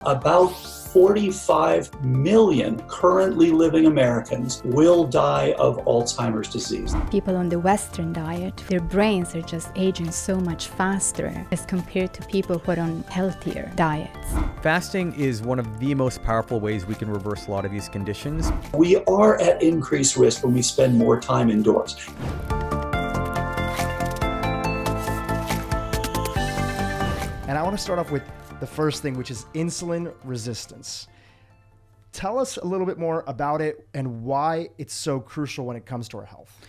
About 45 million currently living Americans will die of Alzheimer's disease. People on the Western diet, their brains are just aging so much faster as compared to people who are on healthier diets. Fasting is one of the most powerful ways we can reverse a lot of these conditions. We are at increased risk when we spend more time indoors. And I want to start off with the first thing, which is insulin resistance. Tell us a little bit more about it and why it's so crucial when it comes to our health.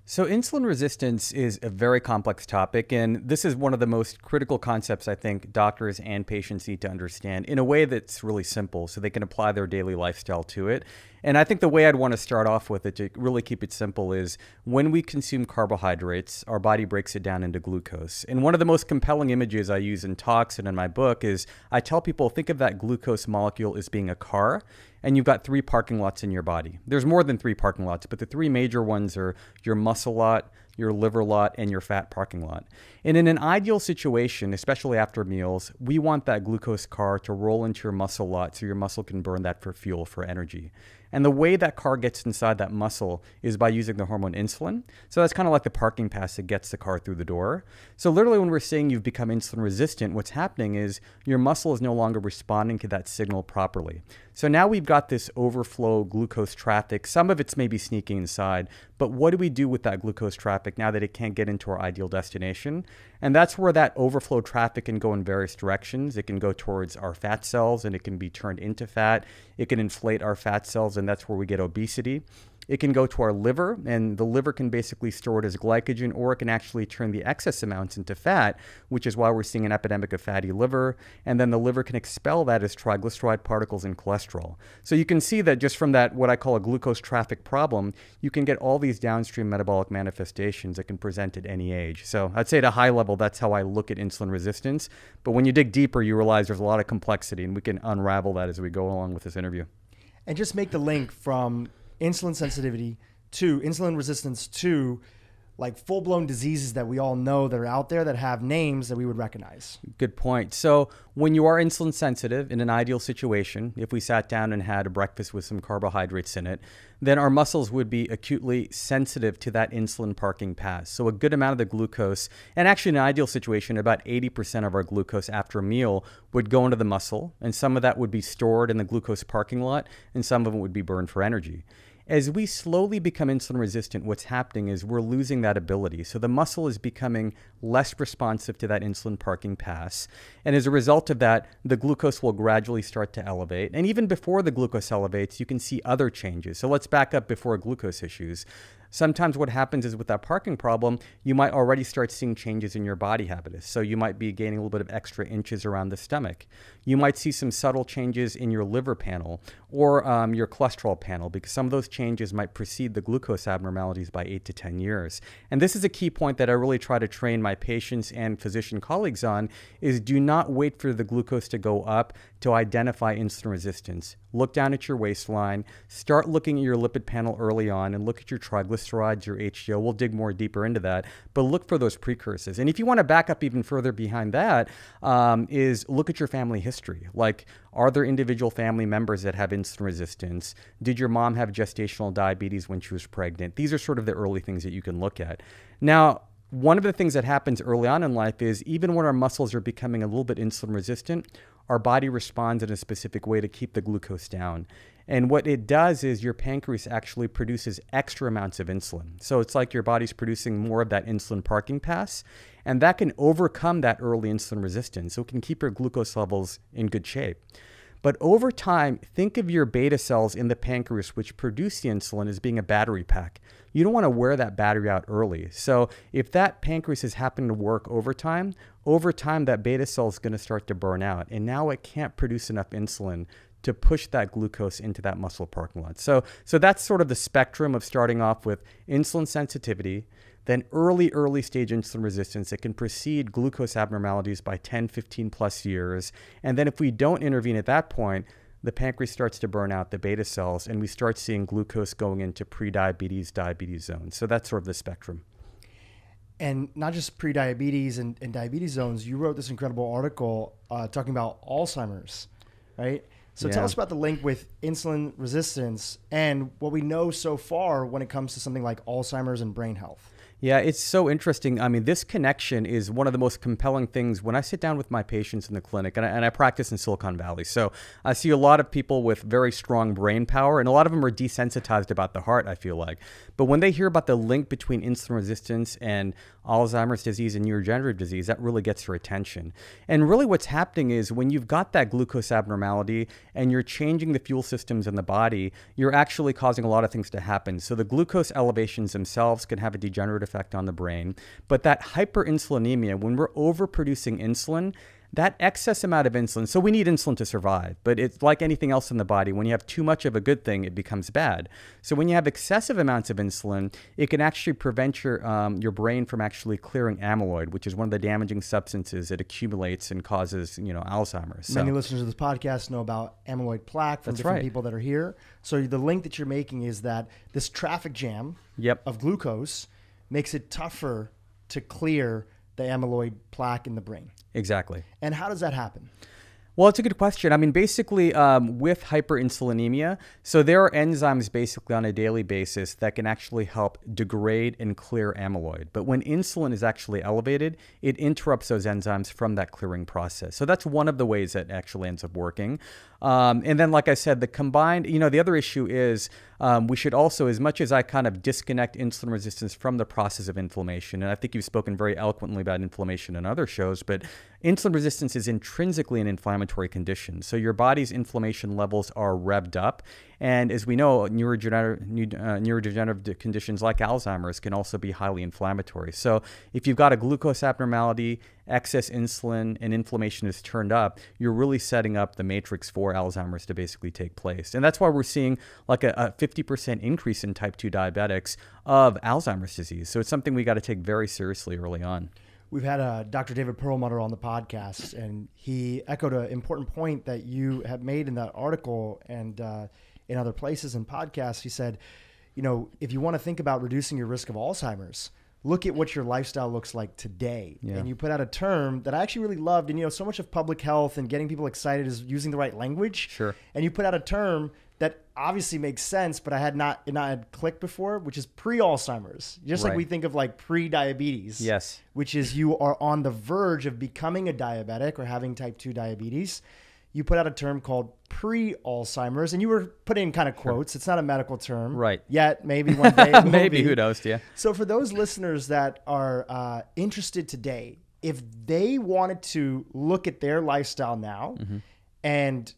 So insulin resistance is a very complex topic, and this is one of the most critical concepts I think doctors and patients need to understand in a way that's really simple so they can apply their daily lifestyle to it. And I think the way I'd want to start off with it to really keep it simple is when we consume carbohydrates, our body breaks it down into glucose. And one of the most compelling images I use in talks and in my book is I tell people, think of that glucose molecule as being a car, and you've got 3 parking lots in your body. There's more than 3 parking lots, but the 3 major ones are your muscle lot, your liver lot, and your fat parking lot. And in an ideal situation, especially after meals, we want that glucose car to roll into your muscle lot so your muscle can burn that for fuel, for energy. And the way that car gets inside that muscle is by using the hormone insulin. So that's kind of like the parking pass that gets the car through the door. So literally when we're saying you've become insulin resistant, what's happening is your muscle is no longer responding to that signal properly. So now we've got this overflow glucose traffic. Some of it's maybe sneaking inside, but what do we do with that glucose traffic now that it can't get into our ideal destination? And that's where that overflow traffic can go in various directions. It can go towards our fat cells and it can be turned into fat. It can inflate our fat cells and that's where we get obesity. It can go to our liver, and the liver can basically store it as glycogen, or it can actually turn the excess amounts into fat, which is why we're seeing an epidemic of fatty liver. And then the liver can expel that as triglyceride particles and cholesterol. So you can see that just from that, what I call a glucose traffic problem, you can get all these downstream metabolic manifestations that can present at any age. So I'd say at a high level, that's how I look at insulin resistance. But when you dig deeper, you realize there's a lot of complexity, and we can unravel that as we go along with this interview. And just make the link from insulin sensitivity to insulin resistance to like full-blown diseases that we all know that are out there that have names that we would recognize. Good point. So when you are insulin sensitive in an ideal situation, if we sat down and had a breakfast with some carbohydrates in it, then our muscles would be acutely sensitive to that insulin parking pass. So a good amount of the glucose, and actually in an ideal situation, about 80% of our glucose after a meal would go into the muscle, and some of that would be stored in the glucose parking lot, and some of it would be burned for energy. As we slowly become insulin resistant, what's happening is we're losing that ability. So the muscle is becoming less responsive to that insulin parking pass. And as a result of that, the glucose will gradually start to elevate. And even before the glucose elevates, you can see other changes. So let's back up before glucose issues. Sometimes what happens is with that parking problem, you might already start seeing changes in your body habitus. So you might be gaining a little bit of extra inches around the stomach. You might see some subtle changes in your liver panel or your cholesterol panel, because some of those changes might precede the glucose abnormalities by 8 to 10 years. And this is a key point that I really try to train my patients and physician colleagues on, is do not wait for the glucose to go up to identify insulin resistance. Look down at your waistline, start looking at your lipid panel early on, and look at your triglycerides, your HDL. We'll dig more deeper into that, but look for those precursors. And if you want to back up even further behind that, is look at your family history. Like, are there individual family members that have insulin resistance? Did your mom have gestational diabetes when she was pregnant? These are sort of the early things that you can look at. Now, one of the things that happens early on in life is even when our muscles are becoming a little bit insulin resistant, our body responds in a specific way to keep the glucose down. And what it does is your pancreas actually produces extra amounts of insulin. So it's like your body's producing more of that insulin parking pass, and that can overcome that early insulin resistance. So it can keep your glucose levels in good shape. But over time, think of your beta cells in the pancreas, which produce the insulin, as being a battery pack. You don't want to wear that battery out early. So if that pancreas is happening to work over time that beta cell is going to start to burn out. And now it can't produce enough insulin to push that glucose into that muscle parking lot. So that's sort of the spectrum of starting off with insulin sensitivity, then early stage insulin resistance that can precede glucose abnormalities by 10, 15 plus years. And then if we don't intervene at that point, the pancreas starts to burn out the beta cells, and we start seeing glucose going into prediabetes, diabetes zones. So that's sort of the spectrum. And not just prediabetes and diabetes zones. You wrote this incredible article talking about Alzheimer's. right? So tell us about the link with insulin resistance and what we know so far when it comes to something like Alzheimer's and brain health. Yeah, it's so interesting. I mean, this connection is one of the most compelling things when I sit down with my patients in the clinic, and I practice in Silicon Valley. So I see a lot of people with very strong brain power, and a lot of them are desensitized about the heart, I feel like. But when they hear about the link between insulin resistance and Alzheimer's disease and neurodegenerative disease, that really gets their attention. And really what's happening is when you've got that glucose abnormality and you're changing the fuel systems in the body, you're actually causing a lot of things to happen. So the glucose elevations themselves can have a degenerative effect on the brain. But that hyperinsulinemia, when we're overproducing insulin, that excess amount of insulin, so we need insulin to survive, but it's like anything else in the body. When you have too much of a good thing, it becomes bad. So when you have excessive amounts of insulin, it can actually prevent your brain from actually clearing amyloid, which is one of the damaging substances that accumulates and causes, Alzheimer's. Many listeners of this podcast know about amyloid plaque from different people that are here. So the link that you're making is that this traffic jam of glucose makes it tougher to clear the amyloid plaque in the brain. Exactly. And how does that happen? Well, it's a good question. I mean, basically, with hyperinsulinemia, so there are enzymes basically on a daily basis that can actually help degrade and clear amyloid. But when insulin is actually elevated, it interrupts those enzymes from that clearing process. So that's one of the ways that actually ends up working. And then, like I said, the combined, the other issue is we should also, as much as I kind of disconnect insulin resistance from the process of inflammation, and I think you've spoken very eloquently about inflammation in other shows, but insulin resistance is intrinsically an inflammatory condition. So your body's inflammation levels are revved up. And as we know, neurodegenerative conditions like Alzheimer's can also be highly inflammatory. So if you've got a glucose abnormality, excess insulin, and inflammation is turned up, you're really setting up the matrix for Alzheimer's to basically take place. And that's why we're seeing like a 50% increase in type 2 diabetics of Alzheimer's disease. So it's something we got to take very seriously early on. We've had Dr. David Perlmutter on the podcast, and he echoed an important point that you have made in that article and in other places and podcasts. He said, if you want to think about reducing your risk of Alzheimer's, look at what your lifestyle looks like today. Yeah. And you put out a term that I actually really loved. And, so much of public health and getting people excited is using the right language. Sure. And you put out a term that obviously makes sense, but I had not clicked before, which is pre-Alzheimer's. Just like we think of like pre-diabetes. Yes. Which is you are on the verge of becoming a diabetic or having type 2 diabetes. You put out a term called pre-Alzheimer's, and you were putting in kind of quotes. Sure. It's not a medical term. Right. Yet, maybe one day. Maybe, who knows, yeah. So for those listeners that are interested today, if they wanted to look at their lifestyle now and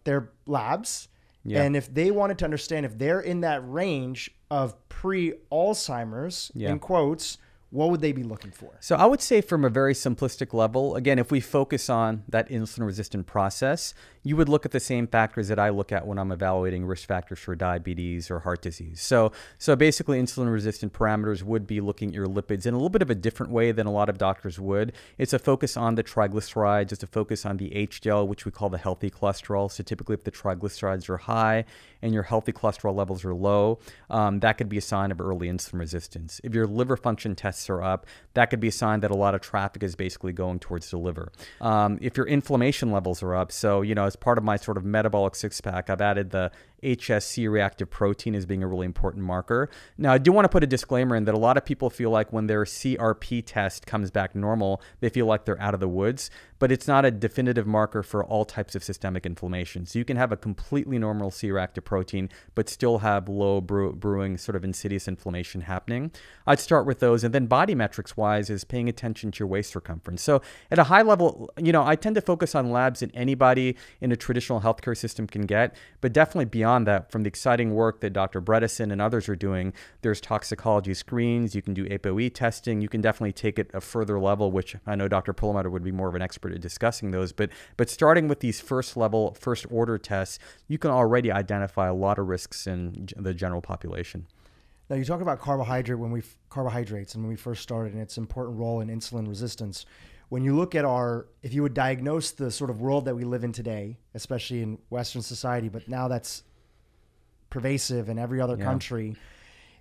their labs, and if they wanted to understand if they're in that range of pre-Alzheimer's, in quotes, what would they be looking for? So I would say from a very simplistic level, again, if we focus on that insulin-resistant process, you would look at the same factors that I look at when I'm evaluating risk factors for diabetes or heart disease. So basically insulin-resistant parameters would be looking at your lipids in a little bit of a different way than a lot of doctors would. It's a focus on the triglycerides. It's a focus on the HDL, which we call the healthy cholesterol. So typically if the triglycerides are high and your healthy cholesterol levels are low, that could be a sign of early insulin resistance. If your liver function tests are up, that could be a sign that a lot of traffic is basically going towards the liver. If your inflammation levels are up, so, as part of my sort of metabolic six-pack, I've added the HSC reactive protein as being a really important marker. Now, I do want to put a disclaimer in that a lot of people feel like when their CRP test comes back normal, they feel like they're out of the woods, but it's not a definitive marker for all types of systemic inflammation. So you can have a completely normal C-reactive protein, but still have low brewing sort of insidious inflammation happening. I'd start with those. And then body metrics wise is paying attention to your waist circumference. So at a high level, I tend to focus on labs that anybody in a traditional healthcare system can get, but definitely beyond that, from the exciting work that Dr. Bredesen and others are doing, there's toxicology screens, you can do ApoE testing, you can definitely take it a further level, which I know Dr. Perlmutter would be more of an expert at discussing those, but starting with these first order tests, you can already identify a lot of risks in the general population. Now you talk about carbohydrates and when we first started and its important role in insulin resistance. When you look at if you would diagnose the sort of world that we live in today, especially in Western society, but now that's pervasive and every other country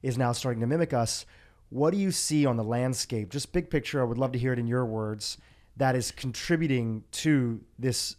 is now starting to mimic us. What do you see on the landscape? Just big picture, I would love to hear it in your words, that is contributing to this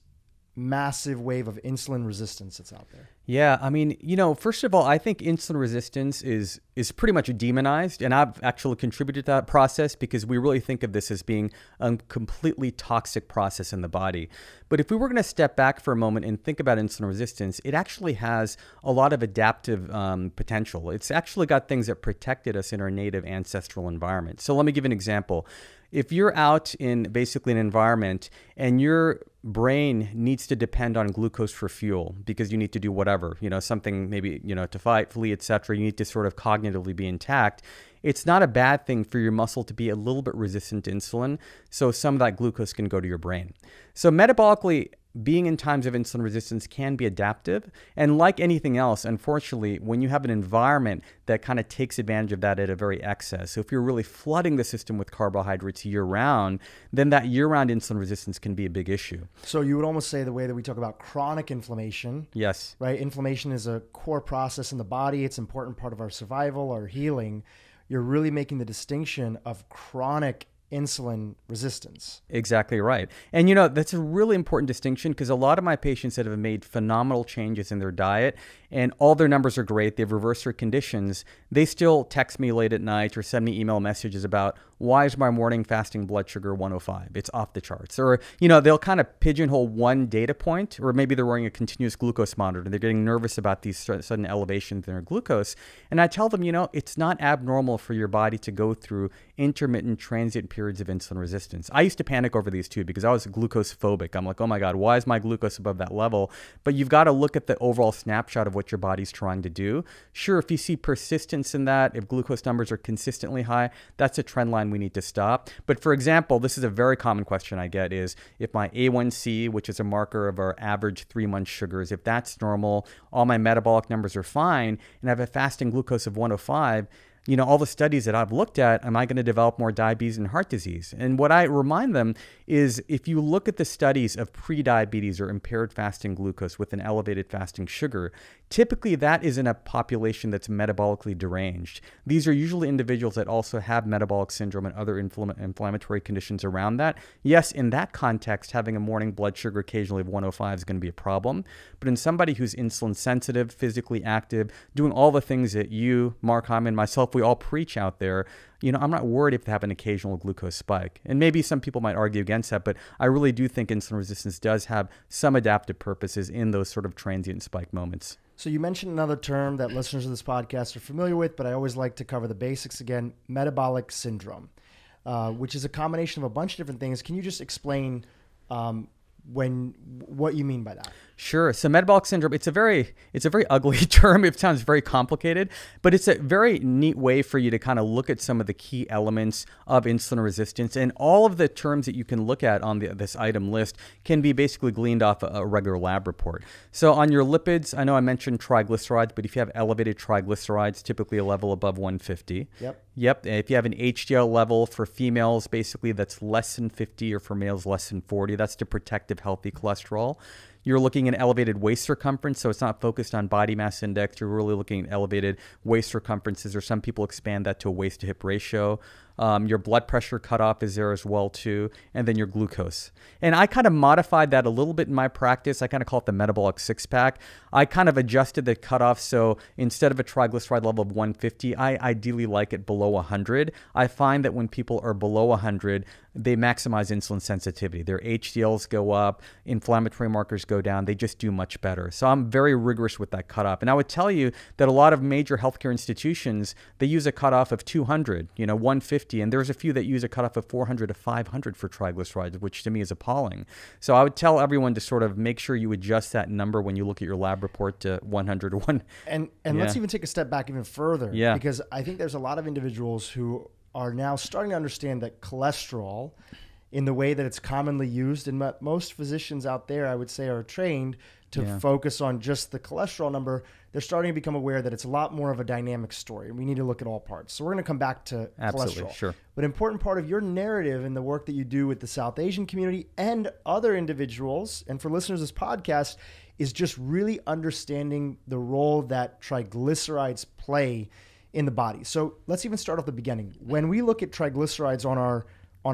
massive wave of insulin resistance that's out there? Yeah, I mean, first of all, I think insulin resistance is pretty much demonized, and I've actually contributed to that process because we really think of this as being a completely toxic process in the body. But if we were going to step back for a moment and think about insulin resistance, it actually has a lot of adaptive potential. It's actually got things that protected us in our native ancestral environment. So let me give an example. If you're out in basically an environment and your brain needs to depend on glucose for fuel because you need to do whatever, something maybe, to fight, flee, etc., you need to sort of cognitively be intact. It's not a bad thing for your muscle to be a little bit resistant to insulin, so some of that glucose can go to your brain. So metabolically, being in times of insulin resistance can be adaptive. And like anything else, unfortunately, when you have an environment that kind of takes advantage of that at a very excess, so if you're really flooding the system with carbohydrates year-round, then that year-round insulin resistance can be a big issue. So you would almost say the way that we talk about chronic inflammation. Yes. Right? Inflammation is a core process in the body. It's an important part of our survival, our healing. You're really making the distinction of chronic insulin resistance. Exactly right. And that's a really important distinction because a lot of my patients that have made phenomenal changes in their diet and all their numbers are great, they've reversed their conditions, they still text me late at night or send me email messages about, why is my morning fasting blood sugar 105? It's off the charts. Or, they'll kind of pigeonhole one data point, or maybe they're wearing a continuous glucose monitor and they're getting nervous about these sudden elevations in their glucose. And I tell them, it's not abnormal for your body to go through intermittent transient periods of insulin resistance. I used to panic over these too because I was glucose phobic. I'm like, oh my God, why is my glucose above that level? But you've got to look at the overall snapshot of what your body's trying to do. Sure, if you see persistence in that, if glucose numbers are consistently high, that's a trend line we need to stop. But for example, this is a very common question I get is if my A1C, which is a marker of our average 3-month sugars, if that's normal, all my metabolic numbers are fine, and I have a fasting glucose of 105, all the studies that I've looked at, am I going to develop more diabetes and heart disease? And what I remind them is if you look at the studies of pre-diabetes or impaired fasting glucose with an elevated fasting sugar, typically that is in a population that's metabolically deranged. These are usually individuals that also have metabolic syndrome and other inflammatory conditions around that. Yes, in that context, having a morning blood sugar occasionally of 105 is going to be a problem. But in somebody who's insulin sensitive, physically active, doing all the things that you, Mark Hyman, myself, we all preach out there, I'm not worried if they have an occasional glucose spike. And maybe some people might argue against that, but I really do think insulin resistance does have some adaptive purposes in those sort of transient spike moments. So you mentioned another term that listeners of this podcast are familiar with, but I always like to cover the basics again, metabolic syndrome, which is a combination of a bunch of different things. Can you just explain what you mean by that? Sure. So metabolic syndrome, it's a very ugly term. It sounds very complicated, but it's a very neat way for you to kind of look at some of the key elements of insulin resistance. And all of the terms that you can look at on this item list can be basically gleaned off a regular lab report. So on your lipids, I know I mentioned triglycerides, but if you have elevated triglycerides, typically a level above 150. Yep. If you have an HDL level for females, basically that's less than 50, or for males less than 40, that's to protective healthy cholesterol. You're looking at elevated waist circumference, so it's not focused on body mass index. You're really looking at elevated waist circumferences, or some people expand that to a waist to hip ratio. Your blood pressure cutoff is there as well too, and then your glucose. And I kind of modified that a little bit in my practice. I kind of call it the metabolic six-pack. I kind of adjusted the cutoff, so instead of a triglyceride level of 150, I ideally like it below 100. I find that when people are below 100, they maximize insulin sensitivity. Their HDLs go up, inflammatory markers go down, they just do much better. So I'm very rigorous with that cutoff. And I would tell you that a lot of major healthcare institutions, they use a cutoff of 200, 150, and there's a few that use a cutoff of 400 to 500 for triglycerides, which to me is appalling. So I would tell everyone to sort of make sure you adjust that number when you look at your lab report to 100 or 1. And let's even take a step back even further, because I think there's a lot of individuals who are now starting to understand that cholesterol, in the way that it's commonly used, and most physicians out there, I would say, are trained to focus on just the cholesterol number. They're starting to become aware that it's a lot more of a dynamic story. We need to look at all parts. So we're going to come back to cholesterol. Sure. But an important part of your narrative and the work that you do with the South Asian community and other individuals, and for listeners of this podcast, is just really understanding the role that triglycerides play in the body. So let's even start off the beginning. When we look at triglycerides on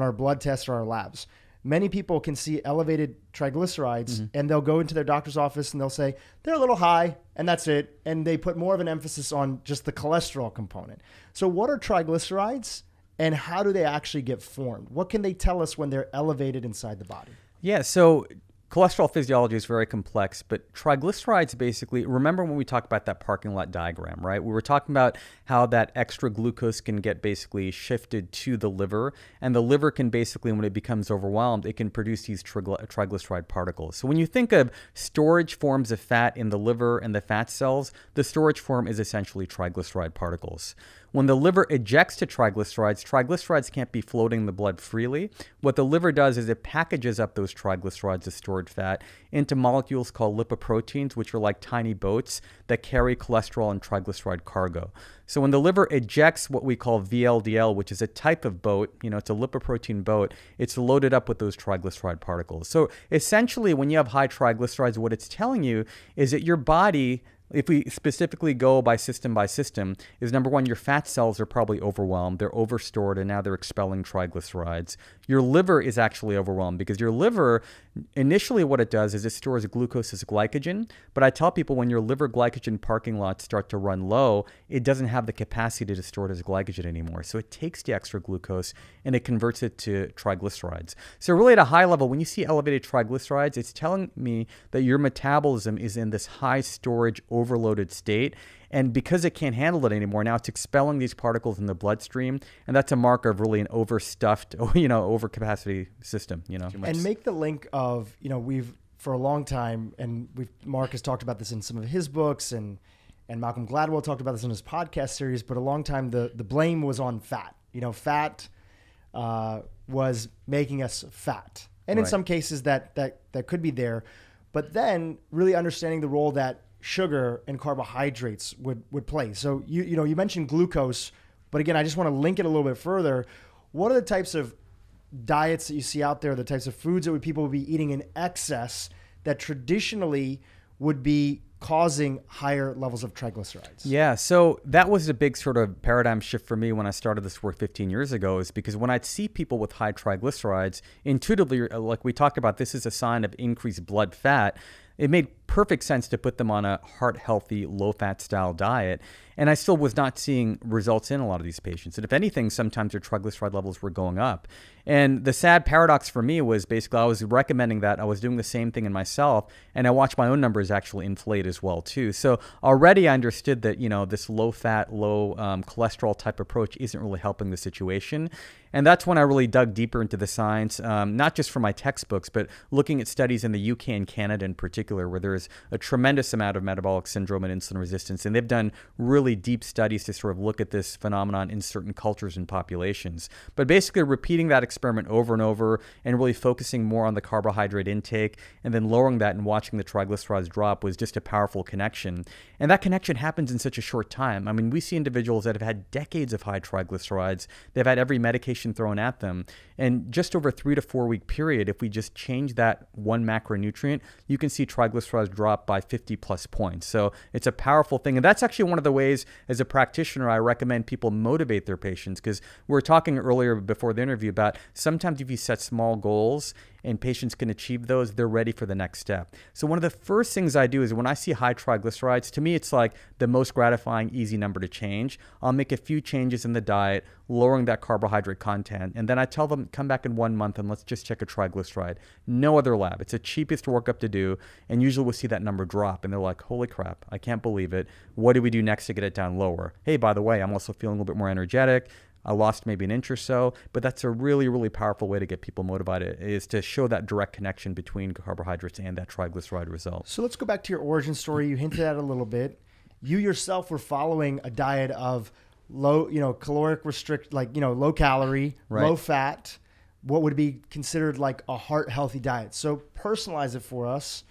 our blood tests or our labs, many people can see elevated triglycerides and they'll go into their doctor's office and they'll say they're a little high and that's it. And they put more of an emphasis on just the cholesterol component. So what are triglycerides and how do they actually get formed? What can they tell us when they're elevated inside the body? Yeah, so cholesterol physiology is very complex, but triglycerides basically, remember when we talked about that parking lot diagram, right? We were talking about how that extra glucose can get basically shifted to the liver, and the liver can basically, when it becomes overwhelmed, it can produce these triglyceride particles. So when you think of storage forms of fat in the liver and the fat cells, the storage form is essentially triglyceride particles. When the liver ejects to triglycerides, triglycerides can't be floating in the blood freely. What the liver does is it packages up those triglycerides, the stored fat, into molecules called lipoproteins, which are like tiny boats that carry cholesterol and triglyceride cargo. So when the liver ejects what we call VLDL, which is a type of boat, it's a lipoprotein boat, it's loaded up with those triglyceride particles. So essentially, when you have high triglycerides, what it's telling you is that your body, if we specifically go by system, is number one, your fat cells are probably overwhelmed. They're overstored, and now they're expelling triglycerides. Your liver is actually overwhelmed because your liver, initially what it does is it stores glucose as glycogen. But I tell people when your liver glycogen parking lots start to run low, it doesn't have the capacity to store it as glycogen anymore. So it takes the extra glucose and it converts it to triglycerides. So really at a high level, when you see elevated triglycerides, it's telling me that your metabolism is in this high storage overloaded state. And because it can't handle it anymore, now it's expelling these particles in the bloodstream. And that's a marker of really an overstuffed, overcapacity system, And make the link of, we've for a long time, and Mark has talked about this in some of his books, and Malcolm Gladwell talked about this in his podcast series, but a long time the blame was on fat. Fat was making us fat. And in some cases that could be there. But then really understanding the role that sugar and carbohydrates would play. So you mentioned glucose, but again, I just want to link it a little bit further. What are the types of diets that you see out there, the types of foods that people would be eating in excess that traditionally would be causing higher levels of triglycerides? Yeah, so that was a big sort of paradigm shift for me when I started this work 15 years ago, is because when I'd see people with high triglycerides, intuitively, like we talked about, this is a sign of increased blood fat. It made perfect sense to put them on a heart-healthy, low-fat style diet. And I still was not seeing results in a lot of these patients. And if anything, sometimes their triglyceride levels were going up. And the sad paradox for me was basically I was recommending that. I was doing the same thing in myself. And I watched my own numbers actually inflate as well, too. So already I understood that, this low-fat, low cholesterol type approach isn't really helping the situation. And that's when I really dug deeper into the science, not just from my textbooks, but looking at studies in the UK and Canada in particular, where there's a tremendous amount of metabolic syndrome and insulin resistance. And they've done really deep studies to sort of look at this phenomenon in certain cultures and populations. But basically repeating that experiment over and over and really focusing more on the carbohydrate intake and then lowering that and watching the triglycerides drop was just a powerful connection. And that connection happens in such a short time. I mean, we see individuals that have had decades of high triglycerides. They've had every medication thrown at them. And just over a 3 to 4 week period, if we just change that one macronutrient, you can see triglycerides drop by 50 plus points. So it's a powerful thing. And that's actually one of the ways as a practitioner I recommend people motivate their patients, because we were talking earlier before the interview about sometimes if you set small goals and patients can achieve those, they're ready for the next step. So one of the first things I do is when I see high triglycerides, to me it's like the most gratifying, easy number to change. I'll make a few changes in the diet, lowering that carbohydrate content, and then I tell them, come back in 1 month and let's just check a triglyceride. No other lab. It's the cheapest workup to do, and usually we'll see that number drop, and they're like, holy crap, I can't believe it. What do we do next to get it down lower? Hey, by the way, I'm also feeling a little bit more energetic. I lost maybe an inch or so, but that's a really, really powerful way to get people motivated, is to show that direct connection between carbohydrates and that triglyceride result. So let's go back to your origin story. You hinted at it a little bit. You yourself were following a diet of low, caloric restrict, low calorie, right, low fat, what would be considered like a heart healthy diet. So personalize it for us.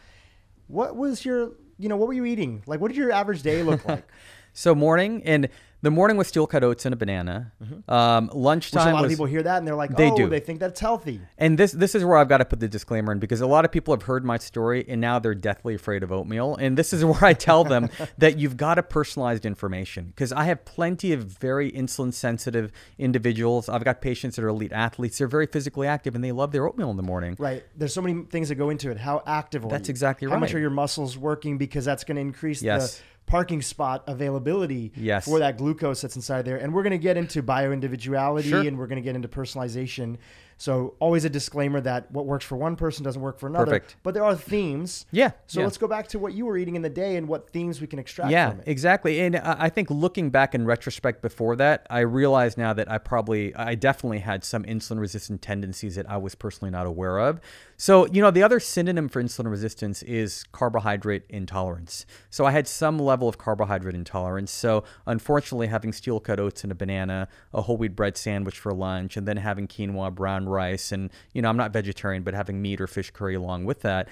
What was your, what were you eating? Like, what did your average day look like? So morning, and The morning was steel-cut oats and a banana. Lunchtime Which a lot of people hear that and they're like, they think that's healthy. And this is where I've got to put the disclaimer in, because a lot of people have heard my story and now they're deathly afraid of oatmeal. And this is where I tell them that you've got to personalized information, because I have plenty of very insulin sensitive individuals. I've got patients that are elite athletes. They're very physically active and they love their oatmeal in the morning. Right. There's so many things that go into it. How active are you? That's exactly right. How much are your muscles working? Because that's going to increase the parking spot availability for that glucose that's inside there. And we're going to get into bio-individuality and we're going to get into personalization. So always a disclaimer that what works for one person doesn't work for another. Perfect. But there are themes. Yeah. So let's go back to what you were eating in the day and what themes we can extract from it. Yeah, exactly. And I think looking back in retrospect before that, I realize now that I definitely had some insulin-resistant tendencies that I was personally not aware of. So, the other synonym for insulin resistance is carbohydrate intolerance. So I had some level of carbohydrate intolerance. So unfortunately, having steel-cut oats and a banana, a whole wheat bread sandwich for lunch, and then having quinoa, brown rice, and, I'm not vegetarian, but having meat or fish curry along with that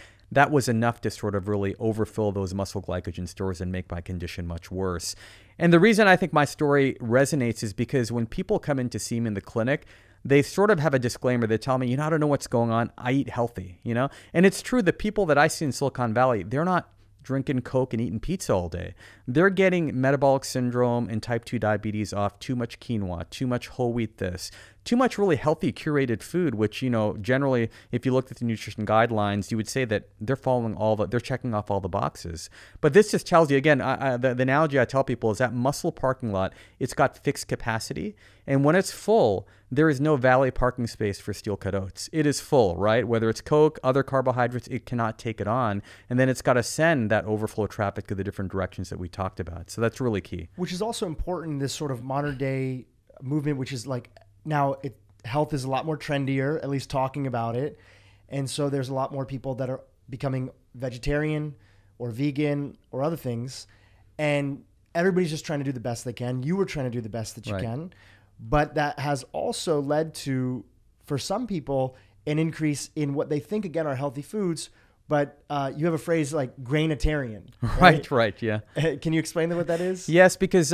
was enough to sort of really overfill those muscle glycogen stores and make my condition much worse. And the reason I think my story resonates is because when people come in to see me in the clinic, they sort of have a disclaimer. They tell me, I don't know what's going on. I eat healthy, And it's true, the people that I see in Silicon Valley, they're not drinking Coke and eating pizza all day. They're getting metabolic syndrome and type 2 diabetes off too much quinoa, too much whole wheat too much really healthy curated food, which, generally, if you looked at the nutrition guidelines, you would say that they're they're checking off all the boxes. But this just tells you, again, the analogy I tell people is that muscle parking lot, it's got fixed capacity. And when it's full, there is no valet parking space for steel-cut oats. It is full, right? Whether it's Coke, other carbohydrates, it cannot take it on. And then it's got to send that overflow traffic to the different directions that we talked about. So that's really key. Which is also important in this sort of modern day movement, which is like now health is a lot more trendier, at least talking about it. And so there's a lot more people that are becoming vegetarian or vegan or other things. And everybody's just trying to do the best they can. You were trying to do the best that you can. But that has also led to, for some people, an increase in what they think, again, are healthy foods. But you have a phrase like grainitarian. Right, yeah. Can you explain what that is? Yes, because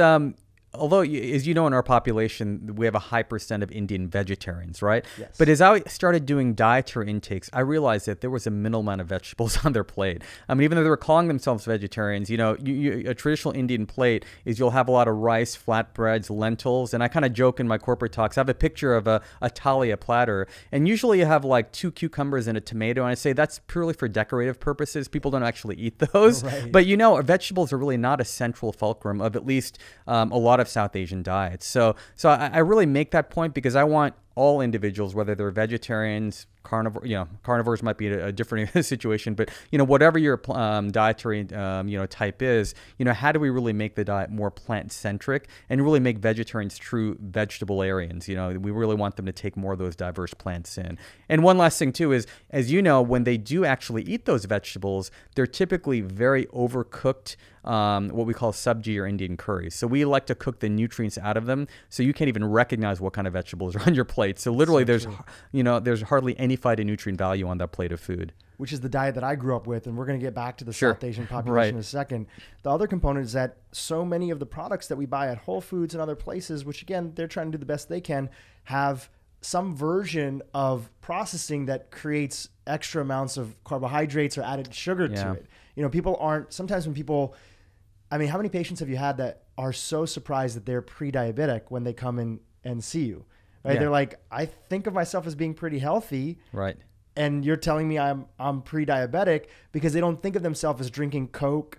although, as you know, in our population, we have a high percent of Indian vegetarians, right? Yes. But as I started doing dietary intakes, I realized that there was a minimal amount of vegetables on their plate. I mean, even though they were calling themselves vegetarians, a traditional Indian plate is you'll have a lot of rice, flatbreads, lentils, and I kind of joke in my corporate talks, I have a picture of a thalia platter, and usually you have like 2 cucumbers and a tomato, and I say that's purely for decorative purposes. People don't actually eat those. Right. But vegetables are really not a central fulcrum of at least a lot of South Asian diets. So I really make that point because I want all individuals, whether they're vegetarians, carnivores might be a different situation, but whatever your dietary type is, how do we really make the diet more plant-centric and really make vegetarians true vegetable-arians? We really want them to take more of those diverse plants in. And one last thing too is, as you know, when they do actually eat those vegetables, they're typically very overcooked, what we call sabji or Indian curries. So we like to cook the nutrients out of them, so you can't even recognize what kind of vegetables are on your plate. So literally, there's hardly any phytonutrient value on that plate of food. Which is the diet that I grew up with, and we're going to get back to the South Asian population in a second. The other component is that so many of the products that we buy at Whole Foods and other places, which again, they're trying to do the best they can, have some version of processing that creates extra amounts of carbohydrates or added sugar to it. People aren't, sometimes when people, how many patients have you had that are so surprised that they're pre-diabetic when they come in and see you? Right? Yeah. They're like, I think of myself as being pretty healthy. Right. And you're telling me I'm pre-diabetic, because they don't think of themselves as drinking Coke,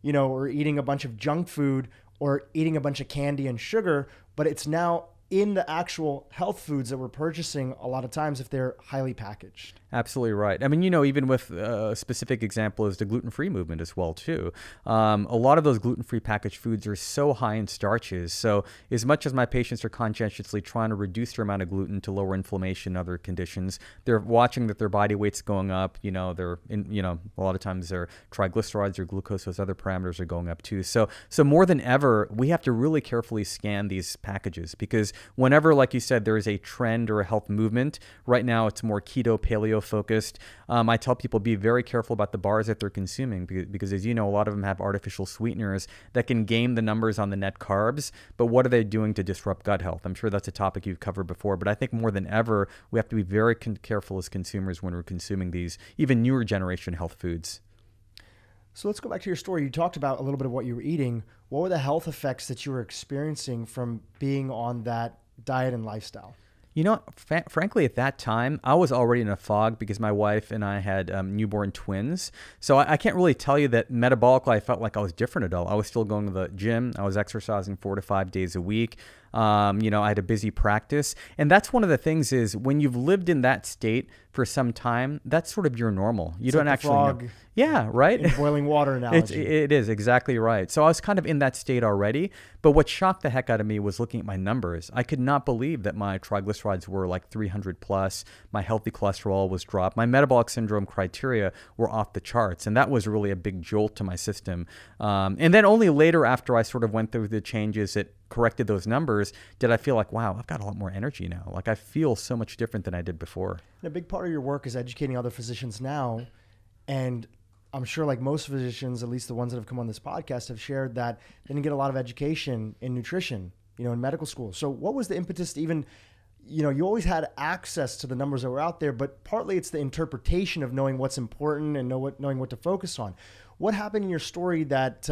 or eating a bunch of junk food or eating a bunch of candy and sugar, but it's now in the actual health foods that we're purchasing a lot of times if they're highly packaged. Absolutely right. I mean, even with a specific example is the gluten-free movement as well, too. A lot of those gluten-free packaged foods are so high in starches. So as much as my patients are conscientiously trying to reduce their amount of gluten to lower inflammation and other conditions, they're watching that their body weight's going up. They're a lot of times their triglycerides or glucose, those other parameters are going up too. So more than ever, we have to really carefully scan these packages, because whenever, like you said, there is a trend or a health movement, right now it's more keto, paleo focused. I tell people be very careful about the bars that they're consuming because as you know, a lot of them have artificial sweeteners that can game the numbers on the net carbs. But what are they doing to disrupt gut health? I'm sure that's a topic you've covered before, but I think more than ever, we have to be very careful as consumers when we're consuming these even newer generation health foods. So let's go back to your story. You talked about a little bit of what you were eating. What were the health effects that you were experiencing from being on that diet and lifestyle? You know, frankly, at that time, I was already in a fog because my wife and I had newborn twins. So I can't really tell you that metabolically I felt like I was different at all. I was still going to the gym. I was exercising 4 to 5 days a week. I had a busy practice. And that's one of the things is when you've lived in that state for some time, that's sort of your normal. You don't actually know. Yeah, right? In boiling water analogy. It is exactly right. So I was kind of in that state already. But what shocked the heck out of me was looking at my numbers. I could not believe that my triglycerides were like 300 plus. My healthy cholesterol was dropped. My metabolic syndrome criteria were off the charts. And that was really a big jolt to my system. And then only later after I sort of went through the changes that corrected those numbers, did I feel like, wow, I've got a lot more energy now. Like I feel so much different than I did before. And a big part of your work is educating other physicians now. And I'm sure like most physicians, at least the ones that have come on this podcast, have shared that they didn't get a lot of education in nutrition, in medical school. So what was the impetus to even, you always had access to the numbers that were out there, but partly it's the interpretation of knowing what's important and knowing what to focus on. What happened in your story that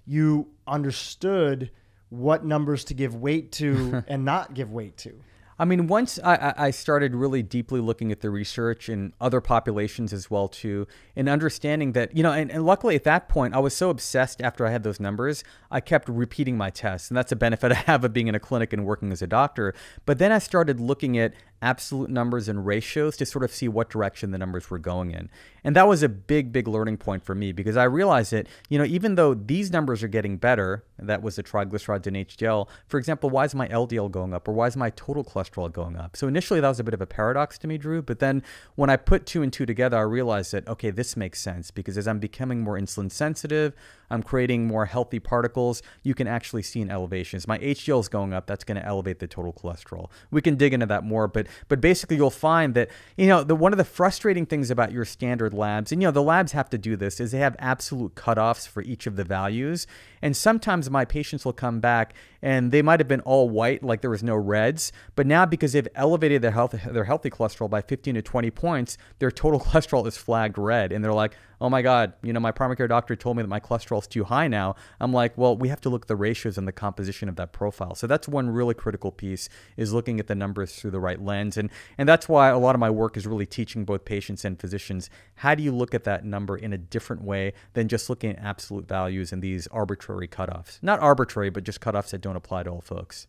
you understood what numbers to give weight to and not give weight to? I mean, once I started really deeply looking at the research in other populations as well, too, and understanding that, and luckily at that point, I was so obsessed after I had those numbers, I kept repeating my tests. And that's a benefit I have of being in a clinic and working as a doctor. But then I started looking at absolute numbers and ratios to sort of see what direction the numbers were going in. And that was a big, big learning point for me because I realized that, even though these numbers are getting better, that was the triglycerides and HDL, for example, why is my LDL going up or why is my total cholesterol going up? So initially that was a bit of a paradox to me, Dhru, but then when I put 2 and 2 together, I realized that, okay, this makes sense because as I'm becoming more insulin sensitive, I'm creating more healthy particles, you can actually see an elevation. As my HDL is going up, that's going to elevate the total cholesterol. We can dig into that more, but basically you'll find that, one of the frustrating things about your standard labs, and the labs have to do this, is they have absolute cutoffs for each of the values. And sometimes my patients will come back and they might have been all white, like there was no reds, but now because they've elevated their healthy cholesterol by 15 to 20 points, their total cholesterol is flagged red. And they're like, oh my God, my primary care doctor told me that my cholesterol is too high now. I'm like, well, we have to look at the ratios and the composition of that profile. So that's one really critical piece, is looking at the numbers through the right lens. And that's why a lot of my work is really teaching both patients and physicians, how do you look at that number in a different way than just looking at absolute values and these arbitrary cutoffs. Not arbitrary, but just cutoffs that don't apply to all folks.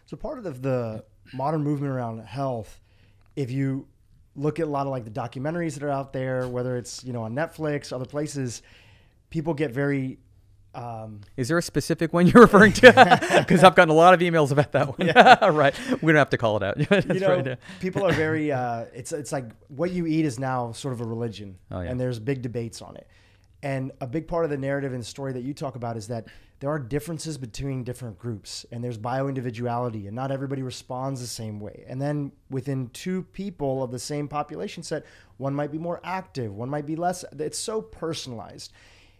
So part of the modern movement around health, if you look at a lot of like the documentaries that are out there, whether it's, on Netflix, other places, people get very... Is there a specific one you're referring to? Because I've gotten a lot of emails about that one. Yeah. Right. We don't have to call it out. Right. People are very, it's like what you eat is now sort of a religion. Oh, yeah. And there's big debates on it. And a big part of the narrative and story that you talk about is that there are differences between different groups and there's bioindividuality and not everybody responds the same way. And then within 2 people of the same population set, one might be more active, one might be less. It's so personalized.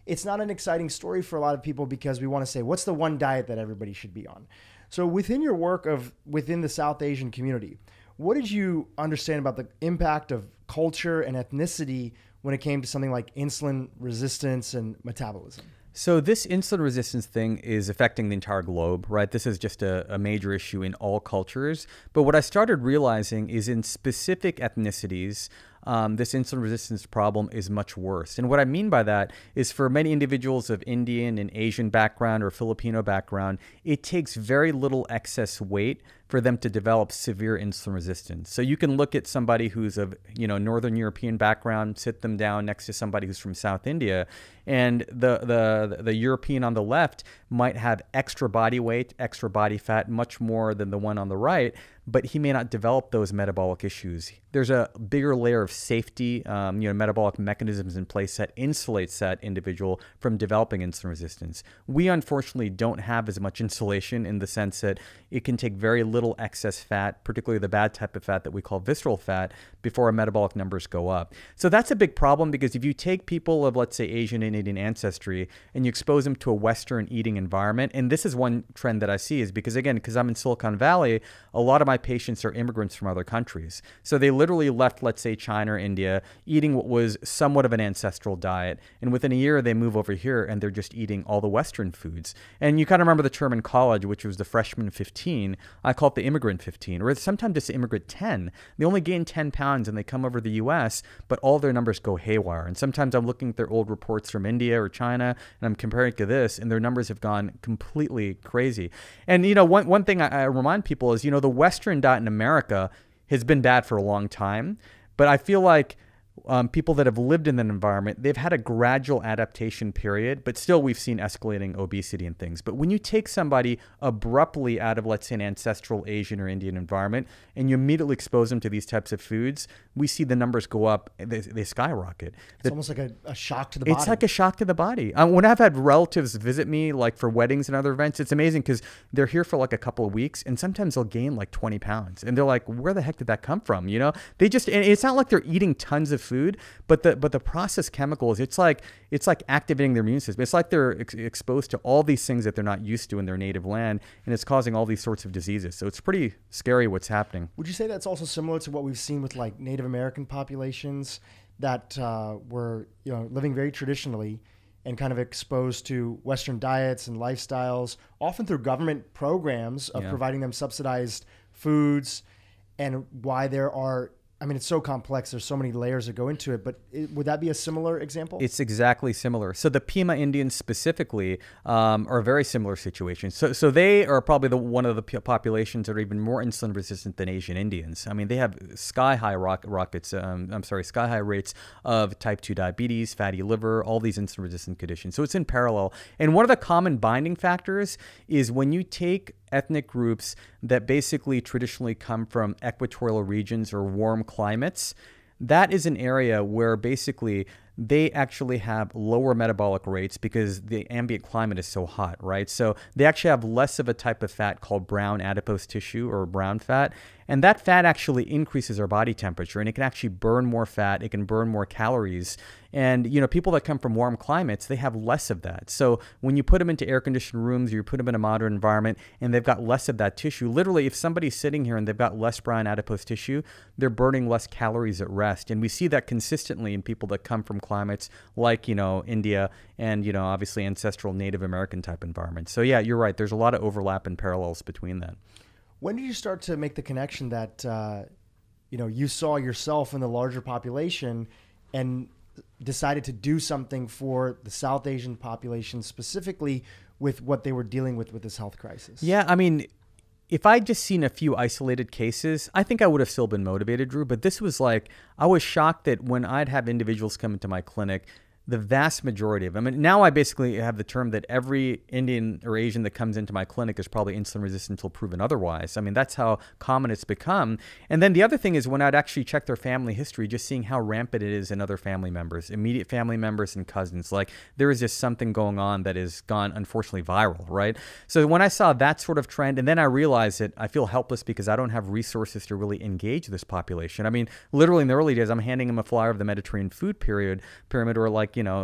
It's not an exciting story for a lot of people because we want to say, what's the one diet that everybody should be on? So within your work within the South Asian community, what did you understand about the impact of culture and ethnicity when it came to something like insulin resistance and metabolism? So this insulin resistance thing is affecting the entire globe, right? This is just a major issue in all cultures. But what I started realizing is in specific ethnicities, this insulin resistance problem is much worse. And what I mean by that is for many individuals of Indian and Asian background or Filipino background, it takes very little excess weight for them to develop severe insulin resistance. So you can look at somebody who's of Northern European background, sit them down next to somebody who's from South India, and the European on the left might have extra body weight, extra body fat, much more than the one on the right. but he may not develop those metabolic issues. There's a bigger layer of safety, metabolic mechanisms in place that insulates that individual from developing insulin resistance. We unfortunately don't have as much insulation in the sense that it can take very little excess fat, particularly the bad type of fat that we call visceral fat, before our metabolic numbers go up. So that's a big problem, because if you take people of, let's say, Asian and Indian ancestry and you expose them to a Western eating environment, and this is one trend that I see is because I'm in Silicon Valley, a lot of my patients are immigrants from other countries. So they literally left, let's say, China or India, eating what was somewhat of an ancestral diet. And within a year, they move over here and they're just eating all the Western foods. And you kind of remember the term in college, which was the freshman 15. I call it the immigrant 15, or sometimes it's the immigrant 10. They only gain 10 pounds and they come over to the US, but all their numbers go haywire. And sometimes I'm looking at their old reports from India or China, and I'm comparing it to this, and their numbers have gone completely crazy. And, one thing I remind people is, the Western diet in America has been bad for a long time, but I feel like people that have lived in that environment, they've had a gradual adaptation period, but still we've seen escalating obesity and things. But when you take somebody abruptly out of, let's say, an ancestral Asian or Indian environment, and you immediately expose them to these types of foods, we see the numbers go up. They skyrocket. It's almost like a shock to the body. It's like a shock to the body. When I've had relatives visit me, like for weddings and other events, it's amazing because they're here for like a couple of weeks, and sometimes they'll gain like 20 pounds. And they're like, where the heck did that come from? And it's not like they're eating tons of food, but the processed chemicals, it's like activating their immune system. It's like they're exposed to all these things that they're not used to in their native land, and it's causing all these sorts of diseases. So it's pretty scary what's happening. Would you say that's also similar to what we've seen with like Native American populations that were living very traditionally and kind of exposed to Western diets and lifestyles, often through government programs of providing them subsidized foods, and why there are, it's so complex. There's so many layers that go into it, but would that be a similar example? It's exactly similar. So the Pima Indians specifically are a very similar situation. So they are probably one of the populations that are even more insulin resistant than Asian Indians. They have sky high rates of type 2 diabetes, fatty liver, all these insulin resistant conditions. So it's in parallel. And one of the common binding factors is when you take ethnic groups that basically traditionally come from equatorial regions or warm climates, that is an area where basically they actually have lower metabolic rates because the ambient climate is so hot, right? So they actually have less of a type of fat called brown adipose tissue or brown fat. And that fat actually increases our body temperature, and it can actually burn more fat. It can burn more calories. And, people that come from warm climates, they have less of that. So when you put them into air-conditioned rooms or you put them in a moderate environment and they've got less of that tissue, literally if somebody's sitting here and they've got less brown adipose tissue, they're burning less calories at rest. And we see that consistently in people that come from climates like, India and, obviously ancestral Native American type environments. So yeah, you're right. There's a lot of overlap and parallels between that. When did you start to make the connection that, you saw yourself in the larger population and decided to do something for the South Asian population, specifically with what they were dealing with this health crisis? Yeah, if I'd just seen a few isolated cases, I think I would have still been motivated, Dhru. But this was I was shocked that when I'd have individuals come into my clinic, the vast majority of them, now I basically have the term that every Indian or Asian that comes into my clinic is probably insulin resistant until proven otherwise. That's how common it's become. And then the other thing is when I'd actually check their family history, just seeing how rampant it is in other family members, immediate family members and cousins. There is just something going on that has gone, unfortunately, viral, right? So when I saw that sort of trend, and then I realized that I feel helpless because I don't have resources to really engage this population. Literally in the early days, I'm handing them a flyer of the Mediterranean food pyramid or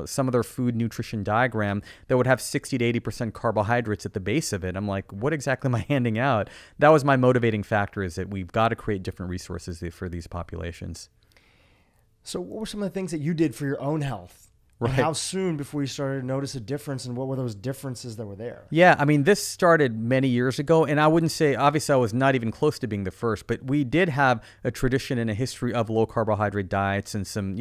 some of their food nutrition diagram that would have 60 to 80% carbohydrates at the base of it. I'm like, what exactly am I handing out? That was my motivating factor, is that we've got to create different resources for these populations. So what were some of the things that you did for your own health? Right. And how soon before you started to notice a difference, and what were those differences that were there? Yeah, this started many years ago, and I wouldn't say, obviously I was not even close to being the first, but we did have a tradition and a history of low carbohydrate diets and some,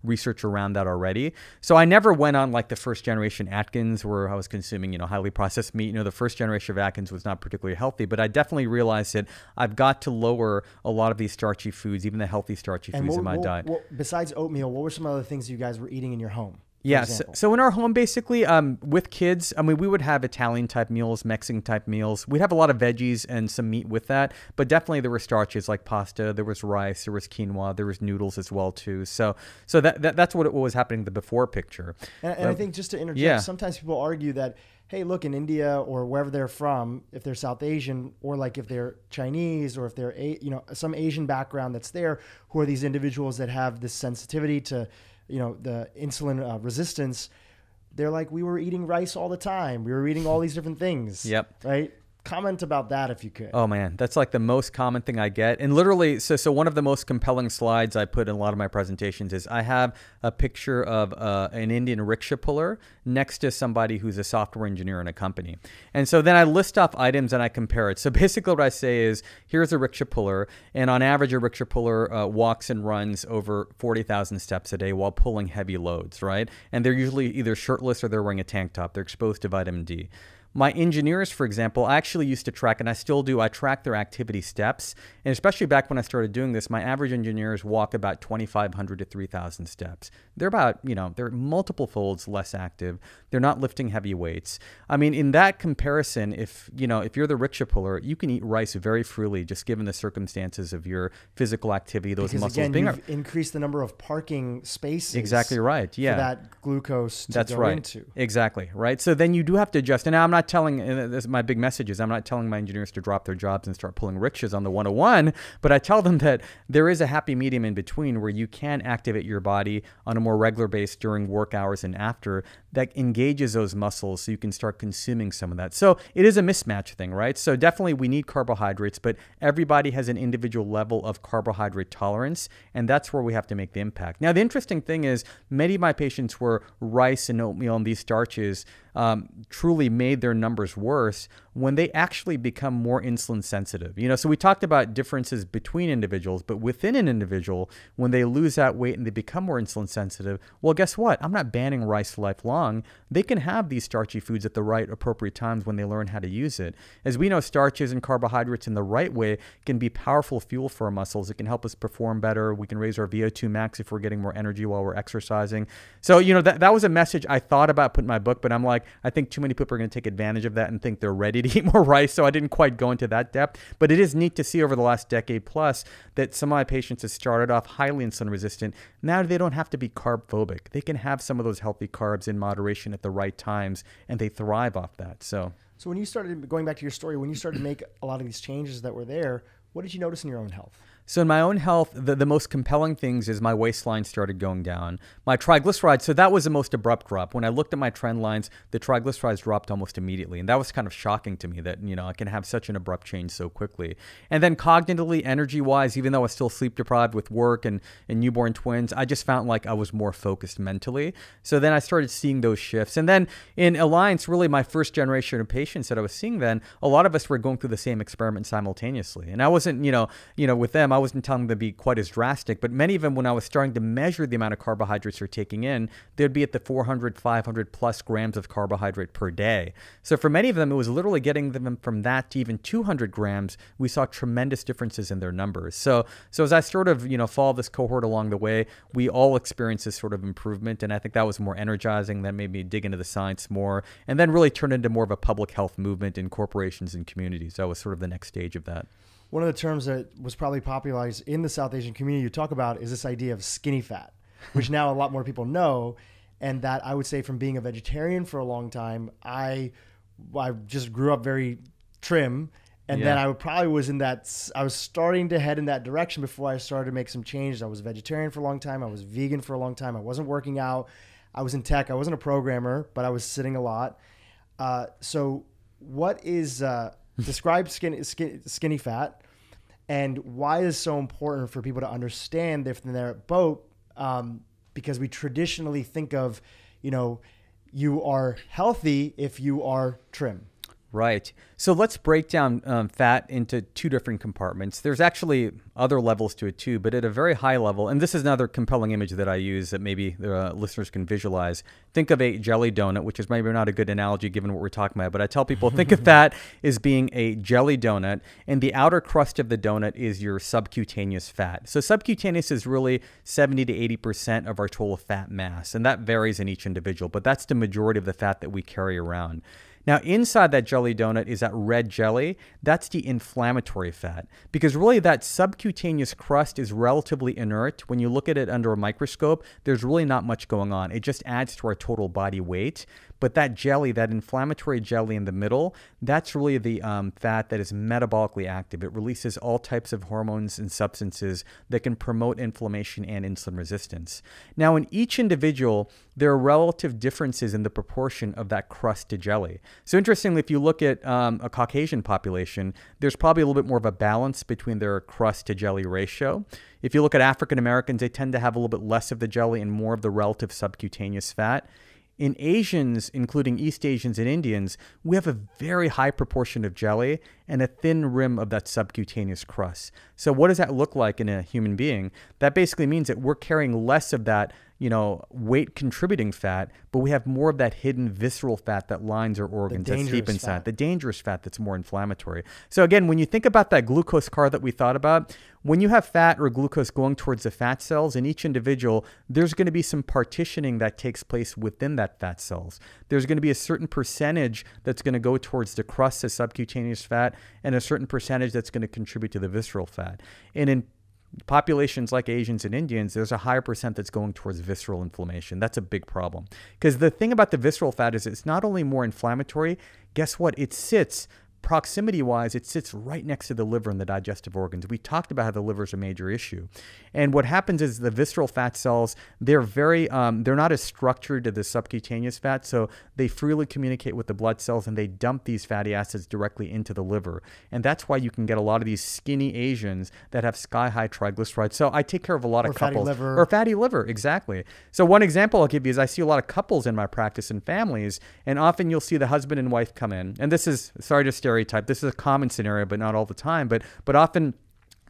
research around that already. So I never went on like the first generation Atkins where I was consuming, highly processed meat. The first generation of Atkins was not particularly healthy, but I definitely realized that I've got to lower a lot of these starchy foods, even the healthy starchy foods in my diet. Besides oatmeal, what were some other things you guys were eating in your home? Yeah, so in our home, basically, with kids, I mean, we would have Italian-type meals, Mexican-type meals. We'd have a lot of veggies and some meat with that, but definitely there were starches like pasta, there was rice, there was quinoa, there was noodles as well, too. So that's what was happening in the before picture. And I think just to interject, sometimes people argue that, hey, look, in India or wherever they're from, if they're South Asian or like if they're Chinese or if they're, some Asian background that's there, who are these individuals that have this sensitivity to the insulin resistance, they're like, we were eating rice all the time. We were eating all these different things. Yep. Right? Comment about that if you could. Oh man, that's like the most common thing I get. And literally, so one of the most compelling slides I put in a lot of my presentations is I have a picture of an Indian rickshaw puller next to somebody who's a software engineer in a company. And so then I list off items and I compare it. So basically what I say is, here's a rickshaw puller, and on average a rickshaw puller walks and runs over 40,000 steps a day while pulling heavy loads, right? And they're usually either shirtless or they're wearing a tank top. They're exposed to vitamin D. My engineers, for example, I actually used to track, and I still do, I track their activity steps. And especially back when I started doing this, my average engineers walk about 2,500 to 3,000 steps. They're about, they're multiple folds less active. They're not lifting heavy weights. I mean, in that comparison, if you're the rickshaw puller, you can eat rice very freely, just given the circumstances of your physical activity, those muscles again, being... you've increased the number of parking spaces. Exactly right, yeah. For that glucose to go into. Exactly, right? So then you do have to adjust. And I'm not telling, and this is my big message is, I'm not telling my engineers to drop their jobs and start pulling rickshaws on the 101, but I tell them that there is a happy medium in between where you can activate your body on a more regular basis during work hours and after that engages those muscles so you can start consuming some of that. So it is a mismatch thing, right? So definitely we need carbohydrates, but everybody has an individual level of carbohydrate tolerance, and that's where we have to make the impact. Now, the interesting thing is many of my patients where rice and oatmeal and these starches truly made their numbers worse when they actually become more insulin sensitive. So we talked about differences between individuals, but within an individual, when they lose that weight and they become more insulin sensitive, well, guess what? I'm not banning rice lifelong. They can have these starchy foods at the right appropriate times when they learn how to use it. As we know, starches and carbohydrates in the right way can be powerful fuel for our muscles. It can help us perform better. We can raise our VO2 max if we're getting more energy while we're exercising. So, that was a message I thought about putting in my book, but I'm like, I think too many people are going to take advantage of that and think they're ready to eat more rice, so I didn't quite go into that depth. But it is neat to see over the last decade plus that some of my patients have started off highly insulin resistant. Now they don't have to be carb phobic. They can have some of those healthy carbs in moderation at the right times, and they thrive off that. So when you started, going back to your story, when you started to make a lot of these changes that were there, what did you notice in your own health? So in my own health, the most compelling things is my waistline started going down. My triglycerides, so that was the most abrupt drop. When I looked at my trend lines, the triglycerides dropped almost immediately. And that was kind of shocking to me that, I can have such an abrupt change so quickly. And then cognitively, energy-wise, even though I was still sleep deprived with work and newborn twins, I just found like I was more focused mentally. So then I started seeing those shifts. And then in Alliance, really my first generation of patients that I was seeing then, a lot of us were going through the same experiment simultaneously. And I wasn't, with them, I wasn't telling them to be quite as drastic, but many of them, when I was starting to measure the amount of carbohydrates they're taking in, they'd be at the 400, 500 plus grams of carbohydrate per day. So for many of them, it was literally getting them from that to even 200 grams. We saw tremendous differences in their numbers. So as I sort of, follow this cohort along the way, we all experienced this sort of improvement. And I think that was more energizing. That made me dig into the science more and then really turned into more of a public health movement in corporations and communities. That was sort of the next stage of that. One of the terms that was probably popularized in the South Asian community you talk about is this idea of skinny fat, which now a lot more people know. And that I would say from being a vegetarian for a long time, I just grew up very trim. And then I probably was I was starting to head in that direction before I started to make some changes. I was a vegetarian for a long time. I was vegan for a long time. I wasn't working out. I was in tech. I wasn't a programmer, but I was sitting a lot. So what is... describe skinny fat and why is it so important for people to understand if they're at boat, because we traditionally think of, you are healthy if you are trim. Right. So let's break down fat into two different compartments. There's actually other levels to it too, but at a very high level, and this is another compelling image that I use that maybe the listeners can visualize. Think of a jelly donut, which is maybe not a good analogy given what we're talking about, but I tell people think of fat as being a jelly donut, and the outer crust of the donut is your subcutaneous fat. So subcutaneous is really 70 to 80% of our total fat mass, and that varies in each individual, but that's the majority of the fat that we carry around. Now, inside that jelly donut is that red jelly. That's the inflammatory fat, because really that subcutaneous crust is relatively inert. When you look at it under a microscope, there's really not much going on. It just adds to our total body weight. But that jelly, that inflammatory jelly in the middle, that's really the fat that is metabolically active. It releases all types of hormones and substances that can promote inflammation and insulin resistance. Now, in each individual, there are relative differences in the proportion of that crust to jelly. So interestingly, if you look at a Caucasian population, there's probably a little bit more of a balance between their crust to jelly ratio. If you look at African Americans, they tend to have a little bit less of the jelly and more of the relative subcutaneous fat. In Asians, including East Asians and Indians, we have a very high proportion of jelly and a thin rim of that subcutaneous crust. So what does that look like in a human being? That basically means that we're carrying less of that, weight contributing fat, but we have more of that hidden visceral fat that lines our organs, that's deep inside, the dangerous fat that's more inflammatory. So again, when you think about that glucose car that we thought about, when you have fat or glucose going towards the fat cells in each individual, there's going to be some partitioning that takes place within that fat cells. There's going to be a certain percentage that's going to go towards the crust, the subcutaneous fat, and a certain percentage that's going to contribute to the visceral fat. And in populations like Asians and Indians, there's a higher percent that's going towards visceral inflammation. That's a big problem. Because the thing about the visceral fat is it's not only more inflammatory, guess what? It sits proximity-wise, it sits right next to the liver and the digestive organs. We talked about how the liver is a major issue. And what happens is the visceral fat cells, they're not as structured to the subcutaneous fat, so they freely communicate with the blood cells and they dump these fatty acids directly into the liver. And that's why you can get a lot of these skinny Asians that have sky-high triglycerides. So I take care of a lot of couples. Or fatty liver, exactly. So one example I'll give you is I see a lot of couples in my practice and families, and often you'll see the husband and wife come in. And this is, sorry to stereotype, this is a common scenario, but not all the time. But often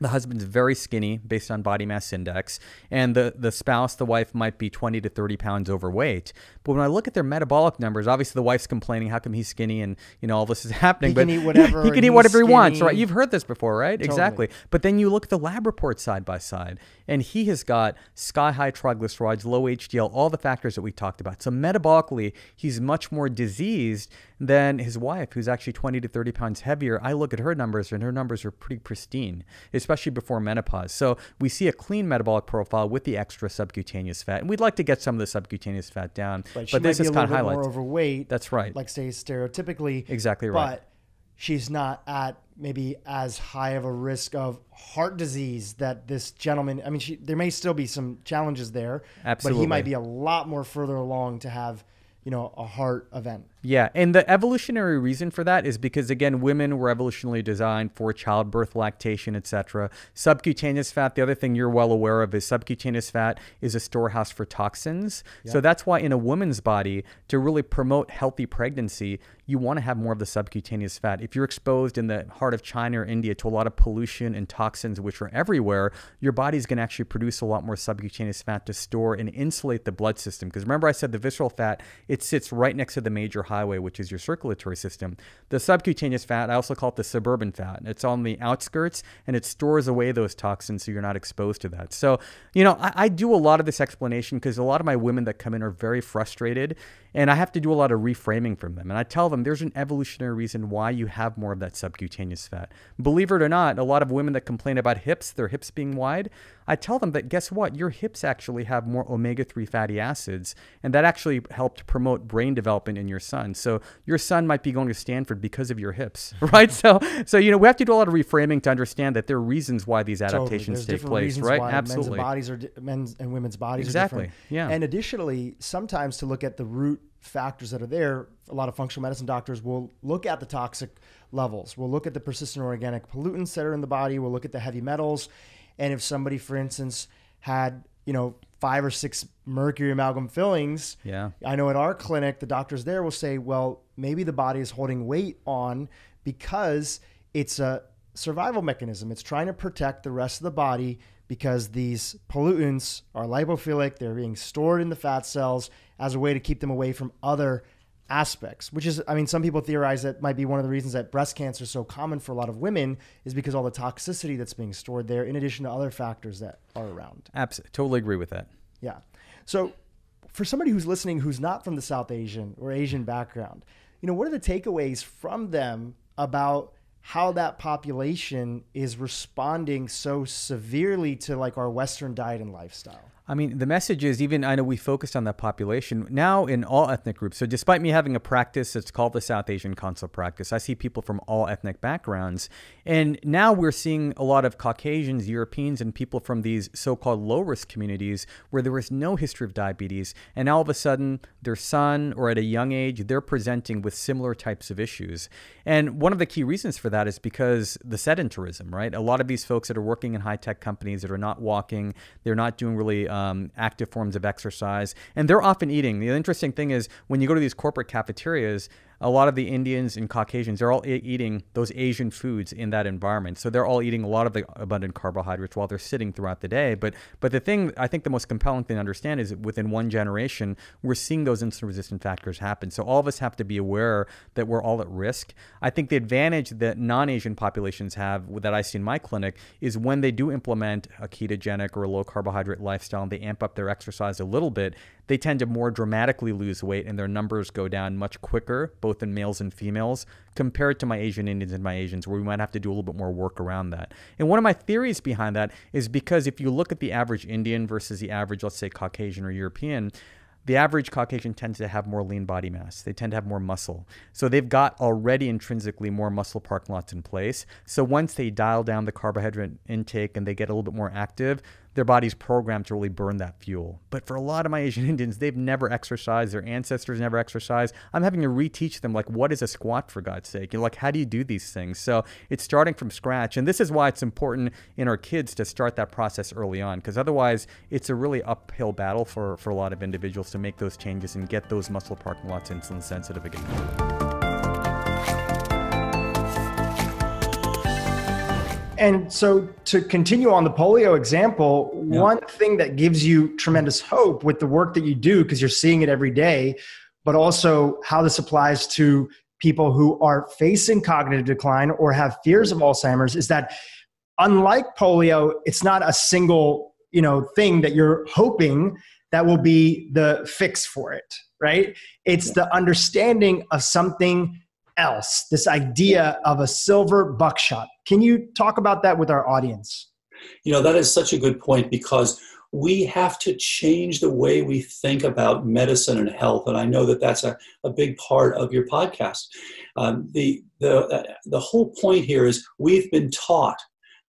the husband's very skinny based on body mass index, and the spouse, the wife, might be 20 to 30 pounds overweight. But when I look at their metabolic numbers, obviously the wife's complaining, how come he's skinny and all this is happening? He can eat whatever. He can eat whatever he wants, right? You've heard this before, right? Totally. Exactly. But then you look at the lab reports side by side, and he has got sky-high triglycerides, low HDL, all the factors that we talked about. So metabolically, he's much more diseased than his wife, who's actually 20 to 30 pounds heavier. I look at her numbers, and her numbers are pretty pristine, especially before menopause. So we see a clean metabolic profile with the extra subcutaneous fat. And we'd like to get some of the subcutaneous fat down. Right. But this is kind of highlights. More overweight. That's right. Like say stereotypically. Exactly right. But she's not at maybe as high of a risk of heart disease that this gentleman, I mean, there may still be some challenges there. Absolutely. But he might be a lot more further along to have, a heart event. Yeah, and the evolutionary reason for that is because, again, women were evolutionarily designed for childbirth, lactation, etc. Subcutaneous fat, the other thing you're well aware of is subcutaneous fat is a storehouse for toxins. Yep. So that's why in a woman's body, to really promote healthy pregnancy, you want to have more of the subcutaneous fat. If you're exposed in the heart of China or India to a lot of pollution and toxins, which are everywhere, your body's going to actually produce a lot more subcutaneous fat to store and insulate the blood system. Because remember I said the visceral fat, it sits right next to the major highway, which is your circulatory system. The subcutaneous fat, I also call it the suburban fat. It's on the outskirts and it stores away those toxins so you're not exposed to that. So, I do a lot of this explanation because a lot of my women that come in are very frustrated and I have to do a lot of reframing from them. And I tell them there's an evolutionary reason why you have more of that subcutaneous fat. Believe it or not, a lot of women that complain about hips, their hips being wide, I tell them that guess what? Your hips actually have more omega-3 fatty acids, and that actually helped promote brain development in your son. So your son might be going to Stanford because of your hips, right? So we have to do a lot of reframing to understand that there are reasons why these adaptations take place, right? Absolutely. Men's and women's bodies exactly. are different. Yeah. And additionally, sometimes to look at the root factors that are there, a lot of functional medicine doctors will look at the toxic levels. We'll look at the persistent organic pollutants that are in the body. We'll look at the heavy metals. And if somebody, for instance, had, 5 or 6 mercury amalgam fillings, I know at our clinic, the doctors there will say, well, maybe the body is holding weight on because it's a survival mechanism. It's trying to protect the rest of the body because these pollutants are lipophilic. They're being stored in the fat cells as a way to keep them away from other aspects, which is, I mean, some people theorize that might be one of the reasons that breast cancer is so common for a lot of women is because all the toxicity that's being stored there, in addition to other factors that are around. Absolutely. Totally agree with that. Yeah. So for somebody who's listening, who's not from the South Asian or Asian background, what are the takeaways from them about how that population is responding so severely to like our Western diet and lifestyle? I mean, the message is, even I know we focused on that population now in all ethnic groups. So despite me having a practice that's called the South Asian Consult Practice, I see people from all ethnic backgrounds. And now we're seeing a lot of Caucasians, Europeans, and people from these so-called low-risk communities where there was no history of diabetes. And all of a sudden, their son or at a young age, they're presenting with similar types of issues. And one of the key reasons for that is because the sedentarism, right? A lot of these folks that are working in high-tech companies that are not walking, they're not doing really active forms of exercise, and they're often eating. The interesting thing is when you go to these corporate cafeterias, a lot of the Indians and Caucasians, they're all eating those Asian foods in that environment. So they're all eating a lot of the abundant carbohydrates while they're sitting throughout the day. But the thing, I think the most compelling thing to understand is that within one generation, we're seeing those insulin resistant factors happen. So all of us have to be aware that we're all at risk. I think the advantage that non-Asian populations have that I see in my clinic is when they do implement a ketogenic or a low carbohydrate lifestyle and they amp up their exercise a little bit, they tend to more dramatically lose weight and their numbers go down much quicker, both in males and females, compared to my Asian Indians and my Asians, where we might have to do a little bit more work around that. And one of my theories behind that is because if you look at the average Indian versus the average, let's say, Caucasian or European, the average Caucasian tends to have more lean body mass. They tend to have more muscle. So they've got already intrinsically more muscle parking lots in place. So once they dial down the carbohydrate intake and they get a little bit more active, their body's programmed to really burn that fuel. But for a lot of my Asian Indians, they've never exercised. Their ancestors never exercised. I'm having to reteach them, like, what is a squat, for God's sake? Like, how do you do these things? So it's starting from scratch. And this is why it's important in our kids to start that process early on, because otherwise it's a really uphill battle for a lot of individuals to make those changes and get those muscle parking lots insulin sensitive again. And so to continue on the polio example, one thing that gives you tremendous hope with the work that you do, because you're seeing it every day, but also how this applies to people who are facing cognitive decline or have fears of Alzheimer's, is that unlike polio, it's not a single, thing that you're hoping that will be the fix for it, right? It's the understanding of something else, this idea of a silver buckshot. Can you talk about that with our audience? That is such a good point, because we have to change the way we think about medicine and health. And I know that that's a big part of your podcast. The whole point here is we've been taught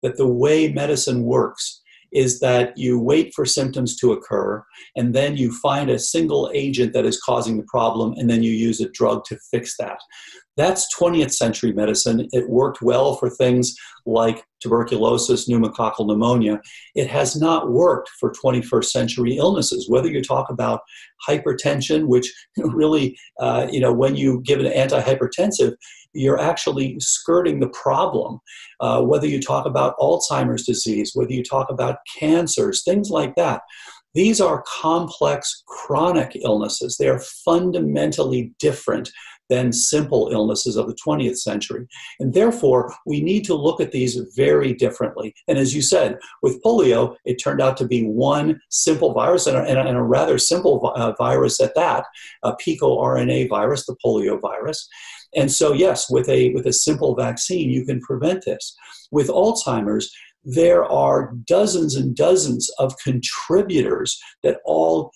that the way medicine works is that you wait for symptoms to occur, and then you find a single agent that is causing the problem, and then you use a drug to fix that. That's 20th century medicine. It worked well for things like tuberculosis, pneumococcal pneumonia. It has not worked for 21st century illnesses, whether you talk about hypertension, which really, when you give an antihypertensive, you're actually skirting the problem. Whether you talk about Alzheimer's disease, whether you talk about cancers, things like that. These are complex chronic illnesses. They are fundamentally different than simple illnesses of the 20th century. And therefore, we need to look at these very differently. And as you said, with polio, it turned out to be one simple virus and a rather simple virus at that, a picoRNA virus, the polio virus. And so, yes, with a simple vaccine, you can prevent this. With Alzheimer's, there are dozens and dozens of contributors that all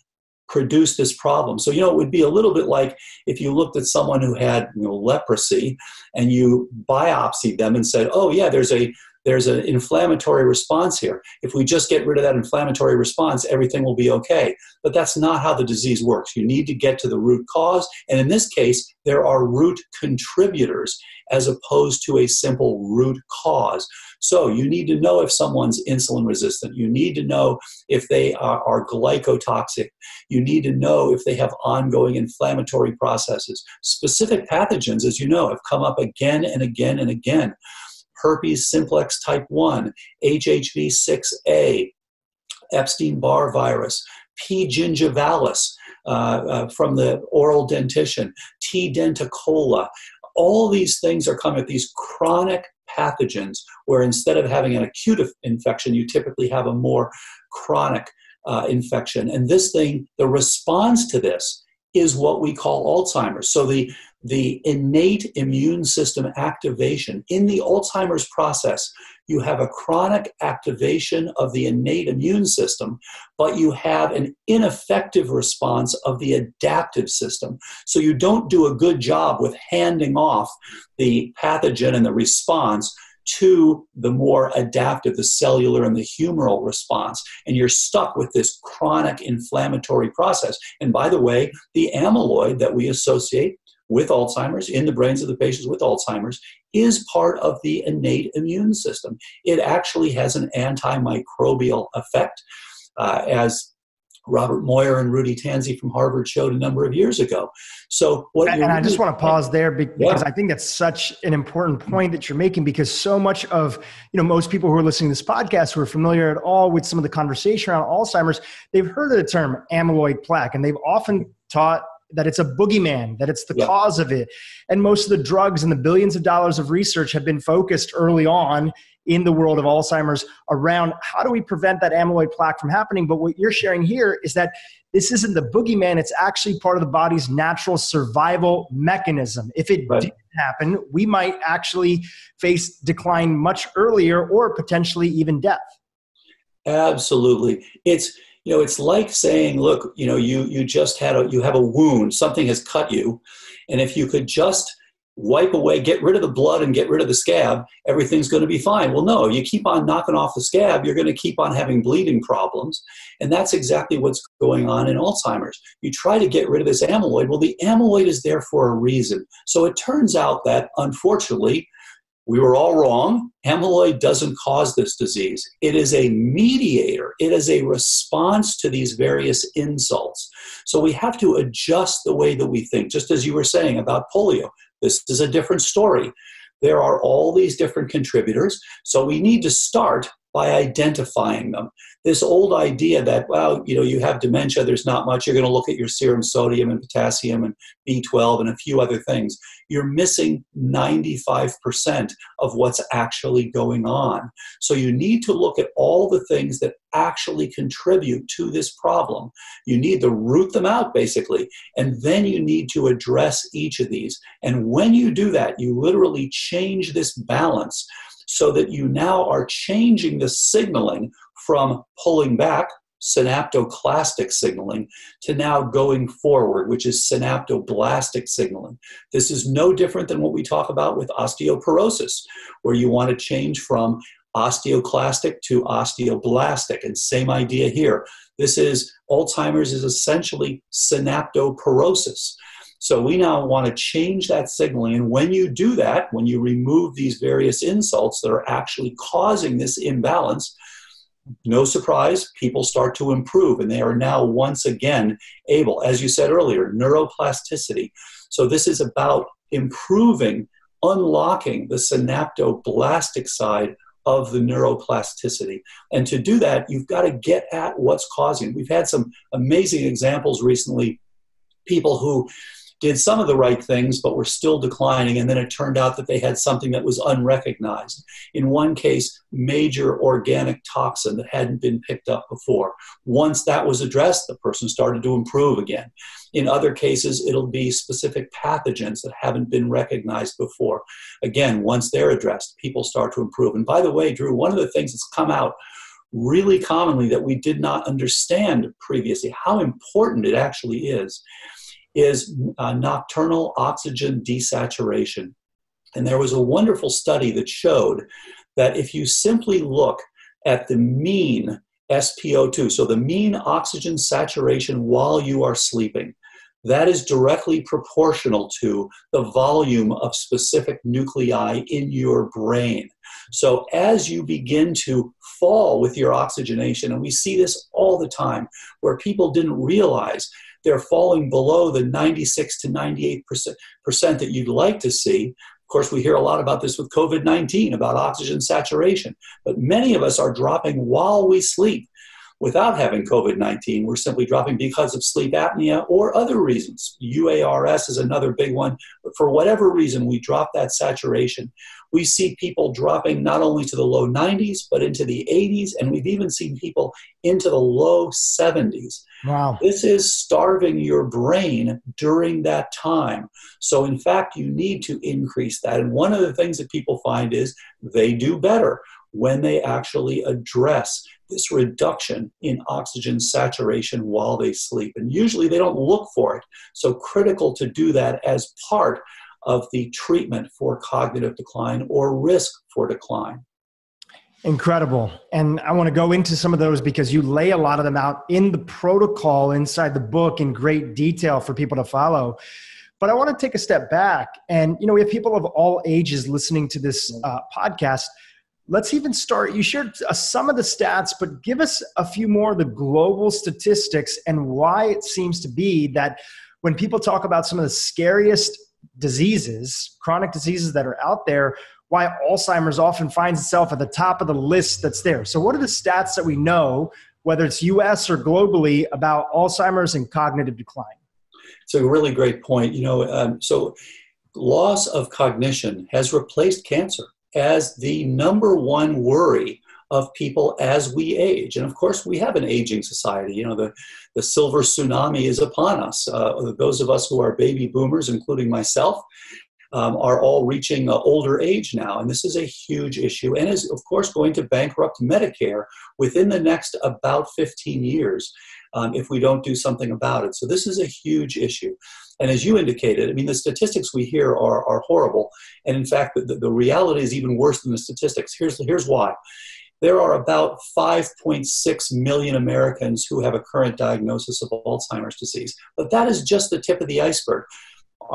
produce this problem. So, it would be a little bit like if you looked at someone who had leprosy and you biopsied them and said, oh yeah, there's a there's an inflammatory response here. If we just get rid of that inflammatory response, everything will be okay. But that's not how the disease works. You need to get to the root cause. And in this case, there are root contributors as opposed to a simple root cause. So you need to know if someone's insulin resistant. You need to know if they are glycotoxic. You need to know if they have ongoing inflammatory processes. Specific pathogens, as you know, have come up again and again and again. Herpes simplex type 1, HHV6A, Epstein-Barr virus, P. gingivalis from the oral dentition, T. denticola. All these things are coming, these chronic pathogens, where instead of having an acute infection, you typically have a more chronic infection. And this thing, the response to this is what we call Alzheimer's. So the innate immune system activation. In the Alzheimer's process, you have a chronic activation of the innate immune system, but you have an ineffective response of the adaptive system. So you don't do a good job with handing off the pathogen and the response to the more adaptive, the cellular and the humoral response. And you're stuck with this chronic inflammatory process. And by the way, the amyloid that we associate with Alzheimer's, in the brains of the patients with Alzheimer's, is part of the innate immune system. It actually has an antimicrobial effect, as Robert Moyer and Rudy Tanzi from Harvard showed a number of years ago. So I just want to pause there because I think that's such an important point that you're making, because so much of, most people who are listening to this podcast who are familiar at all with some of the conversation around Alzheimer's, they've heard of the term amyloid plaque, and they've often taught that it's a boogeyman, that it's the cause of it. And most of the drugs and the billions of dollars of research have been focused early on in the world of Alzheimer's around how do we prevent that amyloid plaque from happening. But what you're sharing here is that this isn't the boogeyman, it's actually part of the body's natural survival mechanism. If it didn't happen, we might actually face decline much earlier or potentially even death. Absolutely. It's like saying, look, you have a wound, something has cut you, and if you could just wipe away, get rid of the blood and get rid of the scab, everything's going to be fine. Well, no, you keep on knocking off the scab, you're going to keep on having bleeding problems. And that's exactly what's going on in Alzheimer's. You try to get rid of this amyloid. Well, the amyloid is there for a reason. So it turns out that, unfortunately, we were all wrong. Amyloid doesn't cause this disease. It is a mediator. It is a response to these various insults. So we have to adjust the way that we think, just as you were saying about polio. This is a different story. There are all these different contributors, so we need to start by identifying them. This old idea that, you have dementia, there's not much, you're going to look at your serum sodium and potassium and B12 and a few other things. You're missing 95% of what's actually going on. So you need to look at all the things that actually contribute to this problem. You need to root them out, basically, and then you need to address each of these. And when you do that, you literally change this balance so that you now are changing the signaling from pulling back, synaptoclastic signaling, to now going forward, which is synaptoblastic signaling. This is no different than what we talk about with osteoporosis, where you want to change from osteoclastic to osteoblastic, and same idea here. Alzheimer's is essentially synaptoporosis. So we now want to change that signaling. And when you do that, when you remove these various insults that are actually causing this imbalance, no surprise, people start to improve. And they are now once again able, as you said earlier, neuroplasticity. So this is about improving, unlocking the synaptoblastic side of the neuroplasticity. And to do that, you've got to get at what's causing. We've had some amazing examples recently, people who did some of the right things, but were still declining, and then it turned out that they had something that was unrecognized. In one case, major organic toxin that hadn't been picked up before. Once that was addressed, the person started to improve again. In other cases, it'll be specific pathogens that haven't been recognized before. Again, once they're addressed, people start to improve. And by the way, Dhru, one of the things that's come out really commonly that we did not understand previously, how important it actually is nocturnal oxygen desaturation. And there was a wonderful study that showed that if you simply look at the mean SpO2, so the mean oxygen saturation while you are sleeping, that is directly proportional to the volume of specific nuclei in your brain. So as you begin to fall with your oxygenation, and we see this all the time, where people didn't realize they're falling below the 96 to 98% that you'd like to see. Of course, we hear a lot about this with COVID-19, about oxygen saturation, but many of us are dropping while we sleep. Without having COVID-19, we're simply dropping because of sleep apnea or other reasons. UARS is another big one, but for whatever reason, we drop that saturation. We see people dropping not only to the low 90s, but into the 80s, and we've even seen people into the low 70s. Wow. This is starving your brain during that time. So in fact, you need to increase that. And one of the things that people find is they do better when they actually address this reduction in oxygen saturation while they sleep. And usually they don't look for it. So critical to do that as part of the treatment for cognitive decline or risk for decline. Incredible. And I want to go into some of those because you lay a lot of them out in the protocol inside the book in great detail for people to follow. But I want to take a step back. And, we have people of all ages listening to this podcast. Let's even start. You shared some of the stats, but give us a few more of the global statistics and why it seems to be that when people talk about some of the scariest diseases, chronic diseases that are out there, why Alzheimer's often finds itself at the top of the list that's there. So what are the stats that we know, whether it's US or globally, about Alzheimer's and cognitive decline? It's a really great point. So loss of cognition has replaced cancer as the number one worry of people as we age. And of course, we have an aging society. The silver tsunami is upon us. Those of us who are baby boomers, including myself, are all reaching older age now. And this is a huge issue and is, of course, going to bankrupt Medicare within the next about 15 years if we don't do something about it. So this is a huge issue. And as you indicated, the statistics we hear are horrible. And in fact, the reality is even worse than the statistics. Here's why. There are about 5.6 million Americans who have a current diagnosis of Alzheimer's disease. But that is just the tip of the iceberg.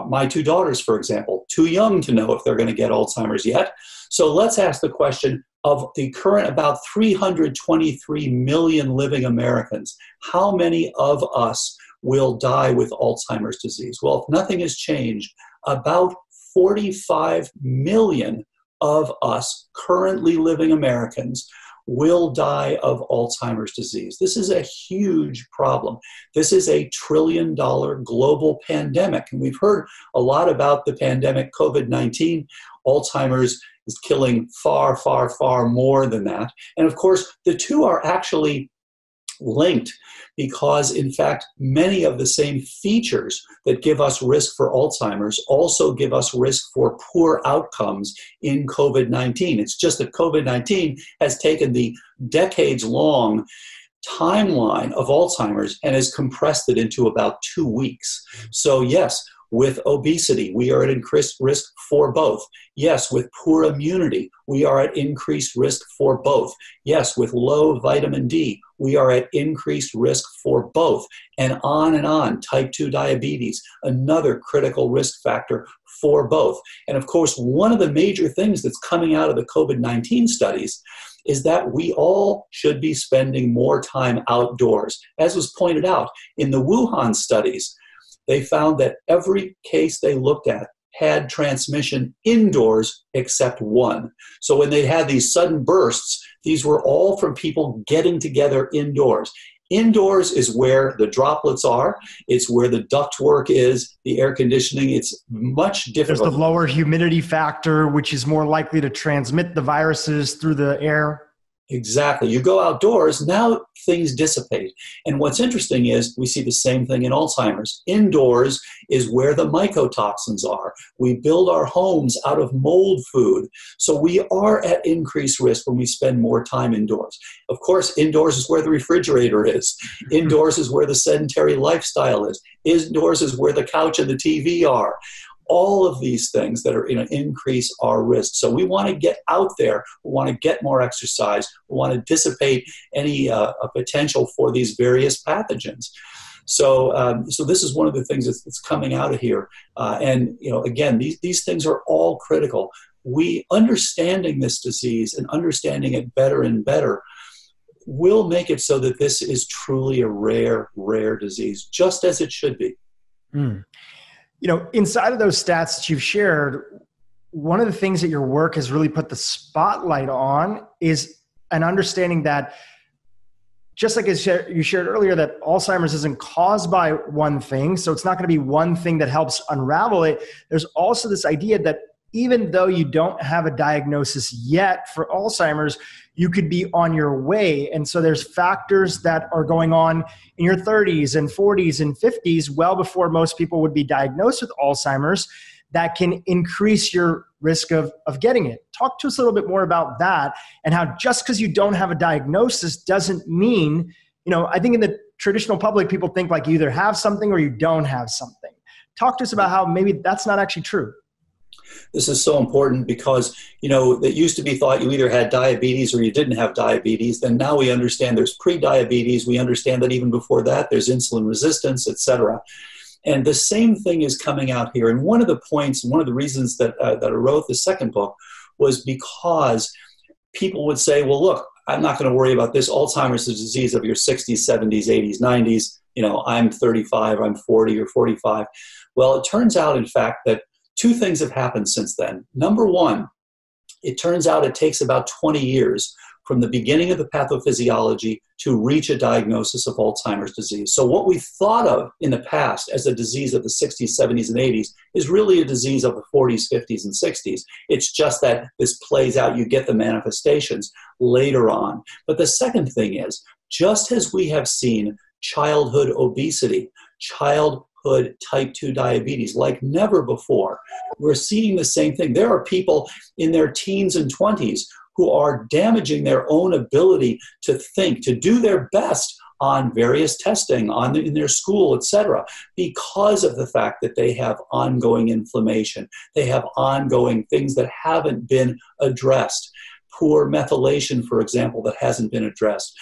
My two daughters, for example, too young to know if they're going to get Alzheimer's yet. So let's ask the question of the current about 323 million living Americans, how many of us will die with Alzheimer's disease? Well, if nothing has changed, about 45 million of us currently living Americans will die of Alzheimer's disease. This is a huge problem. This is a $1 trillion global pandemic. And we've heard a lot about the pandemic, COVID-19. Alzheimer's is killing far, far, far more than that. And of course, the two are actually linked because, in fact, many of the same features that give us risk for Alzheimer's also give us risk for poor outcomes in COVID-19. It's just that COVID-19 has taken the decades-long timeline of Alzheimer's and has compressed it into about 2 weeks. So yes, with obesity, we are at increased risk for both. Yes, with poor immunity, we are at increased risk for both. Yes, with low vitamin D, we are at increased risk for both. And on, type 2 diabetes, another critical risk factor for both. And of course, one of the major things that's coming out of the COVID-19 studies is that we all should be spending more time outdoors. As was pointed out in the Wuhan studies, they found that every case they looked at had transmission indoors except one. So when they had these sudden bursts, these were all from people getting together indoors. Indoors is where the droplets are. It's where the ductwork is, the air conditioning. It's much difficult. There's the lower humidity factor, which is more likely to transmit the viruses through the air. Exactly. You go outdoors, now things dissipate. And what's interesting is we see the same thing in Alzheimer's. Indoors is where the mycotoxins are. We build our homes out of mold food. So we are at increased risk when we spend more time indoors. Of course, indoors is where the refrigerator is. Indoors is where the sedentary lifestyle is. Indoors is where the couch and the TV are. all of these things that are going to increase our risk. So we want to get out there. We want to get more exercise. We want to dissipate any potential for these various pathogens. So this is one of the things that's coming out of here. And again, these things are all critical. We understanding this disease and understanding it better and better will make it so that this is truly a rare disease, just as it should be. Inside of those stats that you've shared, one of the things that your work has really put the spotlight on is an understanding that, just like you shared earlier, that Alzheimer's isn't caused by one thing, so it's not going to be one thing that helps unravel it. There's also this idea that even though you don't have a diagnosis yet for Alzheimer's, you could be on your way. And so there's factors that are going on in your 30s and 40s and 50s, well before most people would be diagnosed with Alzheimer's, that can increase your risk of getting it. Talk to us a little bit more about that, and how just because you don't have a diagnosis doesn't mean, I think in the traditional public, people think like you either have something or you don't have something. Talk to us about how maybe that's not actually true. This is so important because, it used to be thought you either had diabetes or you didn't have diabetes. Then now we understand there's pre-diabetes. We understand that even before that, there's insulin resistance, et cetera. And the same thing is coming out here. And one of the points, one of the reasons that I wrote the second book was because people would say, well, look, I'm not going to worry about this. Alzheimer's is a disease of your 60s, 70s, 80s, 90s. I'm 35, I'm 40 or 45. Well, it turns out, in fact, that two things have happened since then. Number one, it turns out it takes about 20 years from the beginning of the pathophysiology to reach a diagnosis of Alzheimer's disease. So what we thought of in the past as a disease of the 60s, 70s, and 80s is really a disease of the 40s, 50s, and 60s. It's just that this plays out, you get the manifestations later on. But the second thing is, just as we have seen childhood obesity, childhood type 2 diabetes like never before, we're seeing the same thing. There are people in their teens and 20s who are damaging their own ability to think, to do their best on various testing in their school, etc., because of the fact that they have ongoing inflammation. They have ongoing things that haven't been addressed. Poor methylation, for example, that hasn't been addressed.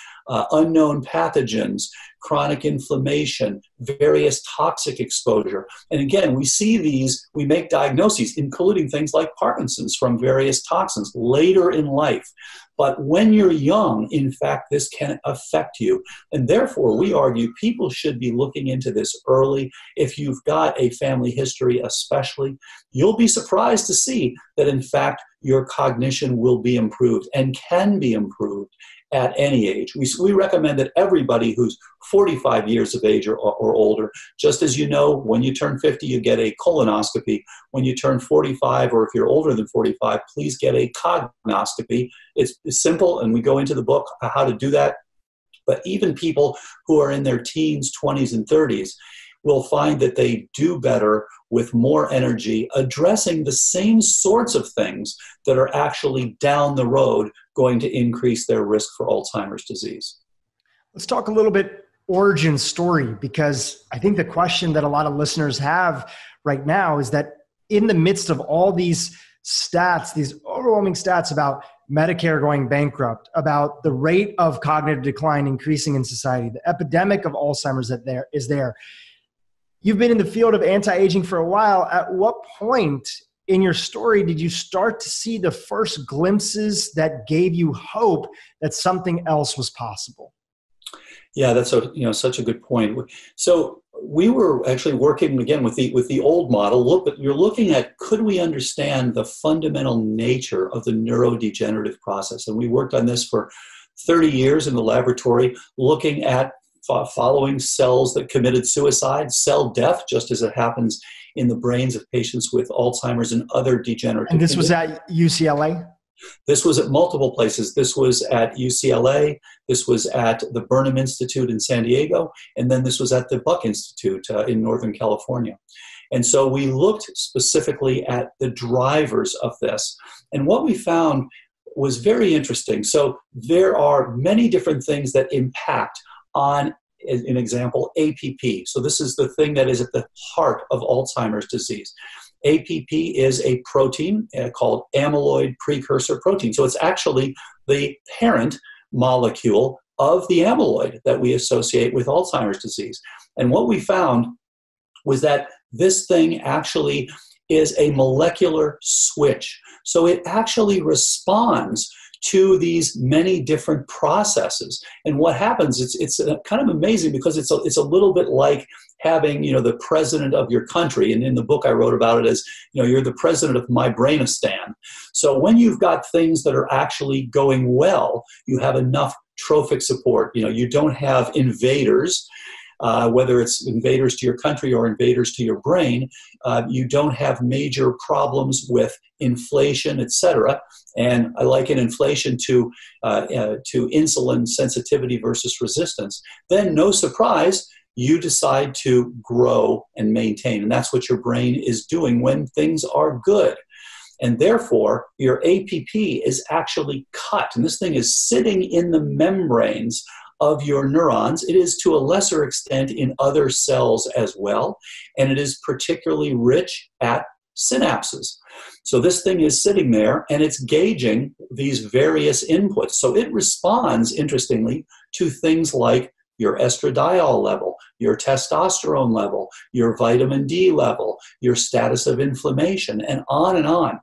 Unknown pathogens, chronic inflammation, various toxic exposure. And again, we see these, we make diagnoses, including things like Parkinson's from various toxins later in life. But when you're young, in fact, this can affect you. And therefore, we argue people should be looking into this early. If you've got a family history especially, you'll be surprised to see that, in fact, your cognition will be improved and can be improved at any age. We recommend that everybody who's 45 years of age or older, just as you know, when you turn 50, you get a colonoscopy. When you turn 45, or if you're older than 45, please get a cognoscopy. It's simple, and we go into the book how to do that. But even people who are in their teens, 20s, and 30s will find that they do better with more energy, addressing the same sorts of things that are actually down the road going to increase their risk for Alzheimer's disease. Let's talk a little bit origin story, because I think the question that a lot of listeners have right now is that in the midst of all these stats, these overwhelming stats about Medicare going bankrupt, about the rate of cognitive decline increasing in society, the epidemic of Alzheimer's that is there. You've been in the field of anti-aging for a while. At what point in your story did you start to see the first glimpses that gave you hope that something else was possible? Yeah, that's such a good point. So we were actually working again with the old model. You're looking at, could we understand the fundamental nature of the neurodegenerative process? And we worked on this for 30 years in the laboratory, looking at following cells that committed suicide, cell death, just as it happens in the brains of patients with Alzheimer's and other degenerative conditions. And this conditions. was at UCLA? This was at multiple places. This was at UCLA, this was at the Burnham Institute in San Diego, and then this was at the Buck Institute in Northern California. And so we looked specifically at the drivers of this. And what we found was very interesting. So there are many different things that impact on, an example, APP. So this is the thing that is at the heart of Alzheimer's disease. APP is a protein called amyloid precursor protein. So it's actually the parent molecule of the amyloid that we associate with Alzheimer's disease. And what we found was that this thing actually is a molecular switch. So it actually responds to these many different processes. And what happens, it's kind of amazing because it's a little bit like having, the president of your country. And in the book I wrote about it as, you're the president of my Bredesen. So when you've got things that are actually going well, you have enough trophic support. You don't have invaders. Whether it's invaders to your country or invaders to your brain, you don't have major problems with inflation, etc. And I liken inflation to insulin sensitivity versus resistance. Then, no surprise, you decide to grow and maintain. And that's what your brain is doing when things are good. And therefore, your APP is actually cut. And this thing is sitting in the membranes of your neurons. It is to a lesser extent in other cells as well, and it is particularly rich at synapses. So this thing is sitting there and it's gauging these various inputs. So it responds, interestingly, to things like your estradiol level, your testosterone level, your vitamin D level, your status of inflammation, and on and on.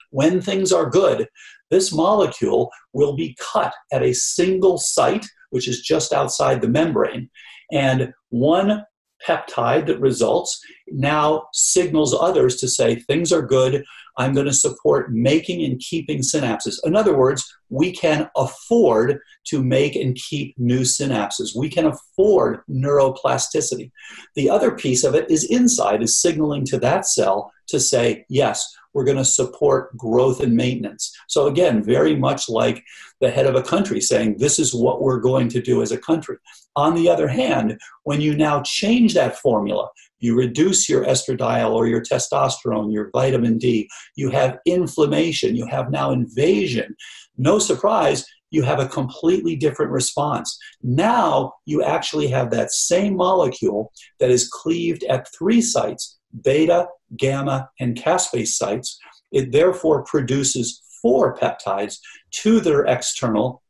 When things are good, this molecule will be cut at a single site, which is just outside the membrane. And one peptide that results now signals others to say, things are good, I'm going to support making and keeping synapses. In other words, we can afford to make and keep new synapses. We can afford neuroplasticity. The other piece of it is inside, is signaling to that cell to say, yes, we're going to support growth and maintenance. So again, very much like the head of a country saying, this is what we're going to do as a country. On the other hand, when you now change that formula, you reduce your estradiol or your testosterone, your vitamin D, you have inflammation, you have now invasion. No surprise, you have a completely different response. Now you actually have that same molecule that is cleaved at 3 sites, beta, gamma, and caspase sites. It therefore produces 4 peptides, 2 that are external,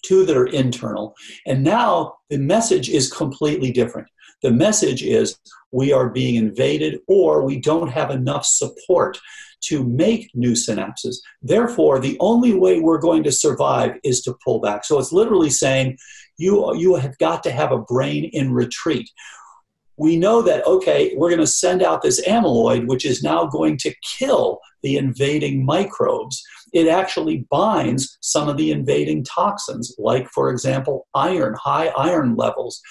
2 that are internal. And now the message is completely different. The message is we are being invaded, or we don't have enough support to make new synapses. Therefore, the only way we're going to survive is to pull back. So it's literally saying you have got to have a brain in retreat. We know that, okay, we're going to send out this amyloid, which is now going to kill the invading microbes. It actually binds some of the invading toxins, like, for example, iron, high iron levels.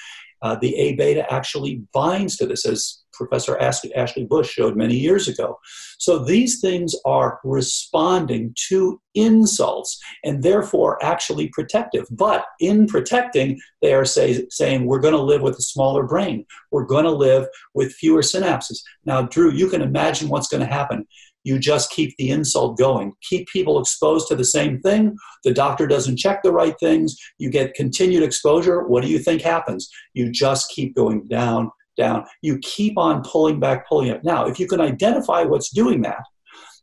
The A-beta actually binds to this, as Professor Ashley Bush showed many years ago. So these things are responding to insults and therefore actually protective. But in protecting, they are saying we're going to live with a smaller brain. We're going to live with fewer synapses. Now, Dhru, you can imagine what's going to happen. You just keep the insult going. Keep people exposed to the same thing. The doctor doesn't check the right things. You get continued exposure. What do you think happens? You just keep going down, down. You keep on pulling back, pulling up. Now, if you can identify what's doing that,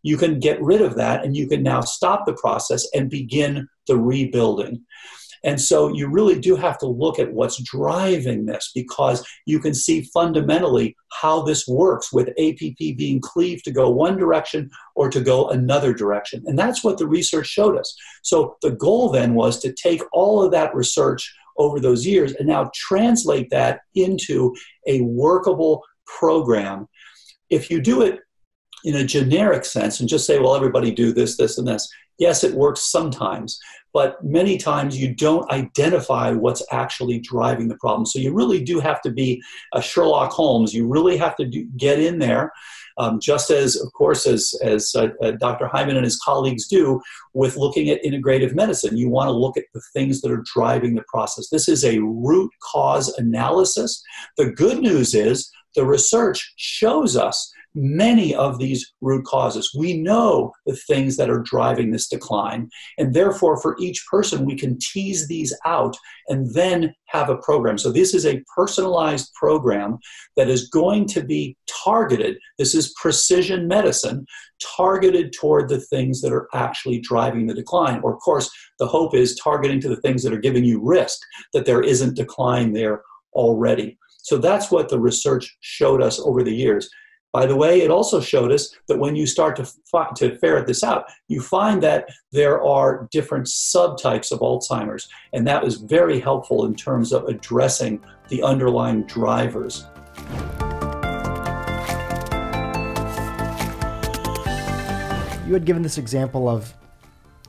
you can get rid of that, and you can now stop the process and begin the rebuilding. And so you really do have to look at what's driving this, because you can see fundamentally how this works with APP being cleaved to go one direction or to go another direction. And that's what the research showed us. So the goal then was to take all of that research over those years and now translate that into a workable program. If you do it in a generic sense and just say, well, everybody do this, this, and this, yes, it works sometimes, but many times you don't identify what's actually driving the problem. So you really do have to be a Sherlock Holmes. You really have to get in there, just as, of course, as Dr. Hyman and his colleagues do with looking at integrative medicine. You want to look at the things that are driving the process. This is a root cause analysis. The good news is the research shows us many of these root causes. We know the things that are driving this decline, and therefore for each person we can tease these out and then have a program. So this is a personalized program that is going to be targeted. This is precision medicine targeted toward the things that are actually driving the decline. Or of course, the hope is targeting to the things that are giving you risk, that there isn't decline there already. So that's what the research showed us over the years. By the way, it also showed us that when you start to ferret this out, you find that there are different subtypes of Alzheimer's, and that was very helpful in terms of addressing the underlying drivers. You had given this example of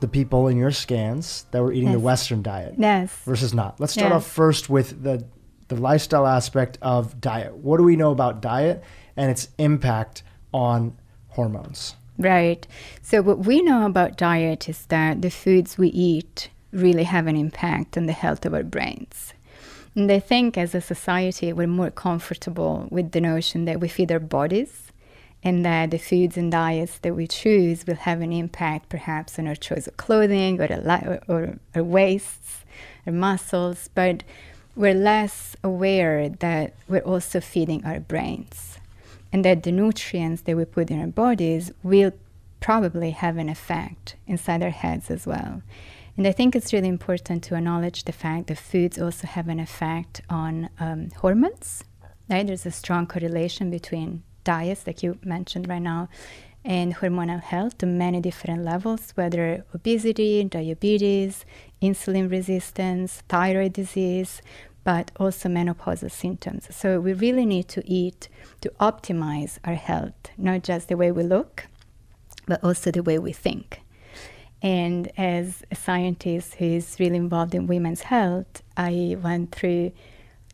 the people in your scans that were eating the Western diet versus not. Let's start off first with the lifestyle aspect of diet. What do we know about diet and its impact on hormones? Right. So what we know about diet is that the foods we eat really have an impact on the health of our brains. And I think as a society, we're more comfortable with the notion that we feed our bodies and that the foods and diets that we choose will have an impact perhaps on our choice of clothing or our waists, our muscles, but we're less aware that we're also feeding our brains and that the nutrients that we put in our bodies will probably have an effect inside our heads as well. And I think it's really important to acknowledge the fact that foods also have an effect on hormones. Right? There's a strong correlation between diets, like you mentioned right now, and hormonal health to many different levels, whether obesity, diabetes, insulin resistance, thyroid disease, but also menopausal symptoms. So we really need to eat to optimize our health, not just the way we look, but also the way we think. And as a scientist who is really involved in women's health, I went through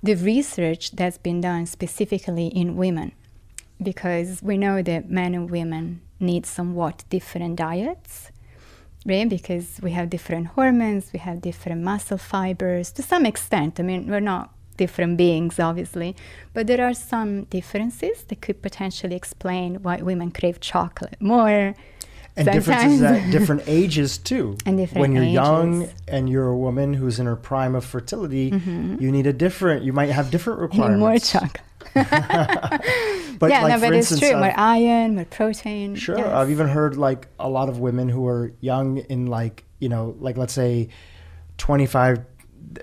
the research that's been done specifically in women, because we know that men and women need somewhat different diets, right? Because we have different hormones, we have different muscle fibers to some extent. I mean, we're not different beings, obviously, but there are some differences that could potentially explain why women crave chocolate more. And differences at different ages too. And different when you're ages. young and you're a woman who's in her prime of fertility, you might have different requirements. More chocolate. But yeah, like, no, but instance, it's true. More iron, more protein. Sure. Yes. I've even heard like a lot of women who are young in like let's say 25,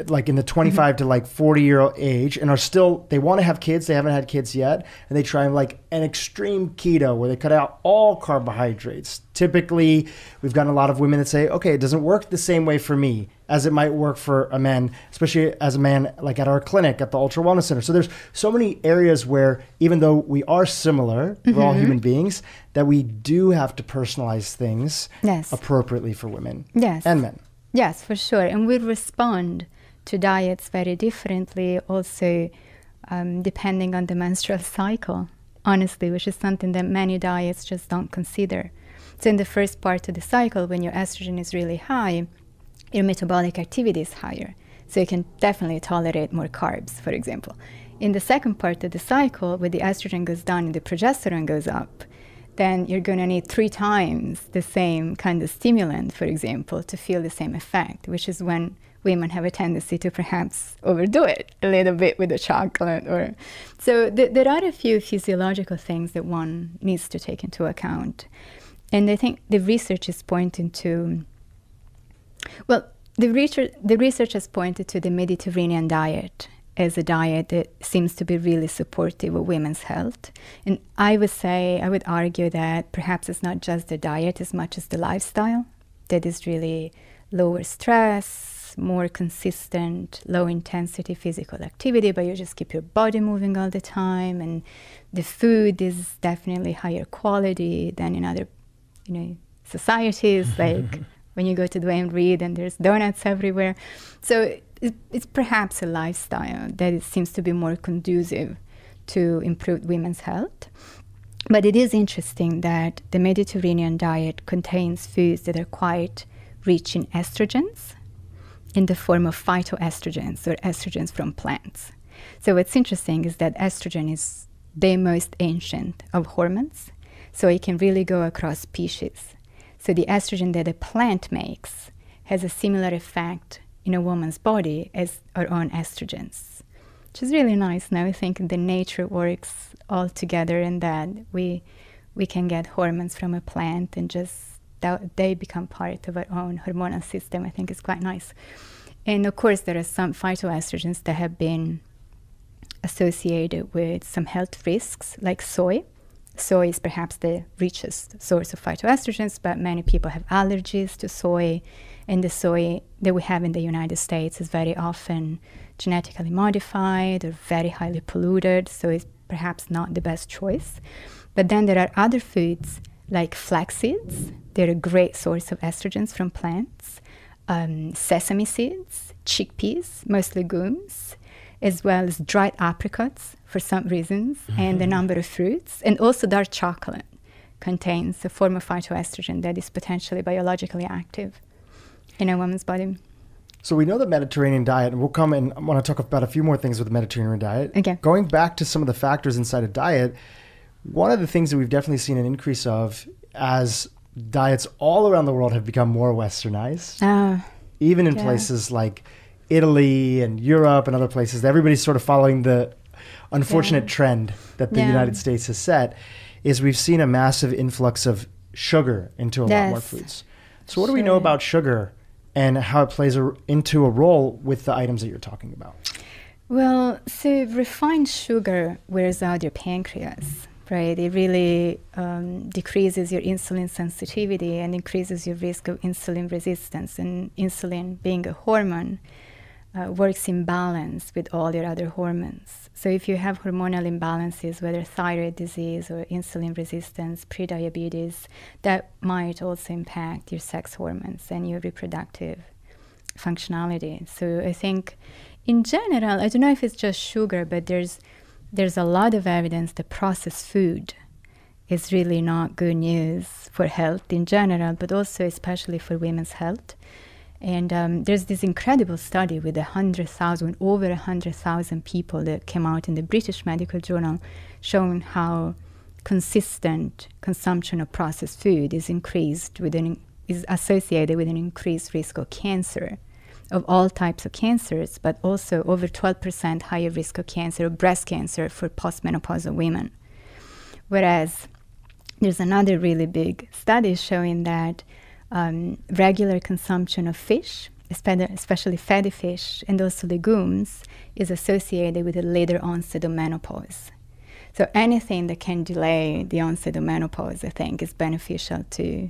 like in the 25 to like 40-year-old age, and are still, they want to have kids, they haven't had kids yet, and they try like an extreme keto where they cut out all carbohydrates. Typically, we've gotten a lot of women that say, okay, it doesn't work the same way for me as it might work for a man, especially as a man, like at our clinic, at the Ultra Wellness Center. So there's so many areas where, even though we are similar, we're all human beings, that we do have to personalize things appropriately for women and men. Yes, for sure. And we respond to diets very differently also depending on the menstrual cycle, honestly, which is something that many diets just don't consider. So in the first part of the cycle, when your estrogen is really high, your metabolic activity is higher. So you can definitely tolerate more carbs, for example. In the second part of the cycle, where the estrogen goes down and the progesterone goes up, then you're going to need 3 times the same kind of stimulant, for example, to feel the same effect, which is when women have a tendency to perhaps overdo it a little bit with the chocolate. So there are a few physiological things that one needs to take into account. And I think the research is pointing to, the research has pointed to the Mediterranean diet as a diet that seems to be really supportive of women's health. And I would argue that perhaps it's not just the diet as much as the lifestyle that is really lower stress, more consistent, low-intensity physical activity, but you just keep your body moving all the time, and the food is definitely higher quality than in other, societies, like when you go to Duane Reade and there's donuts everywhere. So it's perhaps a lifestyle that it seems to be more conducive to improve women's health. But it is interesting that the Mediterranean diet contains foods that are quite rich in estrogens, in the form of phytoestrogens or estrogens from plants. So what's interesting is that estrogen is the most ancient of hormones, so it can really go across species. So the estrogen that a plant makes has a similar effect in a woman's body as our own estrogens, which is really nice. Now I think the nature works all together, and that we can get hormones from a plant and just they become part of our own hormonal system. I think it's quite nice. And of course, there are some phytoestrogens that have been associated with some health risks, like soy. Soy is perhaps the richest source of phytoestrogens, but many people have allergies to soy. And the soy that we have in the United States is very often genetically modified or very highly polluted, so it's perhaps not the best choice. But then there are other foods like flax seeds. They're a great source of estrogens from plants. Sesame seeds, chickpeas, most legumes, as well as dried apricots for some reasons, and a number of fruits. And also dark chocolate contains a form of phytoestrogen that is potentially biologically active in a woman's body. So we know the Mediterranean diet, and we'll come and I want to talk about a few more things with the Mediterranean diet. Okay. Going back to some of the factors inside a diet, one of the things that we've definitely seen an increase of as diets all around the world have become more westernized, even in places like Italy and Europe and other places. Everybody's sort of following the unfortunate trend that the United States has set, is we've seen a massive influx of sugar into a lot more foods. So what do we know about sugar and how it plays into a role with the items that you're talking about? Well, so refined sugar wears out your pancreas, right? It really decreases your insulin sensitivity and increases your risk of insulin resistance. And insulin, being a hormone, works in balance with all your other hormones. So if you have hormonal imbalances, whether thyroid disease or insulin resistance, prediabetes, that might also impact your sex hormones and your reproductive functionality. So I think in general, I don't know if it's just sugar, but there's a lot of evidence that processed food is really not good news for health in general, but also especially for women's health. And there's this incredible study with over 100,000 people that came out in the British Medical Journal, showing how consistent consumption of processed food is associated with an increased risk of cancer, of all types of cancers, but also over 12% higher risk of cancer, of breast cancer, for postmenopausal women. Whereas there's another really big study showing that regular consumption of fish, especially fatty fish, and also legumes, is associated with a later onset of menopause. So anything that can delay the onset of menopause, I think, is beneficial to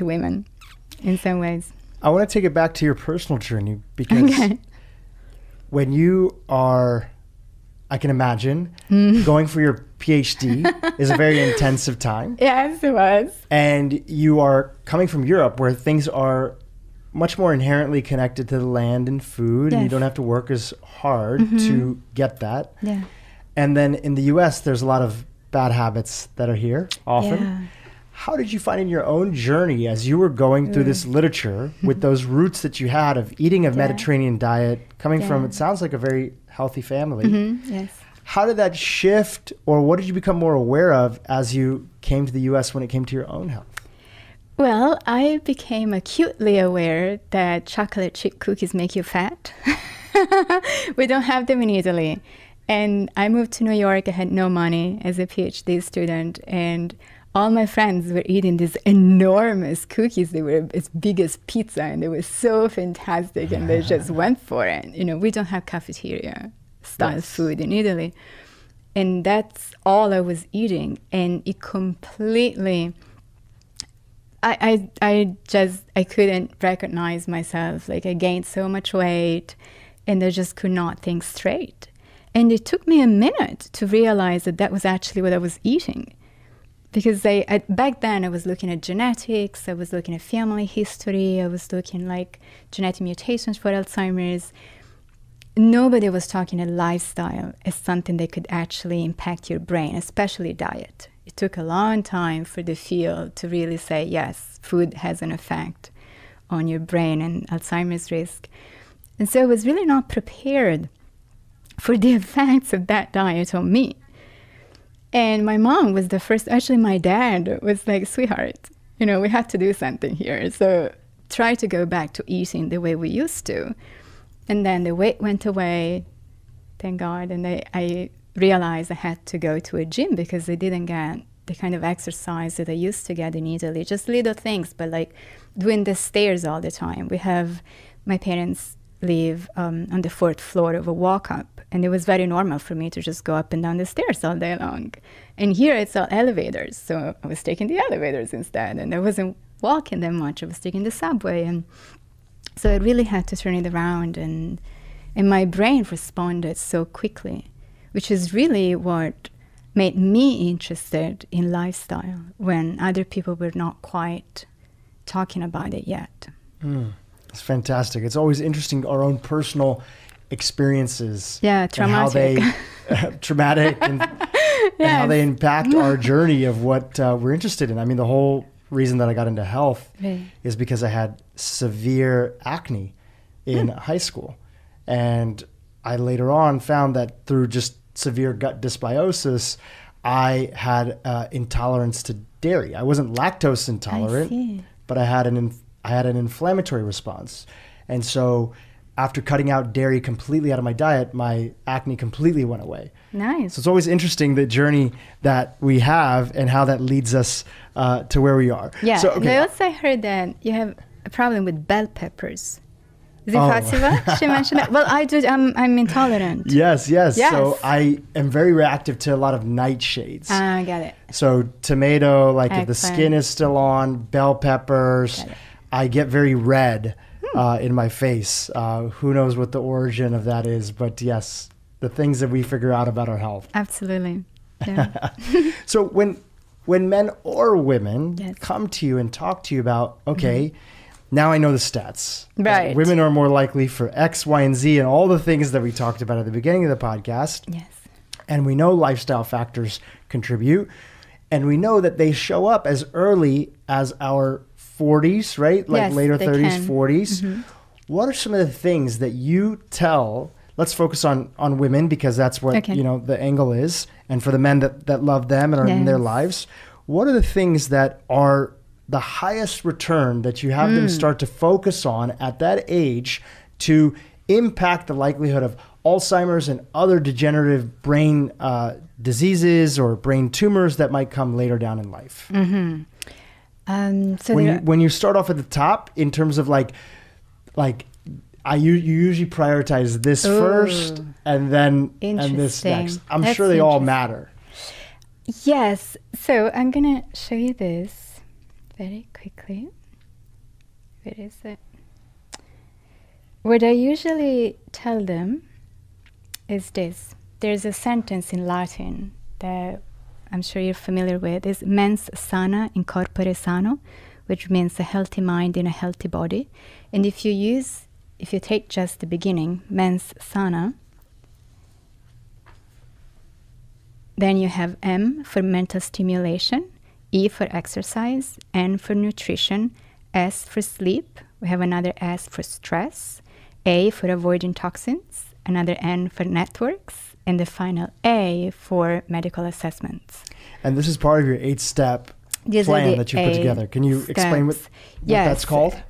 women in some ways. I want to take it back to your personal journey, because when you are, I can imagine, going for your PhD is a very intensive time. Yes, it was. And you are coming from Europe, where things are much more inherently connected to the land and food, and you don't have to work as hard to get that. Yeah. And then in the US, there's a lot of bad habits that are here often. Yeah. How did you find in your own journey, as you were going through this literature with those roots that you had of eating a Mediterranean diet, coming from, it sounds like, a very healthy family? Yes. How did that shift, or what did you become more aware of as you came to the US when it came to your own health? Well, I became acutely aware that chocolate chip cookies make you fat. We don't have them in Italy. And I moved to New York. I had no money as a PhD student, and all my friends were eating these enormous cookies. They were as big as pizza, and they were so fantastic, and they just went for it. You know, we don't have cafeteria-style food in Italy. And that's all I was eating. And it completely... I couldn't recognize myself. Like, I gained so much weight, and I just could not think straight. And it took me a minute to realize that that was actually what I was eating. Because back then I was looking at genetics, I was looking at family history, I was looking like genetic mutations for Alzheimer's. Nobody was talking about lifestyle as something that could actually impact your brain, especially diet. It took a long time for the field to really say, yes, food has an effect on your brain and Alzheimer's risk. And so I was really not prepared for the effects of that diet on me. And my mom was the first, actually my dad was like, sweetheart, we have to do something here. So try to go back to eating the way we used to. And then the weight went away, thank God. And I realized I had to go to a gym because I didn't get the kind of exercise that I used to get in Italy. Just little things, but like doing the stairs all the time. My parents live on the 4th floor of a walk-up, and it was very normal for me to just go up and down the stairs all day long. And here it's all elevators, so I was taking the elevators instead, and I wasn't walking that much. I was taking the subway, and so I really had to turn it around, and my brain responded so quickly, which is really what made me interested in lifestyle when other people were not quite talking about it yet. It's fantastic. It's always interesting, our own personal experiences. Yeah, traumatic. And how they, traumatic and how they impact our journey of what we're interested in. I mean, the whole reason that I got into health is because I had severe acne in high school. And I later on found that through just severe gut dysbiosis, I had intolerance to dairy. I wasn't lactose intolerant, but I had an inflammatory response. And so after cutting out dairy completely out of my diet, my acne completely went away. Nice. So it's always interesting the journey that we have and how that leads us to where we are. Yeah. So, okay. I also heard that you have a problem with bell peppers. Is it possible? She mentioned that. Well, I do. I'm intolerant. Yes. So I am very reactive to a lot of nightshades. I got it. So tomato, like Excellent. if the skin is still on, bell peppers. I get very red in my face. Who knows what the origin of that is? But yes, the things that we figure out about our health. Absolutely. Yeah. So when men or women come to you and talk to you about, okay, now I know the stats. Right. Women are more likely for X, Y, and Z and all the things that we talked about at the beginning of the podcast. Yes. And we know lifestyle factors contribute. And we know that they show up as early as our 40s, right? Like later 30s, 40s. What are some of the things that you tell, let's focus on women because that's what, the angle is. And for the men that love them and are in their lives, what are the things that are the highest return that you have them start to focus on at that age to impact the likelihood of Alzheimer's and other degenerative brain diseases or brain tumors that might come later down in life? So when you start off at the top in terms of you usually prioritize this first and then and this next. I'm sure they all matter. Yes. So I'm going to show you this very quickly. Where is it? What I usually tell them is this. There's a sentence in Latin that I'm sure you're familiar with. It's mens sana in corpore sano, which means a healthy mind in a healthy body. And if you take just the beginning, mens sana, then you have M for mental stimulation, E for exercise, N for nutrition, S for sleep. We have another S for stress, A for avoiding toxins, another N for networks, and the final A for medical assessments. And this is part of your 8-step plan that you put together. Can you explain what that's called?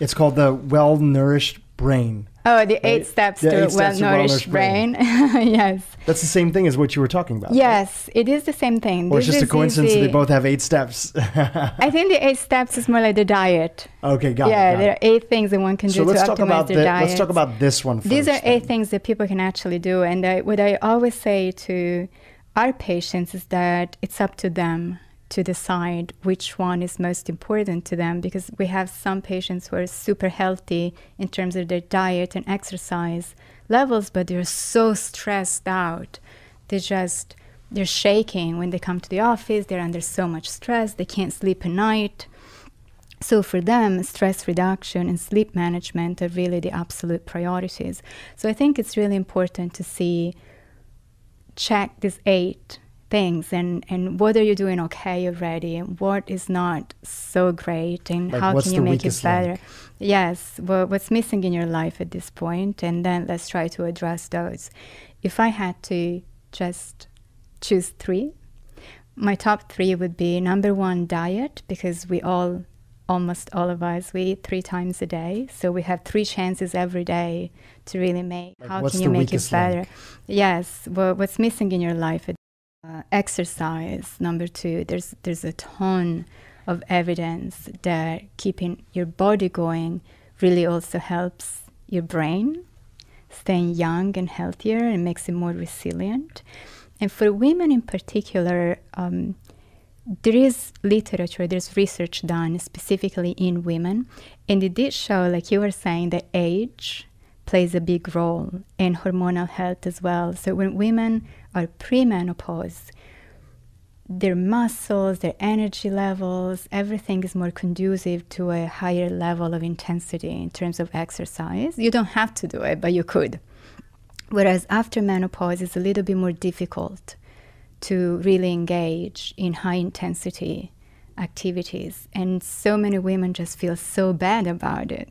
It's called the Well-Nourished Brain. Oh, the 8 steps to a well-nourished brain. Yes. That's the same thing as what you were talking about. Yes, right? It is the same thing. Or it's just a coincidence that they both have 8 steps. I think the 8 steps is more like the diet. Okay, got it. Yeah, there are 8 things that one can do to optimize their diet. Let's talk about this one first. These are 8 things that people can actually do. And what I always say to our patients is that it's up to them to decide which one is most important to them, because we have some patients who are super healthy in terms of their diet and exercise levels, but they're so stressed out. They're shaking when they come to the office. They're under so much stress. They can't sleep at night. So for them, stress reduction and sleep management are really the absolute priorities. So I think it's really important to check these 8 things and what are you doing okay already and what is not so great and how can you make it better. Yes, what's missing in your life at this point, and then let's try to address those. If I had to just choose 3. My top 3 would be number 1, diet, because almost all of us, we eat 3 times a day. So we have 3 chances every day to really make, how can you make it better? Link? Yes, well, what's missing in your life? Exercise, number 2. There's a ton of evidence that keeping your body going really also helps your brain staying young and healthier and makes it more resilient. And for women in particular, there is literature, there's research done specifically in women, and it did show, like you were saying, that age plays a big role in hormonal health as well. So when women are premenopause, their muscles, their energy levels, everything is more conducive to a higher level of intensity in terms of exercise. You don't have to do it, but you could. Whereas after menopause, it's a little bit more difficult to really engage in high intensity activities. And so many women just feel so bad about it.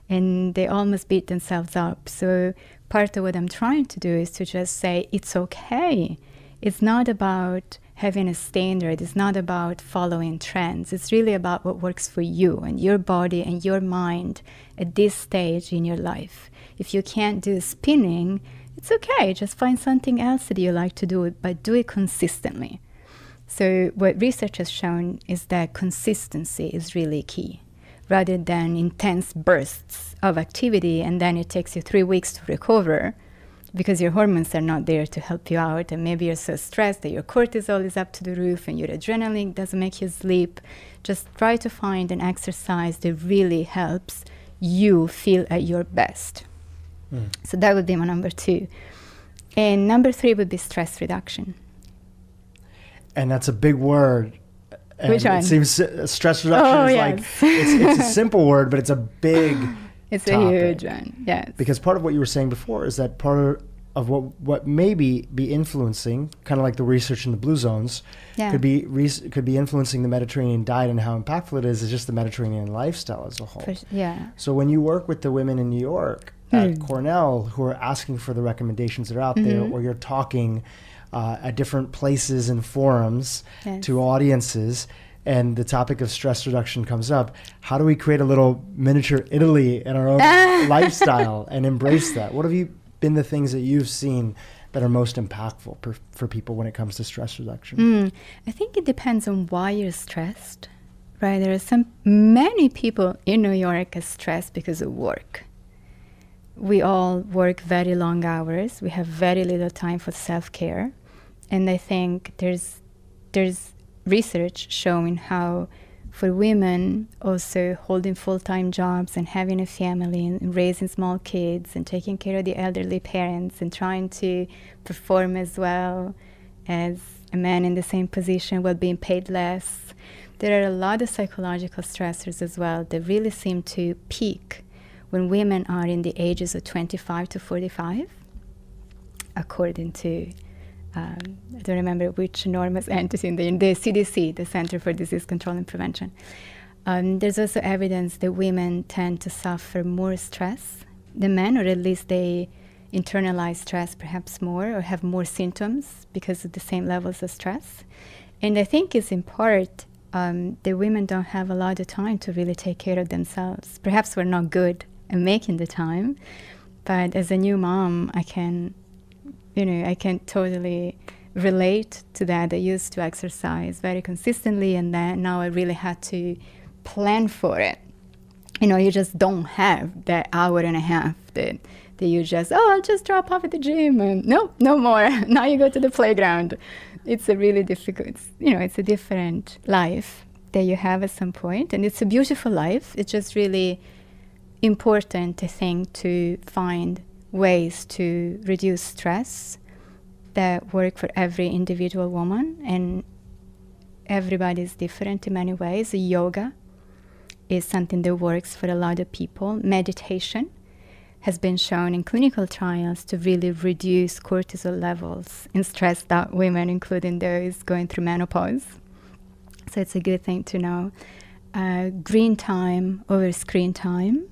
And they almost beat themselves up. So part of what I'm trying to do is to just say, it's okay. It's not about having a standard. It's not about following trends. It's really about what works for you and your body and your mind at this stage in your life. If you can't do spinning, it's okay. Just find something else that you like to do, but do it consistently. So what research has shown is that consistency is really key, rather than intense bursts of activity, and then it takes you 3 weeks to recover because your hormones are not there to help you out, and maybe you're so stressed that your cortisol is up to the roof and your adrenaline doesn't make you sleep. Just try to find an exercise that really helps you feel at your best. So that would be my number 2. And number 3 would be stress reduction. And that's a big word. And which one? It seems stress reduction is yes. like, it's a simple word, but it's a big It's topic. a huge one, yes. Because part of what you were saying before is that part of what may be influencing, kind of like the research in the blue zones, could be influencing the Mediterranean diet and how impactful it is just the Mediterranean lifestyle as a whole. So when you work with the women in New York at Cornell who are asking for the recommendations that are out there, or you're talking at different places and forums to audiences, and the topic of stress reduction comes up, how do we create a little miniature Italy in our own lifestyle and embrace that? What have been the things that you've seen that are most impactful for people when it comes to stress reduction? I think it depends on why you're stressed, right? There are many people in New York are stressed because of work. We all work very long hours. We have very little time for self-care. And I think there's research showing how for women also holding full-time jobs and having a family and raising small kids and taking care of the elderly parents and trying to perform as well as a man in the same position while being paid less. There are a lot of psychological stressors as well that really seem to peak when women are in the ages of 25 to 45, according to I don't remember which enormous entity in the CDC, the Center for Disease Control and Prevention. There's also evidence that women tend to suffer more stress than men, or at least they internalize stress perhaps more or have more symptoms because of the same levels of stress. And I think it's in part that women don't have a lot of time to really take care of themselves. Perhaps we're not good at making the time, but as a new mom, I can totally relate to that. I used to exercise very consistently, and then now I really had to plan for it. You just don't have that hour and a half that you just, I'll just drop off at the gym, and no more. Now you go to the playground. It's a really difficult, it's a different life that you have at some point, and it's a beautiful life. It's just really important, I think, to find ways to reduce stress that work for every individual woman, and everybody is different in many ways. Yoga is something that works for a lot of people. Meditation has been shown in clinical trials to really reduce cortisol levels in stressed out women, including those going through menopause. So it's a good thing to know. Green time over screen time.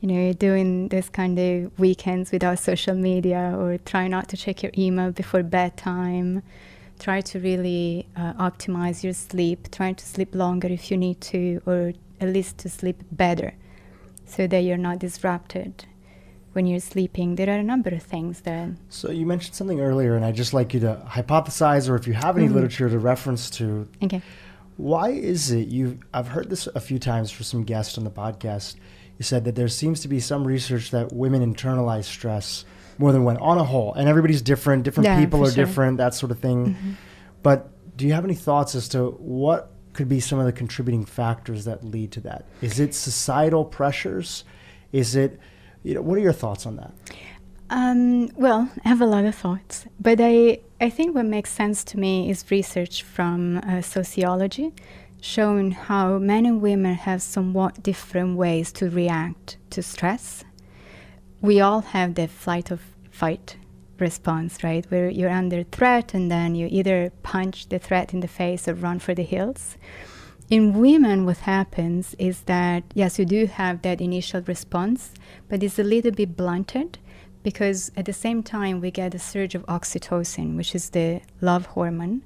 doing this kind of weekends without social media, or try not to check your email before bedtime. Try to really optimize your sleep. Try to sleep longer if you need to, or at least to sleep better so that you're not disrupted when you're sleeping. There are a number of things that... So you mentioned something earlier, and I'd just like you to hypothesize, or if you have any literature to reference to. Okay. Why is it I've heard this a few times for some guests on the podcast. You said that there seems to be some research that women internalize stress more than men on a whole, and everybody's different people are different, that sort of thing. But do you have any thoughts as to what could be some of the contributing factors that lead to that? Is it societal pressures? Is it, what are your thoughts on that? Well, I have a lot of thoughts, but I think what makes sense to me is research from sociology, showing how men and women have somewhat different ways to react to stress. We all have the flight or fight response, right? Where you're under threat and then you either punch the threat in the face or run for the hills. In women, what happens is that, yes, you do have that initial response, but it's a little bit blunted, because at the same time we get a surge of oxytocin, which is the love hormone,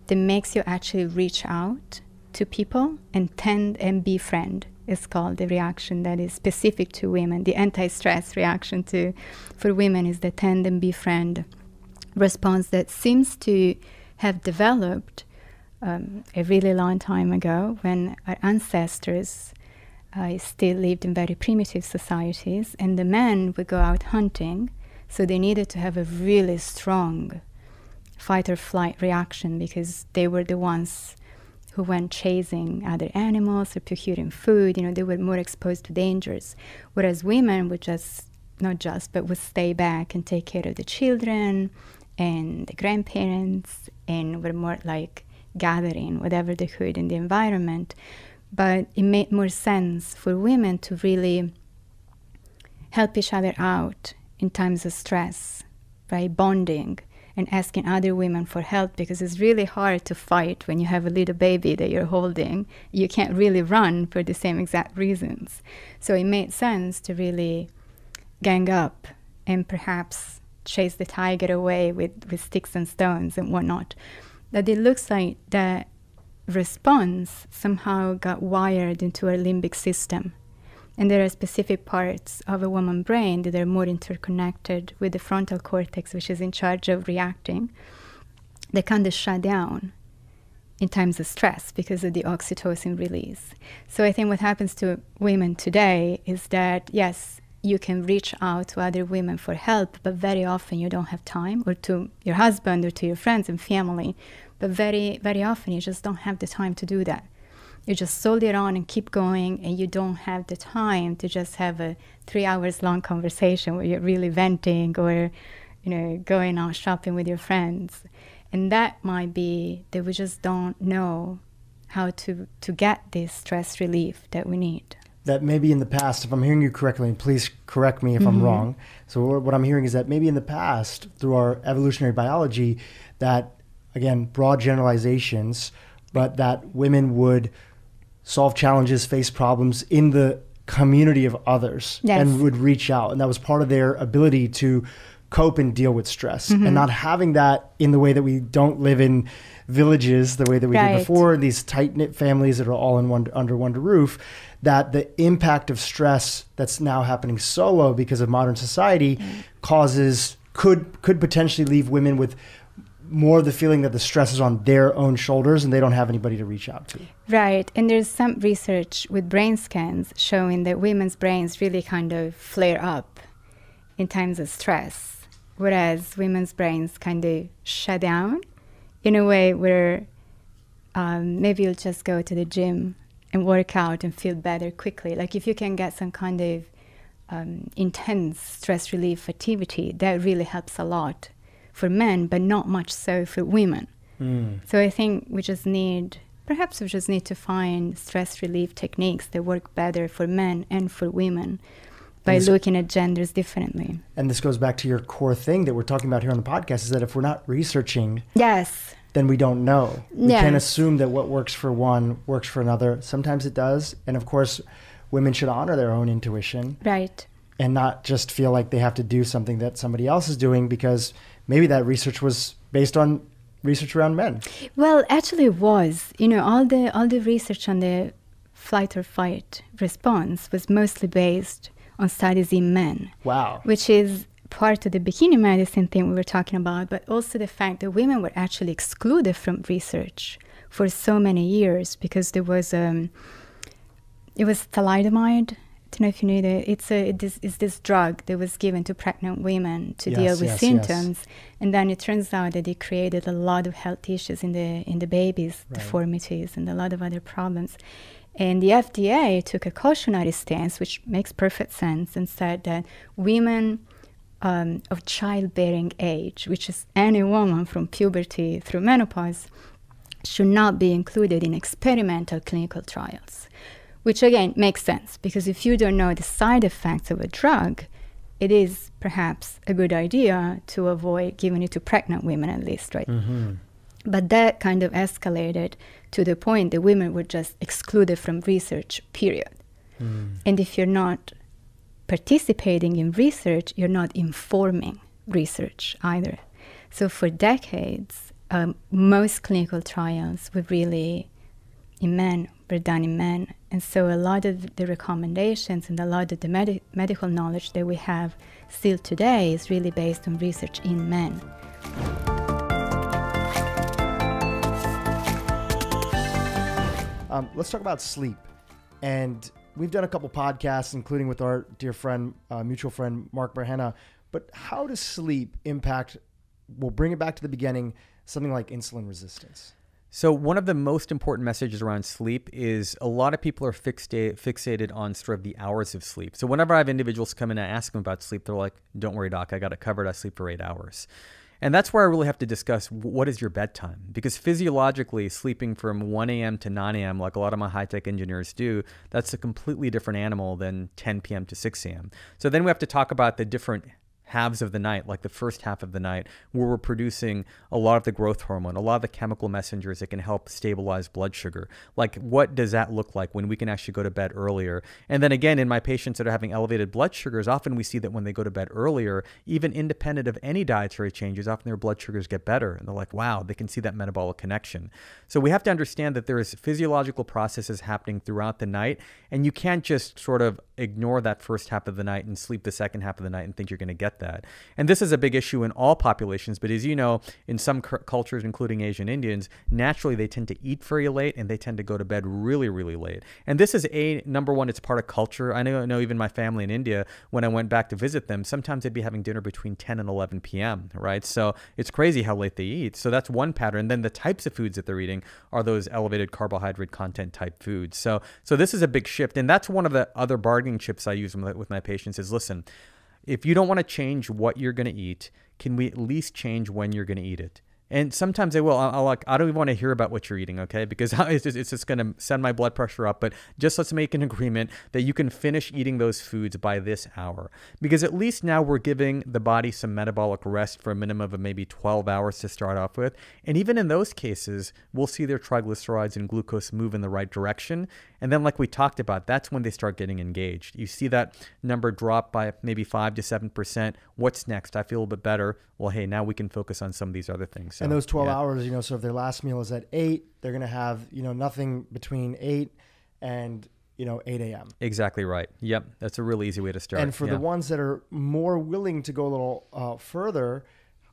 that makes you actually reach out to people and tend and befriend. Is called the reaction that is specific to women. The anti-stress reaction for women is the tend and befriend response that seems to have developed a really long time ago, when our ancestors still lived in very primitive societies, and the men would go out hunting, so they needed to have a really strong fight or flight reaction, because they were the ones who went chasing other animals or procuring food. They were more exposed to dangers. Whereas women would would stay back and take care of the children and the grandparents, and were more like gathering whatever they could in the environment. But it made more sense for women to really help each other out in times of stress, by bonding and asking other women for help, because it's really hard to fight when you have a little baby that you're holding. You can't really run for the same exact reasons. So it made sense to really gang up and perhaps chase the tiger away with sticks and stones and whatnot. But it looks like that response somehow got wired into our limbic system. And there are specific parts of a woman's brain that are more interconnected with the frontal cortex, which is in charge of reacting, that kind of shut down in times of stress because of the oxytocin release. So I think what happens to women today is that, yes, you can reach out to other women for help, but very often you don't have time, or to your husband or to your friends and family. But very, very often you just don't have the time to do that. You just soldier on and keep going, and you don't have the time to just have a 3 hours long conversation where you're really venting, or going out shopping with your friends. And that might be that we just don't know how to get this stress relief that we need. That maybe in the past, if I'm hearing you correctly, and please correct me if I'm wrong. So what I'm hearing is that maybe in the past, through our evolutionary biology, that, again, broad generalizations, but that women would solve challenges, face problems in the community of others, yes, and would reach out. And that was part of their ability to cope and deal with stress. And not having that in the way that we don't live in villages the way that we did before, these tight-knit families that are all under one roof, that the impact of stress that's now happening solo because of modern society could potentially leave women with more of the feeling that the stress is on their own shoulders and they don't have anybody to reach out to. Right. And there's some research with brain scans showing that women's brains really kind of flare up in times of stress, whereas women's brains kind of shut down in a way where maybe you'll just go to the gym and work out and feel better quickly. Like if you can get some kind of intense stress relief activity, that really helps a lot for men, but not much so for women. So I think we just need to find stress relief techniques that work better for men and for women by looking at genders differently. And this goes back to your core thing that we're talking about here on the podcast, is that if we're not researching, yes, then we don't know. We can't assume that what works for one works for another. Sometimes it does. And of course, women should honor their own intuition. Right. And not just feel like they have to do something that somebody else is doing because maybe that research was based on research around men. Well, actually it was. All the research on the flight or fight response was mostly based on studies in men. Wow. Which is part of the bikini medicine thing we were talking about, but also the fact that women were actually excluded from research for so many years because there was it was thalidomide. I don't know if you knew that. It's this drug that was given to pregnant women to deal with symptoms, and then it turns out that it created a lot of health issues in the babies, deformities, and a lot of other problems. And the FDA took a cautionary stance, which makes perfect sense, and said that women of childbearing age, which is any woman from puberty through menopause, should not be included in experimental clinical trials. Which again makes sense, because if you don't know the side effects of a drug, it is perhaps a good idea to avoid giving it to pregnant women at least, right? Mm-hmm. But that kind of escalated to the point that women were just excluded from research, period. Mm. And if you're not participating in research, you're not informing research either. So for decades, most clinical trials were really in men, were done in men. And so a lot of the recommendations and a lot of the medical knowledge that we have still today is really based on research in men. Let's talk about sleep. And we've done a couple podcasts, including with our dear friend, mutual friend, Mark Berhenna. But how does sleep impact, we'll bring it back to the beginning, something like insulin resistance? So one of the most important messages around sleep is a lot of people are fixated on sort of the hours of sleep. So whenever I have individuals come in and ask them about sleep, they're like, don't worry, doc, I got it covered. I sleep for 8 hours. And that's where I really have to discuss what is your bedtime? Because physiologically, sleeping from 1 a.m. to 9 a.m., like a lot of my high-tech engineers do, that's a completely different animal than 10 p.m. to 6 a.m. So then we have to talk about the different halves of the night, like the first half of the night, where we're producing a lot of the growth hormone, a lot of the chemical messengers that can help stabilize blood sugar. Like, what does that look like when we can actually go to bed earlier? And then again, in my patients that are having elevated blood sugars, often we see that when they go to bed earlier, even independent of any dietary changes, often their blood sugars get better. And they're like, wow, they can see that metabolic connection. So we have to understand that there is physiological processes happening throughout the night, and you can't just sort of ignore that first half of the night and sleep the second half of the night and think you're going to get that. And this is a big issue in all populations, but as you know, in some cultures, including Asian Indians, naturally they tend to eat very late and they tend to go to bed really, really late. And this is number one, it's part of culture. I know even my family in India, when I went back to visit them, sometimes they'd be having dinner between 10 and 11 p.m., right? So it's crazy how late they eat. So that's one pattern. Then the types of foods that they're eating are those elevated carbohydrate content type foods. So this is a big shift. And that's one of the other bargaining chips I use with my patients is, listen, if you don't want to change what you're going to eat, can we at least change when you're going to eat it? And sometimes they will. I don't even want to hear about what you're eating, okay? Because it's just going to send my blood pressure up. But just let's make an agreement that you can finish eating those foods by this hour. Because at least now we're giving the body some metabolic rest for a minimum of maybe 12 hours to start off with. And even in those cases, we'll see their triglycerides and glucose move in the right direction. And then like we talked about, that's when they start getting engaged. You see that number drop by maybe 5 to 7%. What's next? I feel a bit better. Well, hey, now we can focus on some of these other things. So, and those 12 hours, so if their last meal is at 8, they're going to have, nothing between 8 and, 8 a.m. Exactly right. Yep. That's a really easy way to start. And for the ones that are more willing to go a little further,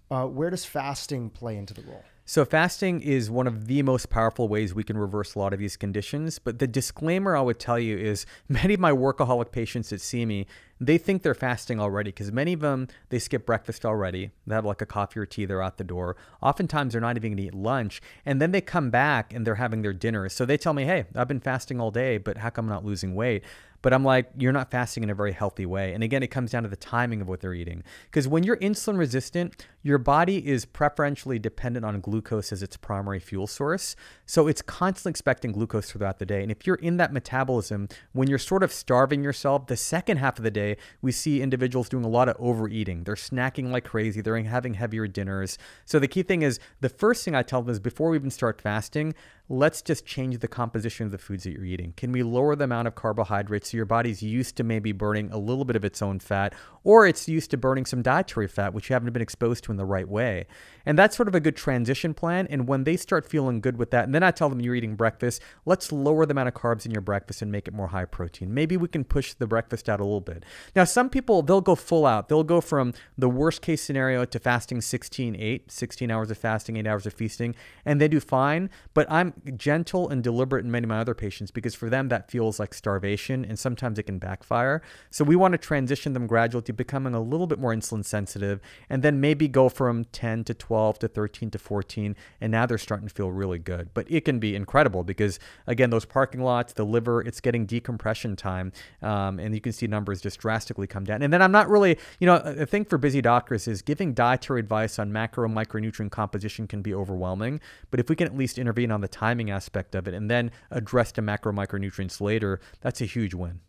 where does fasting play into the role? So fasting is one of the most powerful ways we can reverse a lot of these conditions. But the disclaimer I would tell you is many of my workaholic patients that see me, they think they're fasting already because many of them, they skip breakfast already. They have like a coffee or tea, they're out the door. Oftentimes they're not even going to eat lunch. And then they come back and they're having their dinner. So they tell me, hey, I've been fasting all day, but how come I'm not losing weight? But I'm like, you're not fasting in a very healthy way. And again, it comes down to the timing of what they're eating. Because when you're insulin resistant, your body is preferentially dependent on glucose as its primary fuel source. So it's constantly expecting glucose throughout the day. And if you're in that metabolism, when you're sort of starving yourself, the second half of the day, day, we see individuals doing a lot of overeating. They're snacking like crazy. They're having heavier dinners. So the key thing is, the first thing I tell them is, before we even start fasting, let's just change the composition of the foods that you're eating. Can we lower the amount of carbohydrates so your body's used to maybe burning a little bit of its own fat, or it's used to burning some dietary fat, which you haven't been exposed to in the right way? And that's sort of a good transition plan. And when they start feeling good with that, and then I tell them, you're eating breakfast, let's lower the amount of carbs in your breakfast and make it more high protein. Maybe we can push the breakfast out a little bit. Now, some people, they'll go full out. They'll go from the worst case scenario to fasting 16 hours of fasting, 8 hours of feasting, and they do fine. But I'm gentle and deliberate in many of my other patients, because for them that feels like starvation, and sometimes it can backfire. So we want to transition them gradually to becoming a little bit more insulin sensitive, and then maybe go from 10 to 12 to 13 to 14, and now they're starting to feel really good. But it can be incredible because, again, those parking lots, the liver, it's getting decompression time, and you can see numbers just drastically come down. And then I'm not really, a thing for busy doctors is giving dietary advice on macro and micronutrient composition can be overwhelming, but if we can at least intervene on the timing aspect of it and then address the macro micronutrients later, that's a huge win.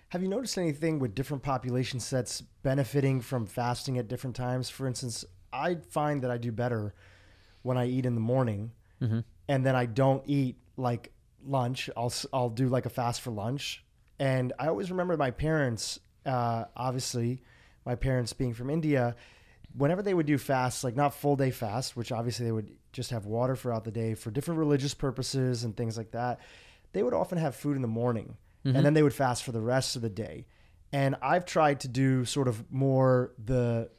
Have you noticed anything with different population sets benefiting from fasting at different times? For instance, I find that I do better when I eat in the morning, and then I don't eat like lunch. I'll do like a fast for lunch. And I always remember my parents, obviously my parents being from India, whenever they would do fasts, like not full day fast, which obviously they would just have water throughout the day for different religious purposes and things like that, they would often have food in the morning, and then they would fast for the rest of the day. And I've tried to do sort of more the,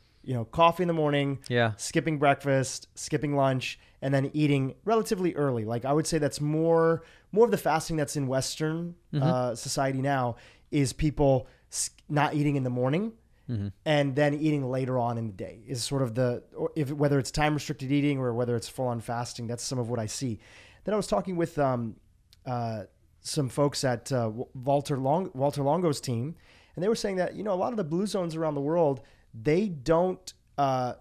coffee in the morning, skipping breakfast, skipping lunch, and then eating relatively early. Like I would say that's more of the fasting that's in Western society now is people not eating in the morning, and then eating later on in the day is sort of whether it's time restricted eating or whether it's full on fasting. That's some of what I see. Then I was talking with some folks at Walter Longo's team, and they were saying that, a lot of the blue zones around the world, they don't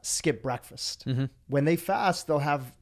skip breakfast. When they fast, they'll have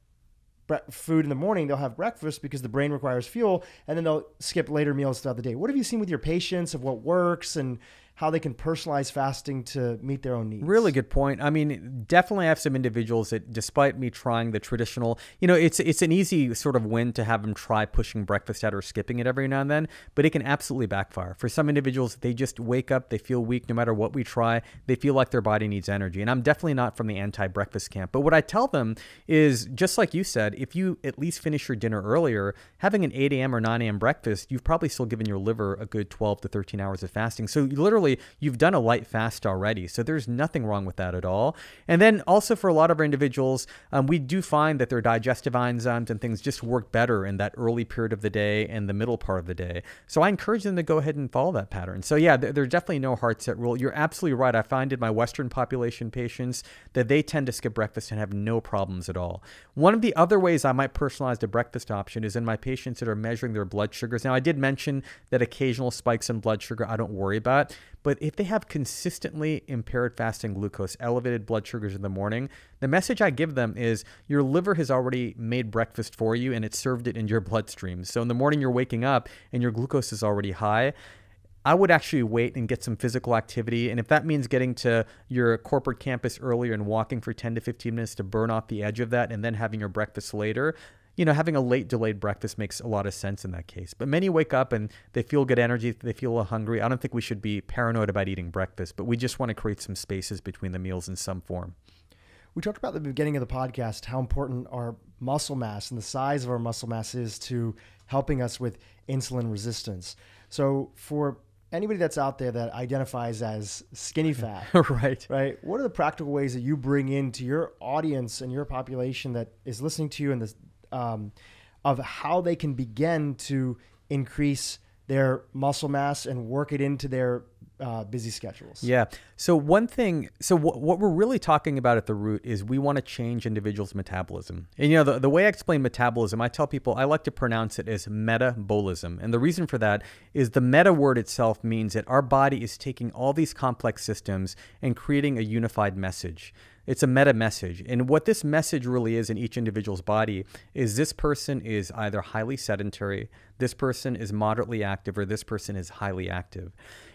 food in the morning, they'll have breakfast because the brain requires fuel, and then they'll skip later meals throughout the day. What have you seen with your patients of what works and how they can personalize fasting to meet their own needs? Really good point. I mean, definitely have some individuals that, despite me trying the traditional, it's an easy sort of win to have them try pushing breakfast out or skipping it every now and then, but it can absolutely backfire. For some individuals, they just wake up, they feel weak no matter what we try. They feel like their body needs energy. And I'm definitely not from the anti-breakfast camp. But what I tell them is, just like you said, if you at least finish your dinner earlier, having an 8 a.m. or 9 a.m. breakfast, you've probably still given your liver a good 12 to 13 hours of fasting. So literally, you've done a light fast already. So there's nothing wrong with that at all. And then also for a lot of our individuals, we do find that their digestive enzymes and things just work better in that early period of the day and the middle part of the day. So I encourage them to go ahead and follow that pattern. So yeah, there's definitely no hard set rule. You're absolutely right. I find in my Western population patients that they tend to skip breakfast and have no problems at all. One of the other ways I might personalize the breakfast option is in my patients that are measuring their blood sugars. Now, I did mention that occasional spikes in blood sugar I don't worry about, but if they have consistently impaired fasting glucose, elevated blood sugars in the morning, the message I give them is your liver has already made breakfast for you and it served it in your bloodstream. So in the morning you're waking up and your glucose is already high, I would actually wait and get some physical activity. And if that means getting to your corporate campus earlier and walking for 10 to 15 minutes to burn off the edge of that and then having your breakfast later, having a late delayed breakfast makes a lot of sense in that case. But many wake up and they feel good energy, they feel a little hungry. I don't think we should be paranoid about eating breakfast, but we just want to create some spaces between the meals in some form. We talked about at the beginning of the podcast how important our muscle mass and the size of our muscle mass is to helping us with insulin resistance. So for anybody that's out there that identifies as skinny fat, right? What are the practical ways that you bring into your audience and your population that is listening to you and this, of how they can begin to increase their muscle mass and work it into their busy schedules? Yeah. So one thing, what we're really talking about at the root is we want to change individuals' metabolism. And the way I explain metabolism, I tell people I like to pronounce it as metabolism. And the reason for that is the meta word itself means that our body is taking all these complex systems and creating a unified message. It's a meta message. And what this message really is in each individual's body is this person is either highly sedentary, this person is moderately active, or this person is highly active.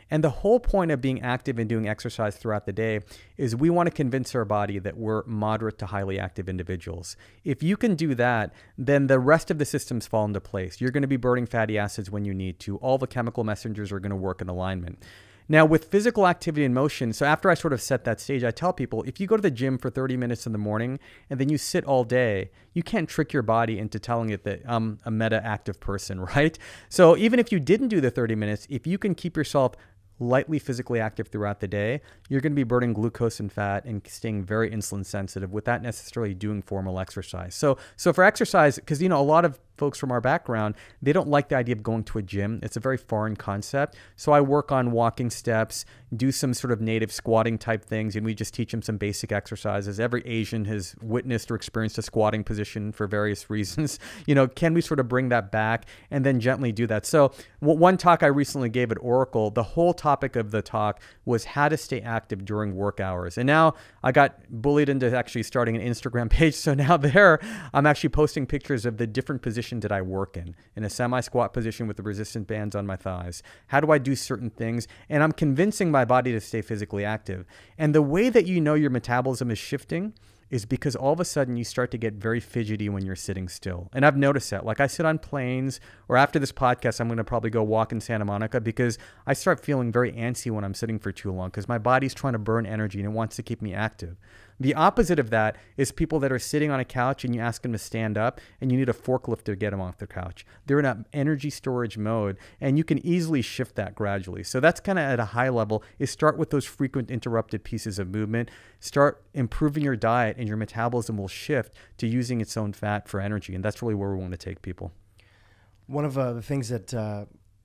And the whole point of being active and doing exercise throughout the day is we want to convince our body that we're moderate to highly active individuals. If you can do that, then the rest of the systems fall into place. You're going to be burning fatty acids when you need to. All the chemical messengers are going to work in alignment. Now, with physical activity and motion, so after I sort of set that stage, I tell people, if you go to the gym for 30 minutes in the morning and then you sit all day, you can't trick your body into telling it that I'm a meta-active person, right? So even if you didn't do the 30 minutes, if you can keep yourself lightly physically active throughout the day, you're going to be burning glucose and fat and staying very insulin sensitive without necessarily doing formal exercise. So for exercise, because a lot of folks from our background, they don't like the idea of going to a gym. It's a very foreign concept. So I work on walking steps, do some sort of native squatting type things, and we just teach them some basic exercises. Every Asian has witnessed or experienced a squatting position for various reasons. Can we sort of bring that back and then gently do that? So one talk I recently gave at Oracle, the whole topic of the talk was how to stay active during work hours. And now I got bullied into actually starting an Instagram page. So now there, I'm actually posting pictures of the different positions that I work in a semi-squat position with the resistant bands on my thighs. How do I do certain things? And I'm convincing my body to stay physically active. And the way that your metabolism is shifting is because all of a sudden you start to get very fidgety when you're sitting still. And I've noticed that. Like I sit on planes, or after this podcast, I'm going to probably go walk in Santa Monica because I start feeling very antsy when I'm sitting for too long because my body's trying to burn energy and it wants to keep me active. The opposite of that is people that are sitting on a couch and you ask them to stand up and you need a forklift to get them off their couch. They're in an energy storage mode and you can easily shift that gradually. So that's kind of at a high level is start with those frequent interrupted pieces of movement, start improving your diet and your metabolism will shift to using its own fat for energy. And that's really where we want to take people. One of the things that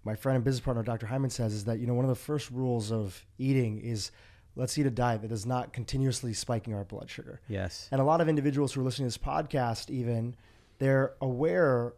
my friend and business partner, Dr. Hyman, says is that, one of the first rules of eating is let's eat a diet that is not continuously spiking our blood sugar. Yes. And a lot of individuals who are listening to this podcast, even, they're aware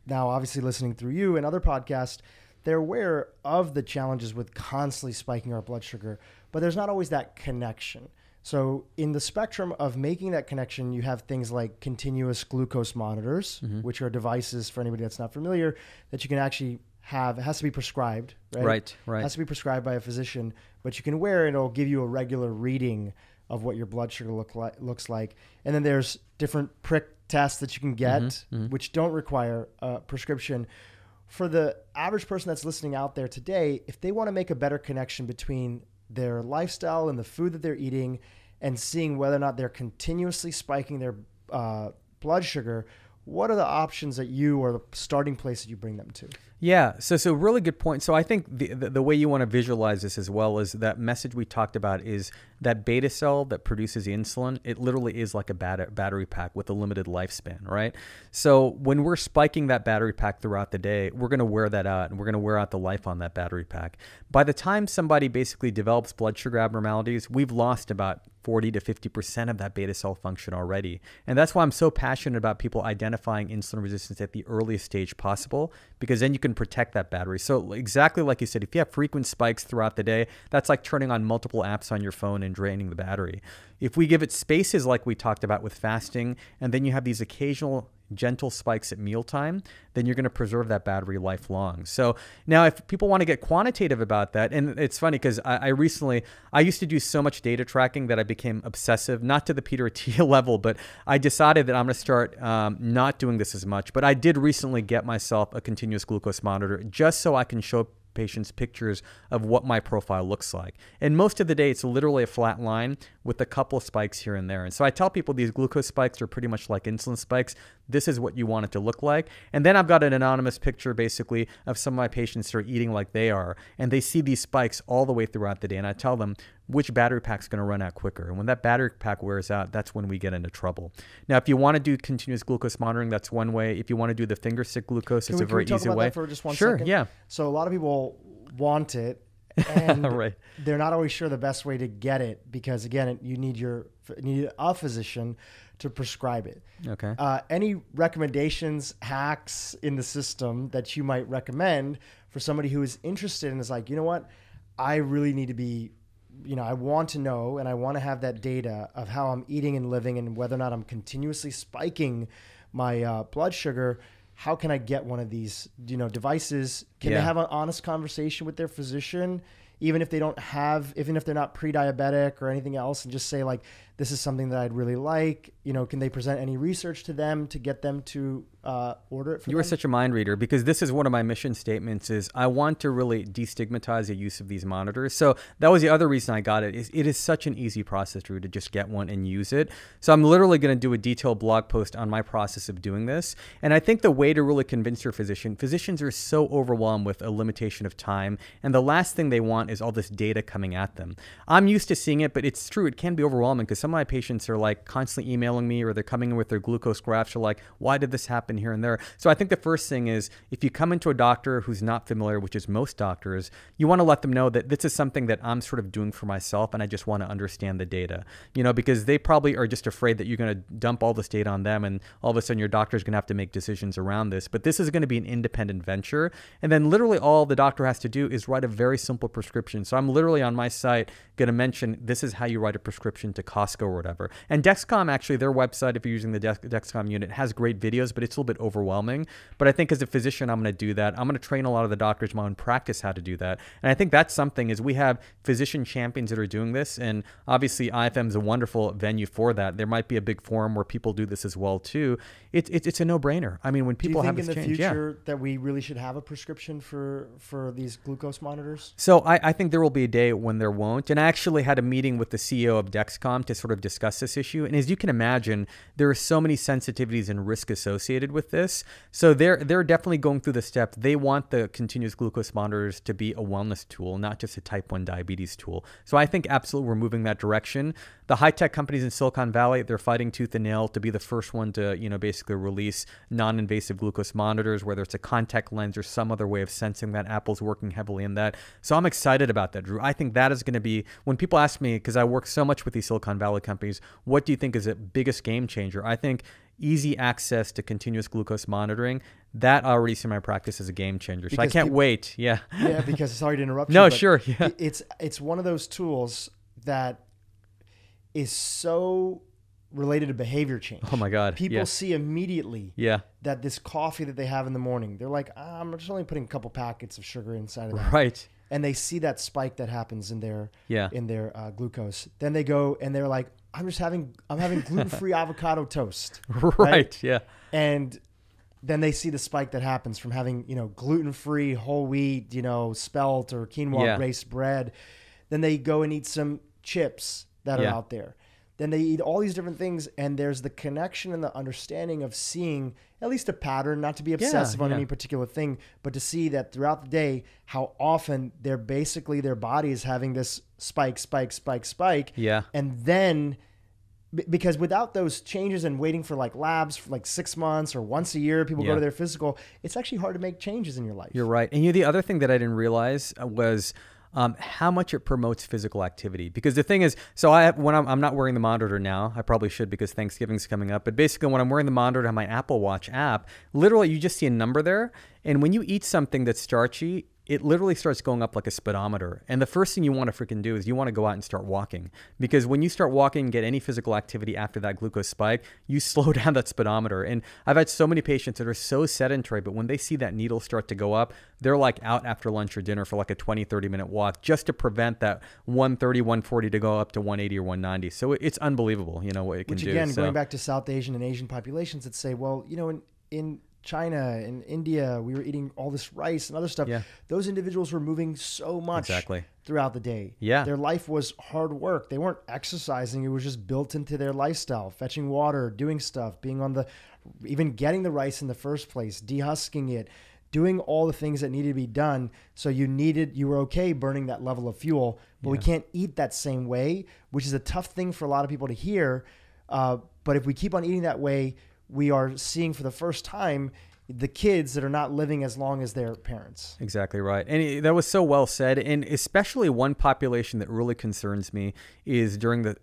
now, obviously listening through you and other podcasts, they're aware of the challenges with constantly spiking our blood sugar, but there's not always that connection. So in the spectrum of making that connection, you have things like continuous glucose monitors, which are devices, for anybody that's not familiar, that you can actually have. It has to be prescribed, right? Right. It has to be prescribed by a physician, but you can wear it and it'll give you a regular reading of what your blood sugar looks like. And then there's different prick tests that you can get, which don't require a prescription. For the average person that's listening out there today, if they want to make a better connection between their lifestyle and the food that they're eating and seeing whether or not they're continuously spiking their blood sugar, what are the options that you, or the starting place that you bring them to? Yeah, so really good point. So I think the way you want to visualize this as well is that message we talked about is that beta cell that produces the insulin, it literally is like a battery pack with a limited lifespan, right? So when we're spiking that battery pack throughout the day, we're going to wear that out and we're going to wear out the life on that battery pack. By the time somebody basically develops blood sugar abnormalities, we've lost about 40 to 50% of that beta cell function already. And that's why I'm so passionate about people identifying insulin resistance at the earliest stage possible, because then you can protect that battery. So exactly like you said, if you have frequent spikes throughout the day, that's like turning on multiple apps on your phone and draining the battery. If we give it spaces like we talked about with fasting, and then you have these occasional gentle spikes at mealtime, then you're going to preserve that battery lifelong. So now if people want to get quantitative about that, and it's funny because I used to do so much data tracking that I became obsessive, not to the Peter Attia level, but I decided that I'm going to start not doing this as much. But I did recently get myself a continuous glucose monitor just so I can show patients pictures of what my profile looks like. And most of the day, it's literally a flat line with a couple of spikes here and there. And so I tell people these glucose spikes are pretty much like insulin spikes. This is what you want it to look like. And then I've got an anonymous picture basically of some of my patients who are eating like they are. And they see these spikes all the way throughout the day. And I tell them which battery pack's going to run out quicker. And when that battery pack wears out, that's when we get into trouble. Now, if you want to do continuous glucose monitoring, that's one way. If you want to do the finger stick glucose, it's a very easy way. Can we talk about that for just one second? Sure, yeah. So a lot of people want it, and right. They're not always sure the best way to get it because, again, you need a physician to prescribe it. Okay. Any recommendations, hacks in the system that you might recommend for somebody who is interested and is like, you know what, I really need to be I want to know, and I want to have that data of how I'm eating and living and whether or not I'm continuously spiking my blood sugar. How can I get one of these, devices? Can they have an honest conversation with their physician, even if they're not pre-diabetic or anything else, and just say like, this is something that I'd really like, can they present any research to them to get them to order it for them? You are such a mind reader, because this is one of my mission statements is I want to really destigmatize the use of these monitors. So that was the other reason I got it. It is such an easy process, Dhru, to just get one and use it. So I'm literally going to do a detailed blog post on my process of doing this. And I think the way to really convince your physicians are so overwhelmed with a limitation of time. And the last thing they want is all this data coming at them. I'm used to seeing it, but it's true. It can be overwhelming, because some of my patients are like constantly emailing me, or they're coming in with their glucose graphs. They're like, why did this happen here and there? So I think the first thing is, if you come into a doctor who's not familiar, which is most doctors, you want to let them know that this is something that I'm sort of doing for myself, and I just want to understand the data, because they probably are just afraid that you're going to dump all this data on them, and all of a sudden your doctor's going to have to make decisions around this. But this is going to be an independent venture. And then literally all the doctor has to do is write a very simple prescription. So I'm literally on my site going to mention, this is how you write a prescription to Costco or whatever. And Dexcom, actually, their website, if you're using the Dexcom unit, has great videos, but it's a little bit overwhelming. But I think as a physician, I'm going to do that. I'm going to train a lot of the doctors in my own practice how to do that. And I think that's something, is we have physician champions that are doing this. And obviously IFM is a wonderful venue for that. There might be a big forum where people do this as well too. It's a no-brainer. I mean, when people have this change, do you think in the future that we really should have a prescription for these glucose monitors? So I think there will be a day when there won't. And I actually had a meeting with the CEO of Dexcom to sort of discuss this issue. And as you can imagine, there are so many sensitivities and risk associated with this. So they're definitely going through the step. They want the continuous glucose monitors to be a wellness tool, not just a type 1 diabetes tool. So I think absolutely we're moving that direction. The high-tech companies in Silicon Valley, they're fighting tooth and nail to be the first one to, basically release non-invasive glucose monitors, whether it's a contact lens or some other way of sensing that. Apple's working heavily in that. So I'm excited about that, Dhru. I think that is going to be, when people ask me, because I work so much with these Silicon Valley companies, what do you think is the biggest game changer? I think easy access to continuous glucose monitoring, that I already see in my practice as a game changer. So I can't wait. Yeah. Yeah, because sorry to interrupt you. No, sure. Yeah. It's one of those tools that is so related to behavior change. Oh my God. People see immediately that this coffee that they have in the morning, they're like, I'm just only putting a couple packets of sugar inside of that. Right. And they see that spike that happens in their glucose. Then they go and they're like, I'm having gluten-free avocado toast. Right. Yeah. And then they see the spike that happens from having, gluten-free whole wheat, spelt or quinoa-based bread. Then they go and eat some chips that are out there. Then they eat all these different things, and there's the connection and the understanding of seeing at least a pattern, not to be obsessive on any particular thing, but to see that throughout the day, how often their body is having this spike. Yeah. And then, because without those changes and waiting for like labs for like 6 months or once a year, people go to their physical, it's actually hard to make changes in your life. You're right. And the other thing that I didn't realize was how much it promotes physical activity. Because the thing is, so when I'm not wearing the monitor now, I probably should because Thanksgiving's coming up, but basically when I'm wearing the monitor on my Apple Watch app, literally you just see a number there. And when you eat something that's starchy, it literally starts going up like a speedometer. And the first thing you want to freaking do is you want to go out and start walking. Because when you start walking and get any physical activity after that glucose spike, you slow down that speedometer. And I've had so many patients that are so sedentary, but when they see that needle start to go up, they're like out after lunch or dinner for like a 20, 30-minute walk just to prevent that 130, 140 to go up to 180 or 190. So it's unbelievable, what it can do. Which again, going back to South Asian and Asian populations that say, well, in China and India, we were eating all this rice and other stuff. Yeah. Those individuals were moving so much throughout the day. Yeah. Their life was hard work. They weren't exercising. It was just built into their lifestyle, fetching water, doing stuff, even getting the rice in the first place, dehusking it, doing all the things that needed to be done. So you were okay burning that level of fuel, but we can't eat that same way, which is a tough thing for a lot of people to hear. But if we keep on eating that way, we are seeing for the first time the kids that are not living as long as their parents. Exactly right. And that was so well said. And especially one population that really concerns me is during the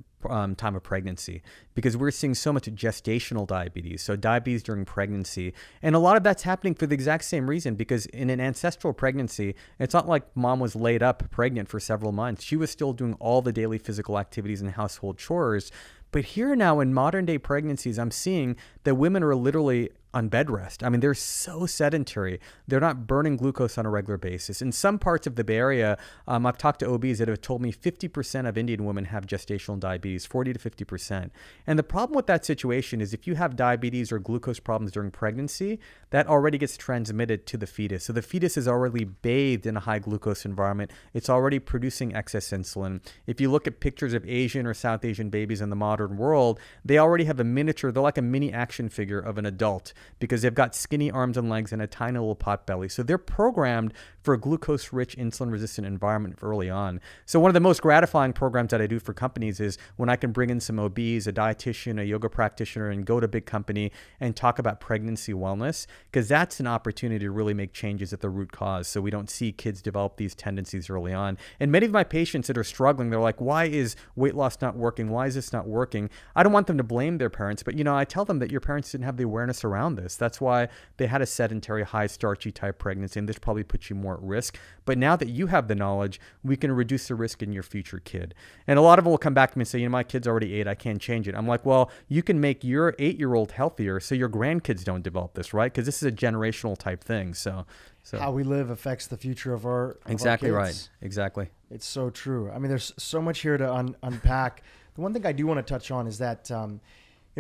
time of pregnancy, because we're seeing so much gestational diabetes, so diabetes during pregnancy. And a lot of that's happening for the exact same reason, because in an ancestral pregnancy, it's not like mom was laid up pregnant for several months. She was still doing all the daily physical activities and household chores. But here now in modern day pregnancies, I'm seeing that women are literally on bed rest. I mean, they're so sedentary. They're not burning glucose on a regular basis. In some parts of the Bay Area, I've talked to OBs that have told me 50% of Indian women have gestational diabetes, 40 to 50%. And the problem with that situation is if you have diabetes or glucose problems during pregnancy, that already gets transmitted to the fetus. So the fetus is already bathed in a high glucose environment. It's already producing excess insulin. If you look at pictures of Asian or South Asian babies in the modern world, they already have a miniature, they're like a mini action figure of an adult, because they've got skinny arms and legs and a tiny little pot belly. So they're programmed for a glucose-rich, insulin-resistant environment early on. So one of the most gratifying programs that I do for companies is when I can bring in some OBs, a dietitian, a yoga practitioner, and go to a big company and talk about pregnancy wellness, because that's an opportunity to really make changes at the root cause so we don't see kids develop these tendencies early on. And many of my patients that are struggling, they're like, why is weight loss not working? Why is this not working? I don't want them to blame their parents, but I tell them that your parents didn't have the awareness around this. That's why they had a sedentary, high starchy type pregnancy, and this probably puts you more at risk. But now that you have the knowledge, we can reduce the risk in your future kid. And a lot of them will come back to me and say, my kid's already 8, I can't change it. I'm like, well, you can make your 8-year-old healthier so your grandkids don't develop this, right? Because this is a generational type thing. So how we live affects the future of our exactly our kids. Right. Exactly. It's so true. I mean, there's so much here to unpack. The one thing I do want to touch on is that,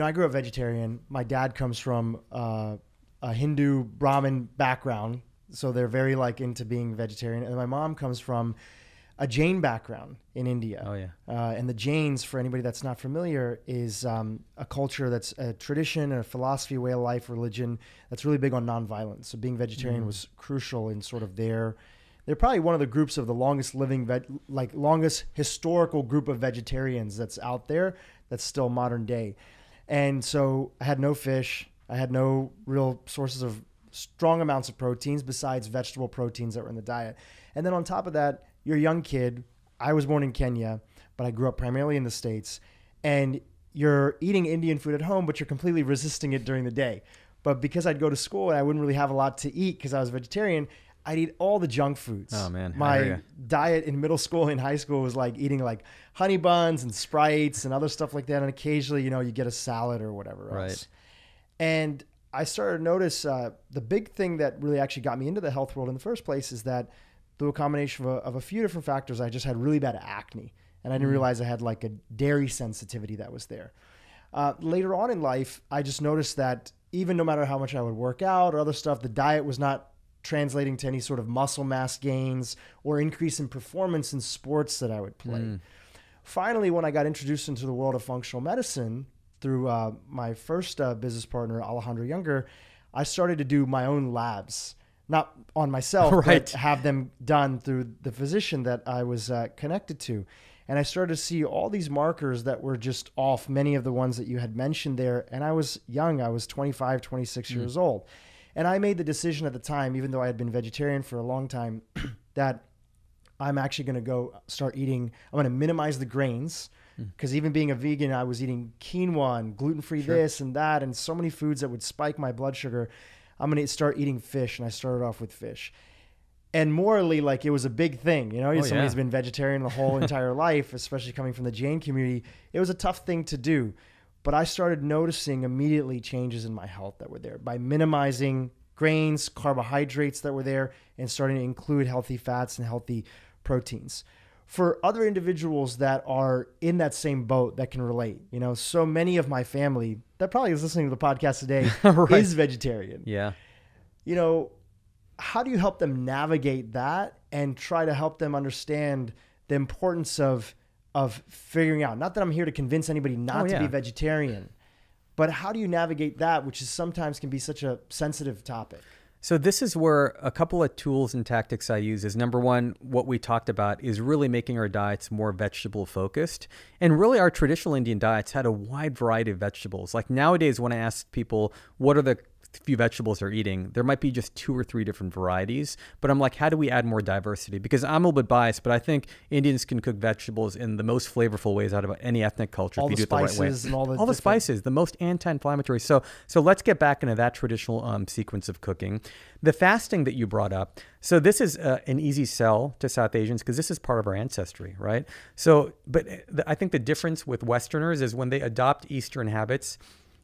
I grew up vegetarian. My dad comes from a Hindu Brahmin background, so they're very into being vegetarian. And my mom comes from a Jain background in India. Oh, yeah. And the Jains, for anybody that's not familiar, is a culture that's a tradition, a philosophy, way of life, religion that's really big on nonviolence. So being vegetarian was crucial in sort of they're probably one of the groups of the longest living, longest historical group of vegetarians that's out there that's still modern day. And so I had no fish. I had no real sources of strong amounts of proteins besides vegetable proteins that were in the diet. And then on top of that, you're a young kid. I was born in Kenya, but I grew up primarily in the States. And you're eating Indian food at home, but you're completely resisting it during the day. But because I'd go to school and I wouldn't really have a lot to eat because I was vegetarian, I'd eat all the junk foods. Oh, man. My diet in middle school and high school was eating honey buns and Sprites and other stuff like that. And occasionally, you get a salad or whatever else. Right. And I started to notice the big thing that really actually got me into the health world in the first place is that through a combination of a few different factors, I just had really bad acne. And I didn't realize I had a dairy sensitivity that was there. Later on in life, I just noticed that even no matter how much I would work out or other stuff, the diet was not translating to any sort of muscle mass gains or increase in performance in sports that I would play. Finally, when I got introduced into the world of functional medicine through my first business partner, Alejandro Younger, I started to do my own labs, not on myself, right, but have them done through the physician that I was connected to. And I started to see all these markers that were just off, many of the ones that you had mentioned there. And I was young. I was 25, 26 years old. And I made the decision at the time, even though I had been vegetarian for a long time, that I'm actually going to go start eating. I'm going to minimize the grains, because even being a vegan, I was eating quinoa and gluten-free this and that, and so many foods that would spike my blood sugar. I'm going to start eating fish, and I started off with fish. And morally, it was a big thing. Somebody's been vegetarian the whole entire life, especially coming from the Jain community. It was a tough thing to do. But I started noticing immediately changes in my health that were there by minimizing grains, carbohydrates that were there, and starting to include healthy fats and healthy proteins. For other individuals that are in that same boat that can relate, so many of my family that probably is listening to the podcast today right, is vegetarian. Yeah. How do you help them navigate that and try to help them understand the importance of figuring out, not that I'm here to convince anybody not to be vegetarian, but how do you navigate that, which is sometimes can be such a sensitive topic? So this is where a couple of tools and tactics I use is, number one, what we talked about is really making our diets more vegetable focused. And really our traditional Indian diets had a wide variety of vegetables. Like nowadays, when I ask people, what are the few vegetables they're eating, there might be just 2 or 3 different varieties. But I'm like, how do we add more diversity? Because I'm a little bit biased, but I think Indians can cook vegetables in the most flavorful ways out of any ethnic culture if you do it the right way. And all the spices, the most anti-inflammatory. So let's get back into that traditional sequence of cooking. The fasting that you brought up. So this is an easy sell to South Asians because this is part of our ancestry, right? So, but I think the difference with Westerners is when they adopt Eastern habits,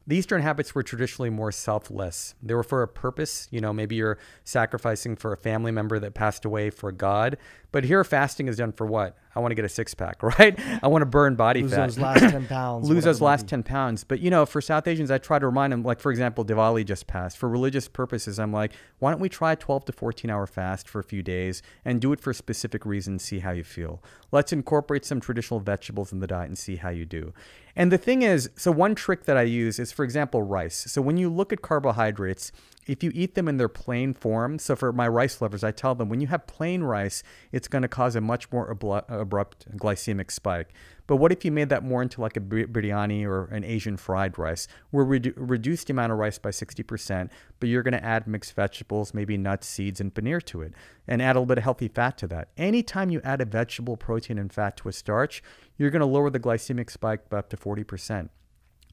the Eastern habits were traditionally more selfless. They were for a purpose. You know, maybe you're sacrificing for a family member that passed away for God. But here fasting is done for what? I want to get a 6-pack, right? I want to burn body fat. Lose those last 10 pounds. Lose those last 10 pounds. But, you know, for South Asians, I try to remind them, like, for example, Diwali just passed. For religious purposes, I'm like, why don't we try a 12 to 14-hour fast for a few days and do it for specific reasons, see how you feel. Let's incorporate some traditional vegetables in the diet and see how you do. And the thing is, so one trick that I use is, for example, rice. So when you look at carbohydrates, if you eat them in their plain form, so for my rice lovers, I tell them when you have plain rice, it's going to cause a much more abrupt glycemic spike. But what if you made that more into like a biryani or an Asian fried rice, where we reduce the amount of rice by 60%, but you're going to add mixed vegetables, maybe nuts, seeds, and paneer to it, and add a little bit of healthy fat to that. Anytime you add a vegetable, protein, and fat to a starch, you're going to lower the glycemic spike by up to 40%.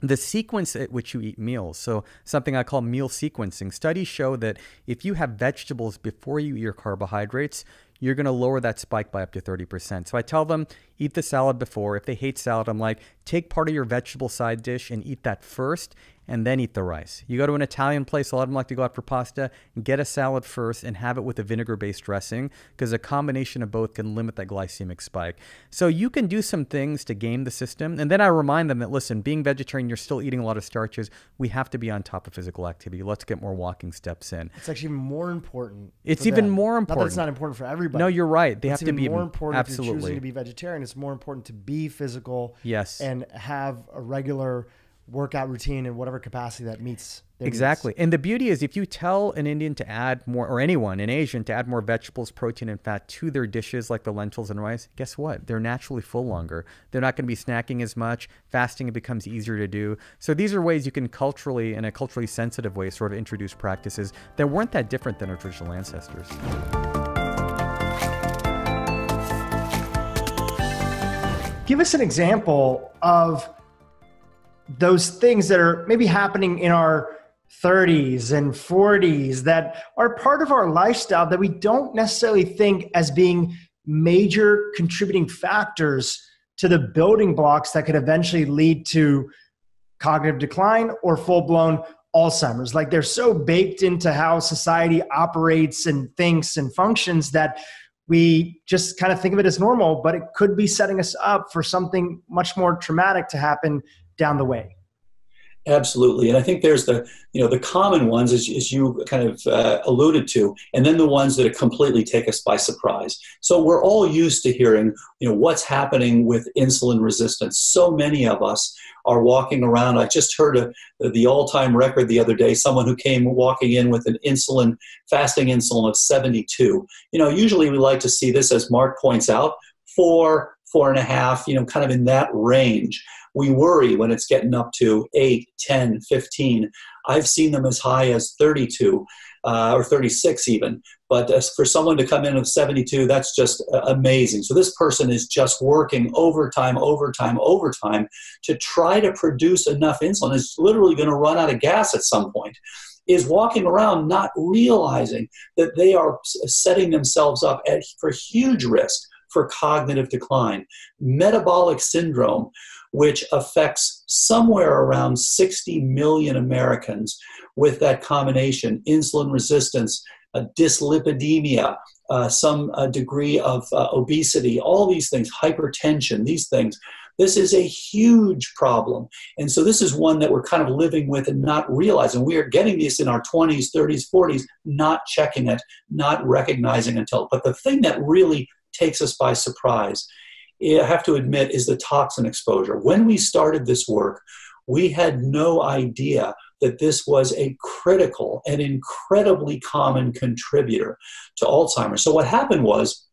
The sequence at which you eat meals, so something I call meal sequencing. Studies show that if you have vegetables before you eat your carbohydrates, you're going to lower that spike by up to 30%. So I tell them, eat the salad before. If they hate salad, I'm like, take part of your vegetable side dish and eat that first, and then eat the rice. You go to an Italian place, a lot of them like to go out for pasta, and get a salad first and have it with a vinegar-based dressing, because a combination of both can limit that glycemic spike. So you can do some things to game the system. And then I remind them that, listen, being vegetarian, you're still eating a lot of starches. We have to be on top of physical activity. Let's get more walking steps in. It's actually more important. It's even more important. Not that it's not important for everybody. No, you're right. They have to be more important. Absolutely. If you're choosing to be vegetarian, it's more important to be physical. Yes. And have a regular workout routine in whatever capacity that meets their exactly needs. And the beauty is, if you tell an Indian to add more, or anyone, an Asian, to add more vegetables, protein, and fat to their dishes like the lentils and rice, guess what? They're naturally full longer. They're not going to be snacking as much. Fasting, it becomes easier to do. So these are ways you can culturally, in a culturally sensitive way, sort of introduce practices that weren't that different than our traditional ancestors. Give us an example of those things that are maybe happening in our 30s and 40s that are part of our lifestyle that we don't necessarily think as being major contributing factors to the building blocks that could eventually lead to cognitive decline or full-blown Alzheimer's. Like, they're so baked into how society operates and thinks and functions that we just kind of think of it as normal, but it could be setting us up for something much more traumatic to happen down the way. Absolutely. And I think there's the common ones, as you kind of alluded to, and then the ones that completely take us by surprise. So we're all used to hearing, what's happening with insulin resistance. So many of us are walking around. I just heard the all-time record the other day, someone who came walking in with an fasting insulin of 72. Usually we like to see this, as Mark points out, 4.5, kind of in that range. We worry when it's getting up to 8, 10, 15. I've seen them as high as 32 or 36 even. But for someone to come in with 72, that's just amazing. So this person is just working overtime to try to produce enough insulin. Is literally going to run out of gas at some point. Is walking around not realizing that they are setting themselves up for huge risk for cognitive decline. Metabolic syndrome, which affects somewhere around 60 million Americans with that combination: insulin resistance, dyslipidemia, some degree of obesity, all these things, hypertension, these things. This is a huge problem. And so this is one that we're kind of living with and not realizing. We are getting these in our 20s, 30s, 40s, not checking it, not recognizing until. But the thing that really takes us by surprise, I have to admit, is the toxin exposure. When we started this work, we had no idea that this was a critical and incredibly common contributor to Alzheimer's. So what happened was,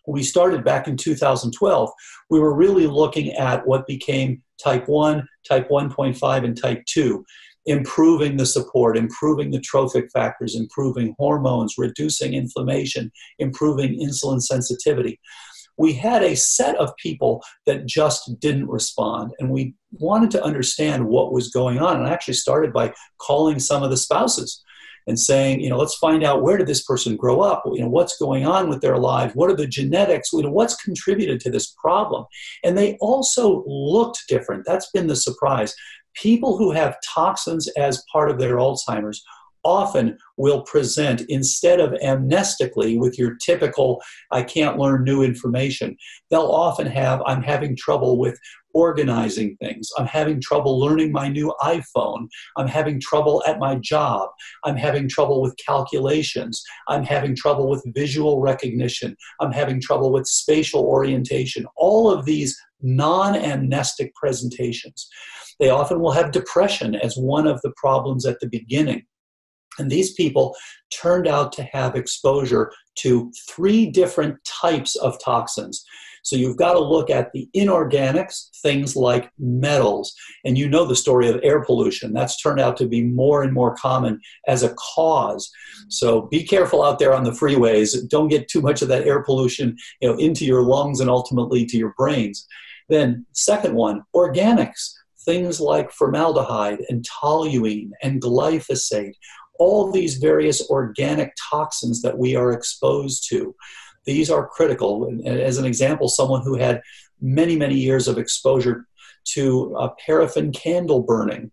we started back in 2012, we were really looking at what became type 1, type 1.5, and type 2. improving the support, improving the trophic factors, improving hormones, reducing inflammation, improving insulin sensitivity. We had a set of people that just didn't respond, and we wanted to understand what was going on. And I actually started by calling some of the spouses and saying, let's find out, where did this person grow up? What's going on with their lives? What are the genetics? What's contributed to this problem? And they also looked different. That's been the surprise. People who have toxins as part of their Alzheimer's often will present, instead of amnestically with your typical, I can't learn new information, they'll often have, I'm having trouble with organizing things. I'm having trouble learning my new iPhone. I'm having trouble at my job. I'm having trouble with calculations. I'm having trouble with visual recognition. I'm having trouble with spatial orientation. All of these non-amnestic presentations. They often will have depression as one of the problems at the beginning. And these people turned out to have exposure to 3 different types of toxins. So you've got to look at the inorganics, things like metals. And you know the story of air pollution. That's turned out to be more and more common as a cause. So be careful out there on the freeways. Don't get too much of that air pollution, into your lungs and ultimately to your brains. Then second one, organics, things like formaldehyde and toluene and glyphosate. All these various organic toxins that we are exposed to. These are critical. And as an example, someone who had many, many years of exposure to paraffin candle burning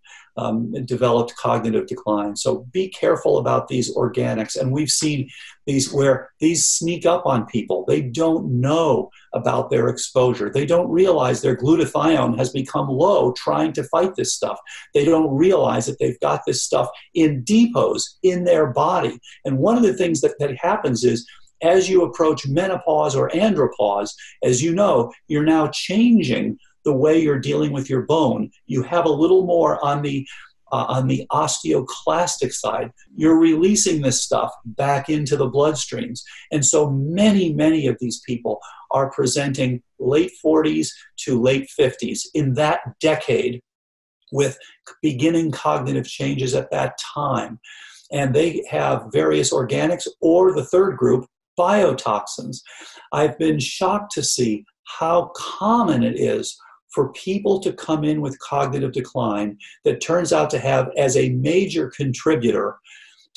developed cognitive decline. So be careful about these organics. And we've seen these where these sneak up on people. They don't know about their exposure. They don't realize their glutathione has become low trying to fight this stuff. They don't realize that they've got this stuff in depots in their body. And one of the things that happens is, as you approach menopause or andropause, as you know, you're now changing the way you're dealing with your bone. You have a little more on the osteoclastic side. You're releasing this stuff back into the bloodstreams. And so many, many of these people are presenting late 40s to late 50s in that decade with beginning cognitive changes at that time. And they have various organics, or the third group, biotoxins. I've been shocked to see how common it is for people to come in with cognitive decline that turns out to have as a major contributor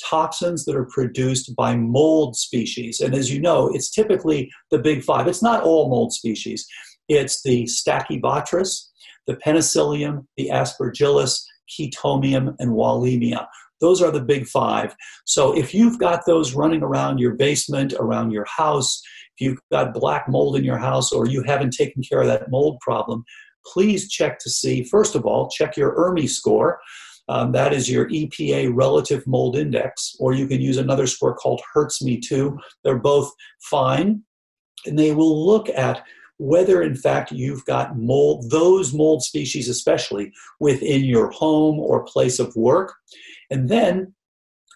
toxins that are produced by mold species. And as you know, it's typically the big 5. It's not all mold species. It's the Stachybotrys, the Penicillium, the Aspergillus, Chaetomium, and Wallemia. Those are the big 5. So if you've got those running around your basement, around your house, if you've got black mold in your house, or you haven't taken care of that mold problem, please check to see, first of all, check your ERMI score. That is your EPA Relative Mold Index, or you can use another score called HERTS-Me2. They're both fine, and they will look at whether in fact you've got mold, those mold species especially, within your home or place of work. And then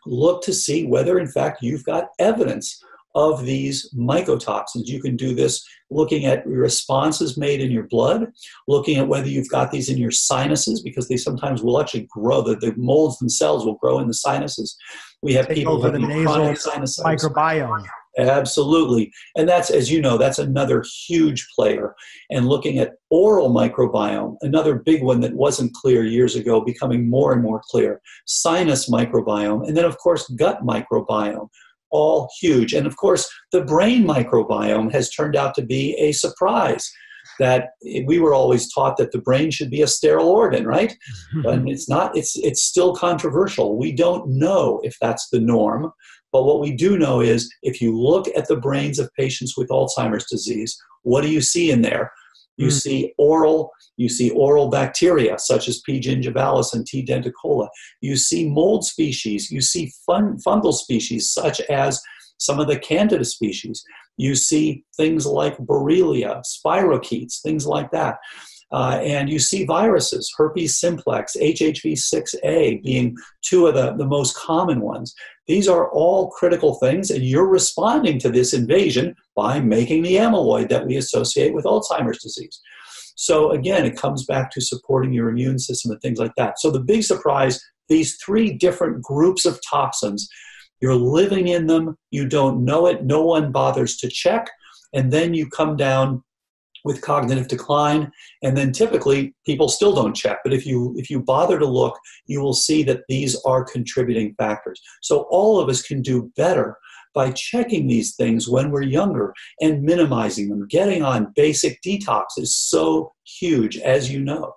look to see whether in fact you've got evidence of these mycotoxins. You can do this looking at responses made in your blood, looking at whether you've got these in your sinuses, because they sometimes will actually grow. The molds themselves will grow in the sinuses. We have people who have chronic sinusitis. Microbiome. Absolutely. And that's, as you know, that's another huge player. And looking at oral microbiome, another big one that wasn't clear years ago, becoming more and more clear. Sinus microbiome, and then of course gut microbiome. All huge. And of course, the brain microbiome has turned out to be a surprise. That we were always taught that the brain should be a sterile organ, right? But it's not. It's still controversial. We don't know if that's the norm. But what we do know is, if you look at the brains of patients with Alzheimer's disease, what do you see in there? You see oral bacteria such as P. gingivalis and T. denticola. You see mold species. You see fungal species such as some of the Candida species. You see things like Borrelia, spirochetes, things like that. And you see viruses, herpes simplex, HHV6A being 2 of the most common ones. These are all critical things, and you're responding to this invasion by making the amyloid that we associate with Alzheimer's disease. So again, it comes back to supporting your immune system and things like that. So the big surprise, these three different groups of toxins. You're living in them, you don't know it, no one bothers to check, and then you come down with cognitive decline, and then typically people still don't check. But if you bother to look, you will see that these are contributing factors. So all of us can do better by checking these things when we're younger and minimizing them. Getting on basic detox is so huge, as you know.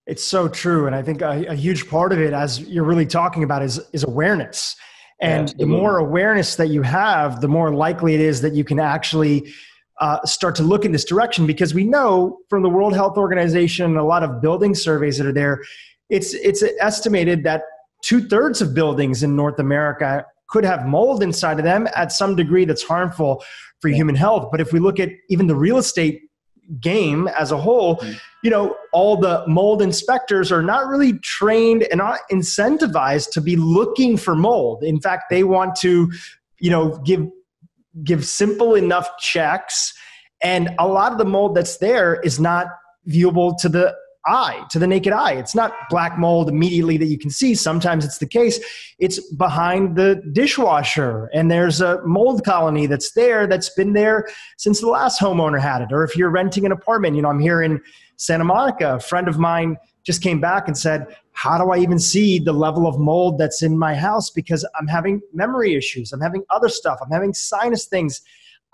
It's so true. And I think a huge part of it, as you're really talking about, is awareness. And Absolutely. The more awareness that you have, the more likely it is that you can actually start to look in this direction, because we know from the World Health Organization and a lot of building surveys that are there, it's estimated that 2/3 of buildings in North America could have mold inside of them at some degree that's harmful for human health. But if we look at even the real estate game as a whole, all the mold inspectors are not really trained and not incentivized to be looking for mold. In fact, they want to, give simple enough checks, and a lot of the mold that's there is not viewable to the eye, to the naked eye. It's not black mold immediately that you can see. Sometimes it's the case. It's behind the dishwasher, and there's a mold colony that's there that's been there since the last homeowner had it. Or if you're renting an apartment, I'm here in Santa Monica, a friend of mine just came back and said, how do I even see the level of mold that's in my house? Because I'm having memory issues. I'm having other stuff. I'm having sinus things.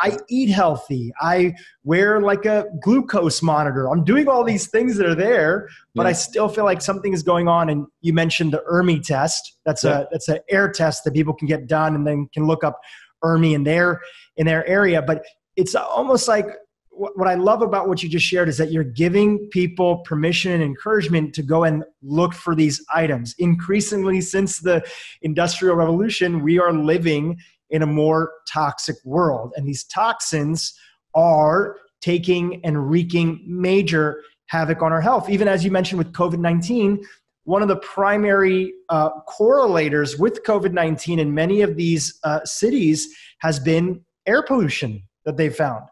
I eat healthy. I wear like a glucose monitor. I'm doing all these things that are there, but I still feel like something is going on. And you mentioned the ERMI test. That's an air test that people can get done and then can look up ERMI in their area. But it's almost like, what I love about what you just shared is that you're giving people permission and encouragement to go and look for these items. Increasingly, since the Industrial Revolution, we are living in a more toxic world. And these toxins are taking and wreaking major havoc on our health. Even as you mentioned with COVID-19, one of the primary correlators with COVID-19 in many of these cities has been air pollution that they've found.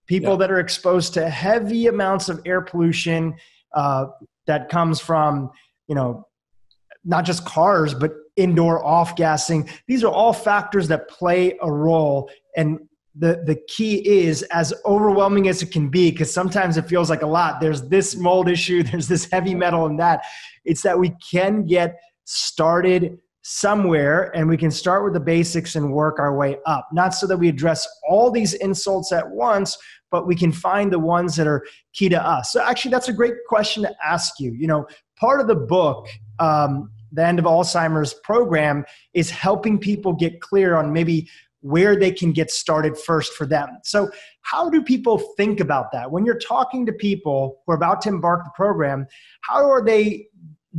People that are exposed to heavy amounts of air pollution that comes from, not just cars, but indoor off-gassing. These are all factors that play a role. And the key is, as overwhelming as it can be, because sometimes it feels like a lot. There's this mold issue, there's this heavy metal and that. It's that we can get started somewhere, and we can start with the basics and work our way up. Not so that we address all these insults at once, but we can find the ones that are key to us. So actually, that's a great question to ask you. Part of the book, The End of Alzheimer's program, is helping people get clear on maybe where they can get started first for them. So how do people think about that? When you're talking to people who are about to embark the program, how are they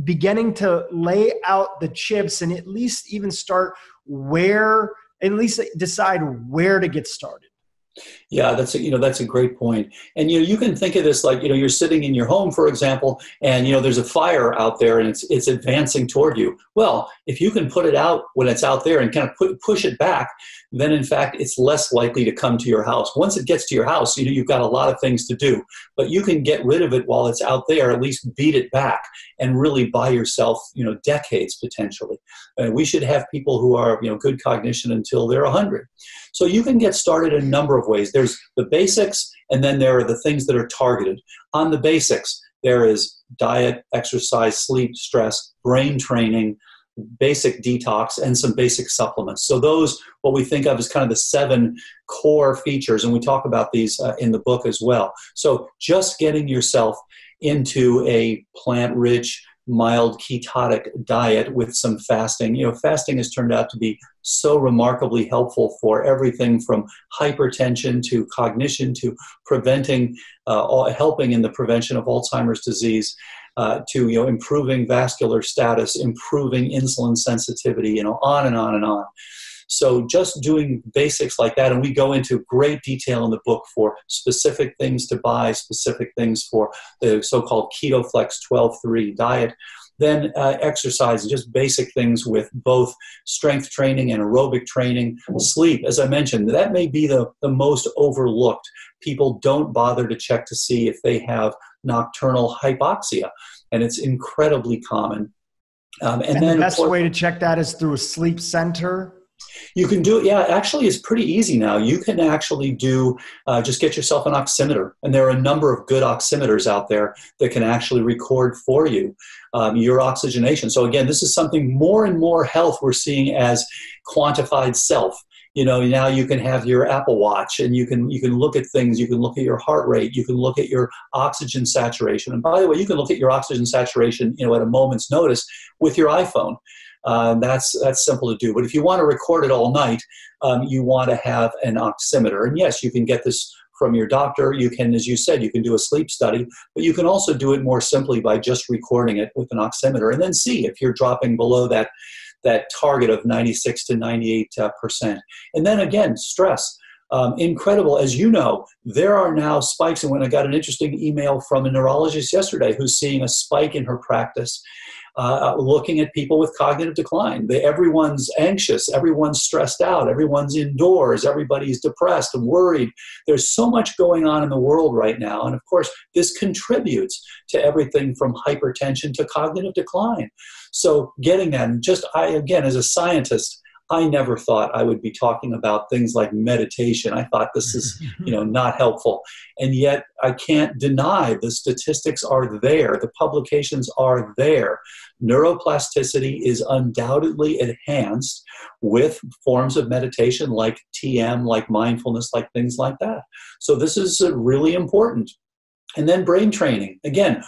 beginning to lay out the chips and at least even decide where to get started? Yeah, that's a great point. And you can think of this like you're sitting in your home, for example, and there's a fire out there and it's advancing toward you. Well, if you can put it out when it's out there and kind of push it back, then in fact it's less likely to come to your house. Once it gets to your house, you've got a lot of things to do, but you can get rid of it while it's out there. At least beat it back and really buy yourself decades potentially. We should have people who are good cognition until they're 100. So you can get started in a number of ways. There's the basics, and then there are the things that are targeted. On the basics, there is diet, exercise, sleep, stress, brain training, basic detox, and some basic supplements. So those, what we think of as kind of the 7 core features, and we talk about these in the book as well. So just getting yourself into a plant-rich, mild ketotic diet with some fasting. Fasting has turned out to be so remarkably helpful for everything from hypertension to cognition to preventing, helping in the prevention of Alzheimer's disease, to improving vascular status, improving insulin sensitivity, on and on and on. So just doing basics like that, and we go into great detail in the book for specific things to buy, specific things for the so-called KetoFlex 12-3 diet. Then exercise, just basic things with both strength training and aerobic training. Sleep, as I mentioned, that may be the most overlooked. People don't bother to check to see if they have nocturnal hypoxia, and it's incredibly common. And then the best way to check that is through a sleep center. You can do it. Yeah, actually, it's pretty easy now. You can actually just get yourself an oximeter. And there are a number of good oximeters out there that can actually record for you your oxygenation. So again, this is something more and more health we're seeing as quantified self. Now you can have your Apple Watch and you can look at things. You can look at your heart rate. You can look at your oxygen saturation. And by the way, you can look at your oxygen saturation, at a moment's notice with your iPhone. That's simple to do. But if you want to record it all night, you want to have an oximeter. And yes, you can get this from your doctor. You can, as you said, you can do a sleep study, but you can also do it more simply by just recording it with an oximeter and then see if you're dropping below that target of 96 to 98%. And then again, stress. Incredible. As you know, there are now spikes. And when I got an interesting email from a neurologist yesterday who's seeing a spike in her practice, looking at people with cognitive decline. Everyone's anxious, everyone's stressed out, everyone's indoors, everybody's depressed and worried. There's so much going on in the world right now. And of course, this contributes to everything from hypertension to cognitive decline. So getting that, and again, as a scientist, I never thought I would be talking about things like meditation. I thought this is, not helpful. And yet I can't deny the statistics are there. The publications are there. Neuroplasticity is undoubtedly enhanced with forms of meditation like TM, like mindfulness, like things like that. So this is really important. And then brain training. Again,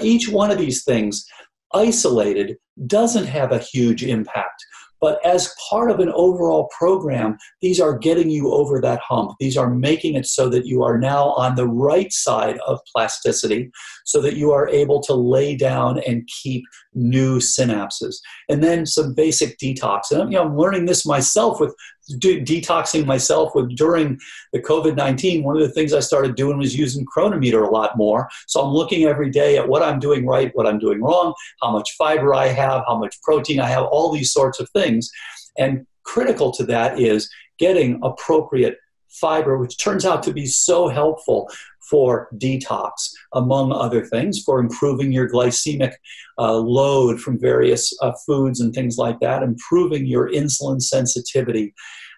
each one of these things isolated doesn't have a huge impact. But as part of an overall program, these are getting you over that hump. These are making it so that you are now on the right side of plasticity so that you are able to lay down and keep new synapses. And then some basic detox. And I'm learning this myself with detoxing myself during the COVID-19. One of the things I started doing was using Chronometer a lot more. So I'm looking every day at what I'm doing right, what I'm doing wrong, how much fiber I have, how much protein I have, all these sorts of things. And critical to that is getting appropriate fiber, which turns out to be so helpful for detox, among other things, for improving your glycemic load from various foods and things like that, improving your insulin sensitivity,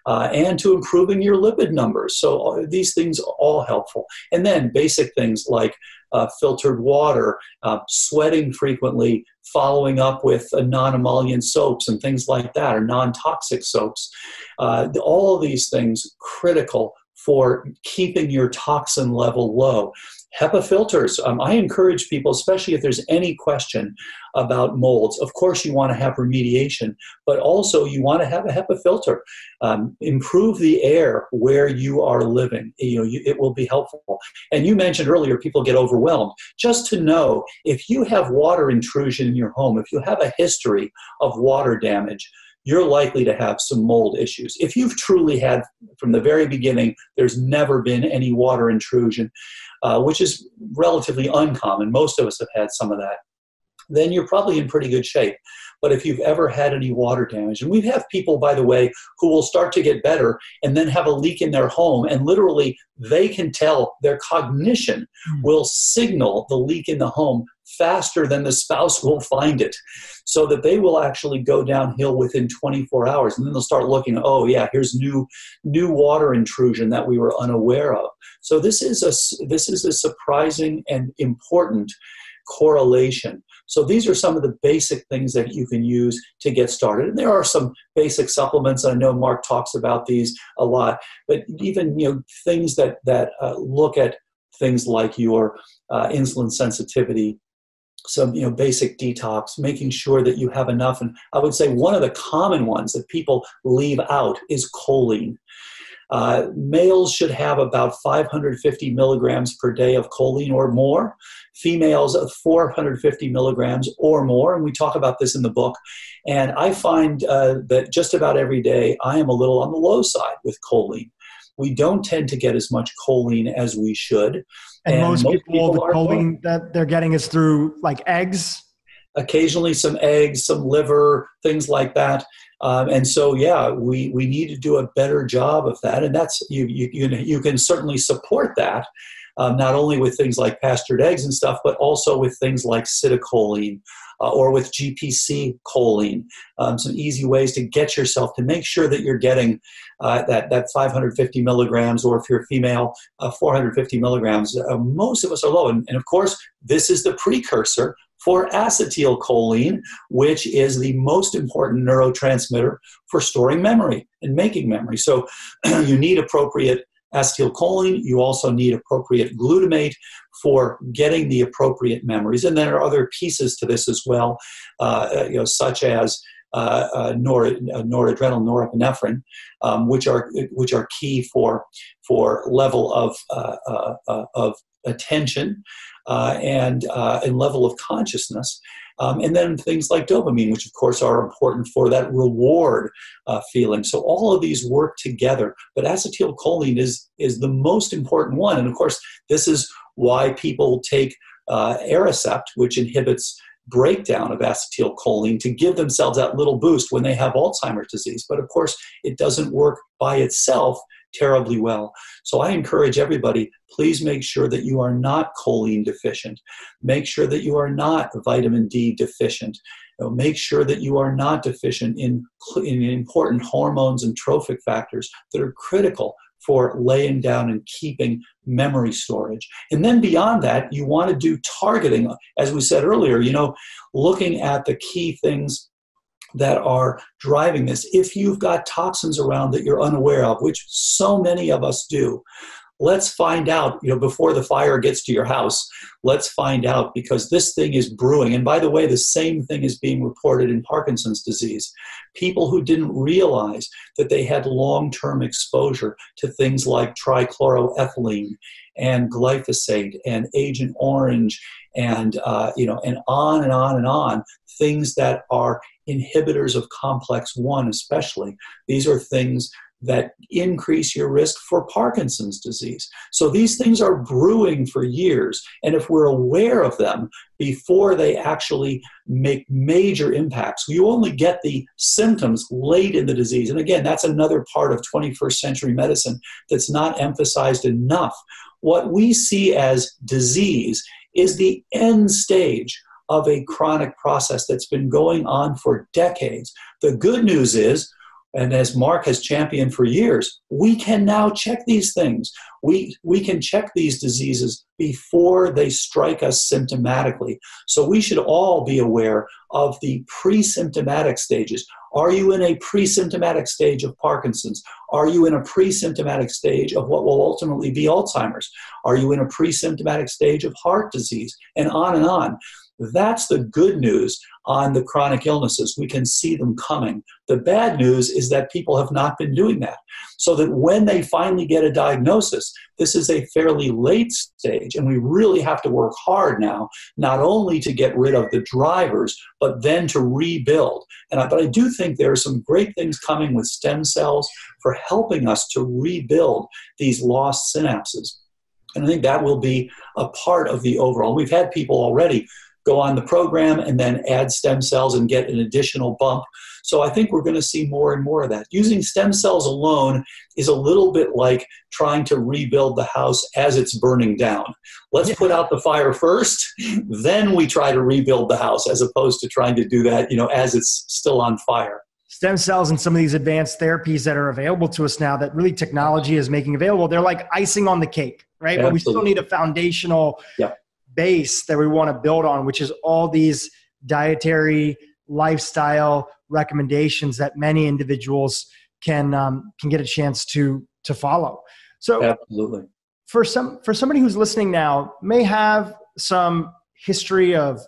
and to improving your lipid numbers. So these things are all helpful. And then basic things like filtered water, sweating frequently, following up with non-emollient soaps and things like that, or non-toxic soaps. All of these things critical for keeping your toxin level low. HEPA filters. I encourage people, especially if there's any question about molds. Of course, you want to have remediation, but also you want to have a HEPA filter. Improve the air where you are living. It will be helpful. And you mentioned earlier, people get overwhelmed. Just to know, if you have water intrusion in your home, if you have a history of water damage, you're likely to have some mold issues. If you've truly had, from the very beginning, there's never been any water intrusion, which is relatively uncommon. Most of us have had some of that. Then you're probably in pretty good shape. But if you've ever had any water damage, and we have people, by the way, who will start to get better and then have a leak in their home, and literally they can tell, their cognition will signal the leak in the home faster than the spouse will find it, so that they will actually go downhill within 24 hours. And then they'll start looking, oh yeah, here's new water intrusion that we were unaware of. So this is a surprising and important correlation. So these are some of the basic things that you can use to get started. And there are some basic supplements. I know Mark talks about these a lot, but even things that look at things like your insulin sensitivity, some basic detox, making sure that you have enough. And I would say one of the common ones that people leave out is choline. Males should have about 550 milligrams per day of choline or more. Females, 450 milligrams or more. And we talk about this in the book. And I find that just about every day I am a little on the low side with choline. We don't tend to get as much choline as we should. And most people, the choline that they're getting is through like eggs? Occasionally some eggs, some liver, things like that. And so, yeah, we need to do a better job of that. And that's, you can certainly support that not only with things like pastured eggs and stuff, but also with things like acetylcholine or with GPC choline. Some easy ways to get yourself to make sure that you're getting that 550 milligrams, or if you're a female, 450 milligrams. Most of us are low. And of course, this is the precursor for acetylcholine, which is the most important neurotransmitter for storing memory and making memory. So you need appropriate acetylcholine. You also need appropriate glutamate for getting the appropriate memories. And there are other pieces to this as well, such as noradrenal, norepinephrine, which are key for level of attention and level of consciousness. And then things like dopamine, which of course are important for that reward feeling. So all of these work together, but acetylcholine is the most important one. And of course, this is why people take Aricept, which inhibits breakdown of acetylcholine, to give themselves that little boost when they have Alzheimer's disease. But of course, it doesn't work by itself terribly well. So I encourage everybody, please make sure that you are not choline deficient. Make sure that you are not vitamin D deficient. Make sure that you are not deficient in important hormones and trophic factors that are critical for laying down and keeping memory storage. And then beyond that, you want to do targeting, as we said earlier, looking at the key things that are driving this. If you've got toxins around that you're unaware of, which so many of us do, let's find out, before the fire gets to your house, let's find out, because this thing is brewing. And by the way, the same thing is being reported in Parkinson's disease. People who didn't realize that they had long-term exposure to things like trichloroethylene and glyphosate and Agent Orange and on and on and on, things that are inhibitors of complex 1 especially. These are things that increase your risk for Parkinson's disease. So these things are brewing for years. And if we're aware of them before they actually make major impacts, you only get the symptoms late in the disease. And again, that's another part of 21st century medicine that's not emphasized enough. What we see as disease is the end stage of a chronic process that's been going on for decades. The good news is, and as Mark has championed for years, we can now check these things. We can check these diseases before they strike us symptomatically. So we should all be aware of the pre-symptomatic stages. Are you in a pre-symptomatic stage of Parkinson's? Are you in a pre-symptomatic stage of what will ultimately be Alzheimer's? Are you in a pre-symptomatic stage of heart disease? And on and on. That's the good news on the chronic illnesses. We can see them coming. The bad news is that people have not been doing that. So that when they finally get a diagnosis, this is a fairly late stage, and we really have to work hard now, not only to get rid of the drivers, but then to rebuild. But I do think there are some great things coming with stem cells for helping us to rebuild these lost synapses. And I think that will be a part of the overall. We've had people already go on the program and then add stem cells and get an additional bump. So I think we're going to see more and more of that. Using stem cells alone is a little bit like trying to rebuild the house as it's burning down. Let's put out the fire first, then we try to rebuild the house, as opposed to trying to do that, as it's still on fire. Stem cells and some of these advanced therapies that are available to us now that really technology is making available, they're like icing on the cake, right? Absolutely. But we still need a foundational base that we want to build on, which is all these dietary lifestyle recommendations that many individuals can get a chance to follow. So absolutely, for somebody who's listening now, may have some history of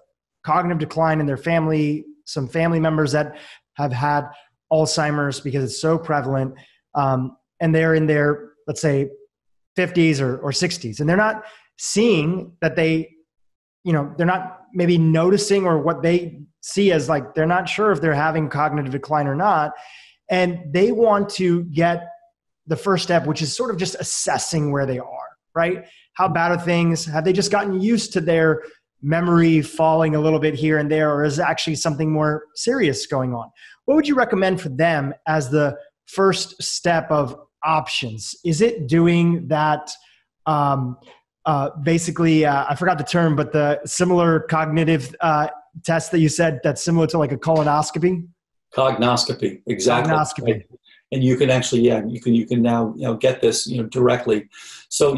cognitive decline in their family, some family members that have had Alzheimer's because it's so prevalent, and they're in their, let's say, 50s or 60s, and they're not seeing that they're not maybe noticing, or what they see as like, they're not sure if they're having cognitive decline or not. And they want to get the first step, which is sort of just assessing where they are, right? How bad are things? Have they just gotten used to their memory falling a little bit here and there, or is actually something more serious going on? What would you recommend for them as the first step of options? Is it doing that basically, I forgot the term, but the similar cognitive test that you said that's similar to like a colonoscopy. Cognoscopy, exactly. Cognoscopy. Right. And you can actually, you can now, get this, directly. So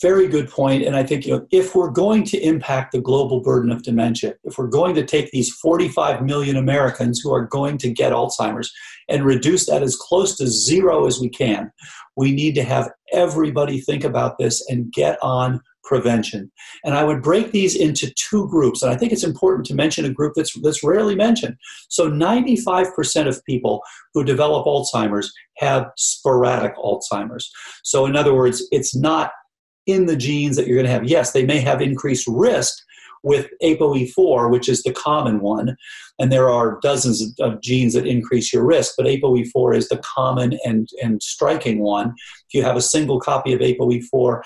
very good point. And I think, if we're going to impact the global burden of dementia, if we're going to take these 45 million Americans who are going to get Alzheimer's and reduce that as close to zero as we can, we need to have everybody think about this and get on prevention. And I would break these into two groups. And I think it's important to mention a group that's rarely mentioned. So 95% of people who develop Alzheimer's have sporadic Alzheimer's. So in other words, it's not in the genes that you're going to have. Yes, they may have increased risk with ApoE4, which is the common one. And there are dozens of genes that increase your risk, but ApoE4 is the common and striking one. If you have a single copy of ApoE4,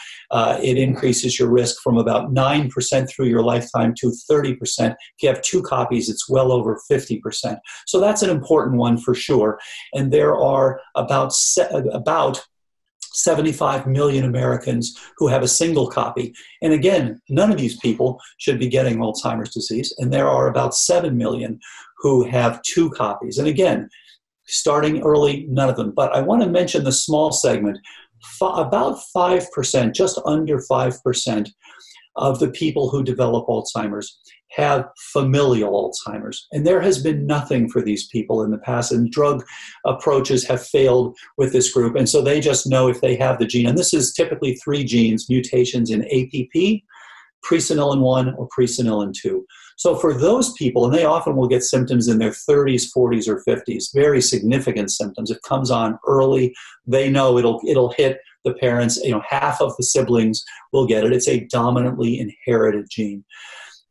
it increases your risk from about 9% through your lifetime to 30%. If you have two copies, it's well over 50%. So that's an important one for sure. And there are about 75 million Americans who have a single copy. And again, none of these people should be getting Alzheimer's disease. And there are about 7 million who have two copies. And again, starting early, none of them. But I want to mention the small segment. About 5%, just under 5% of the people who develop Alzheimer's have familial Alzheimer's. And there has been nothing for these people in the past, and drug approaches have failed with this group. And so they just know if they have the gene, and this is typically 3 genes, mutations in APP, presenilin 1, or presenilin 2. So for those people, and they often will get symptoms in their 30s, 40s, or 50s, very significant symptoms. It comes on early. They know it'll hit the parents. Half of the siblings will get it. It's a dominantly inherited gene.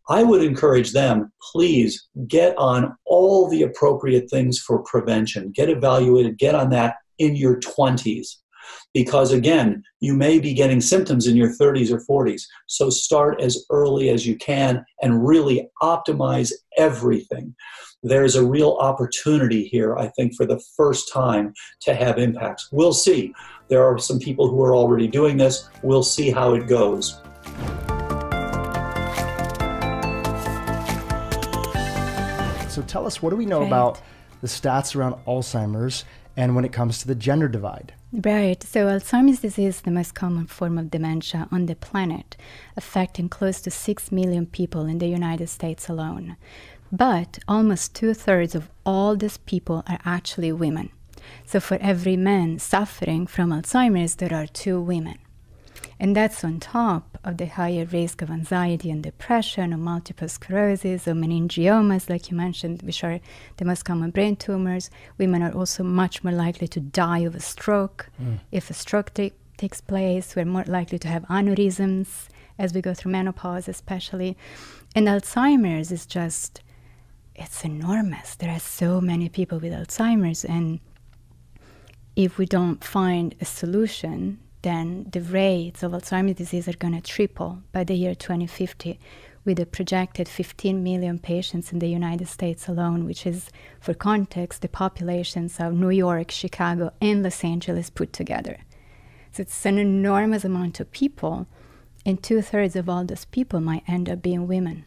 I would encourage them, please get on all the appropriate things for prevention. Get evaluated, get on that in your 20s. Because again, you may be getting symptoms in your 30s or 40s. So start as early as you can and really optimize everything. There's a real opportunity here, I think, for the first time to have impacts. We'll see. There are some people who are already doing this. We'll see how it goes. So tell us, what do we know about the stats around Alzheimer's and when it comes to the gender divide? Right. So Alzheimer's disease is the most common form of dementia on the planet, affecting close to 6 million people in the United States alone. But almost 2/3 of all these people are actually women. So for every man suffering from Alzheimer's, there are 2 women. And that's on top of the higher risk of anxiety and depression, or multiple sclerosis, or meningiomas, like you mentioned, which are the most common brain tumors. Women are also much more likely to die of a stroke. If a stroke takes place, we're more likely to have aneurysms as we go through menopause, especially. And Alzheimer's is just, it's enormous. There are so many people with Alzheimer's, and if we don't find a solution, then the rates of Alzheimer's disease are going to triple by the year 2050, with a projected 15 million patients in the United States alone, which is, for context, the populations of New York, Chicago, and Los Angeles put together. So it's an enormous amount of people, and 2/3 of all those people might end up being women.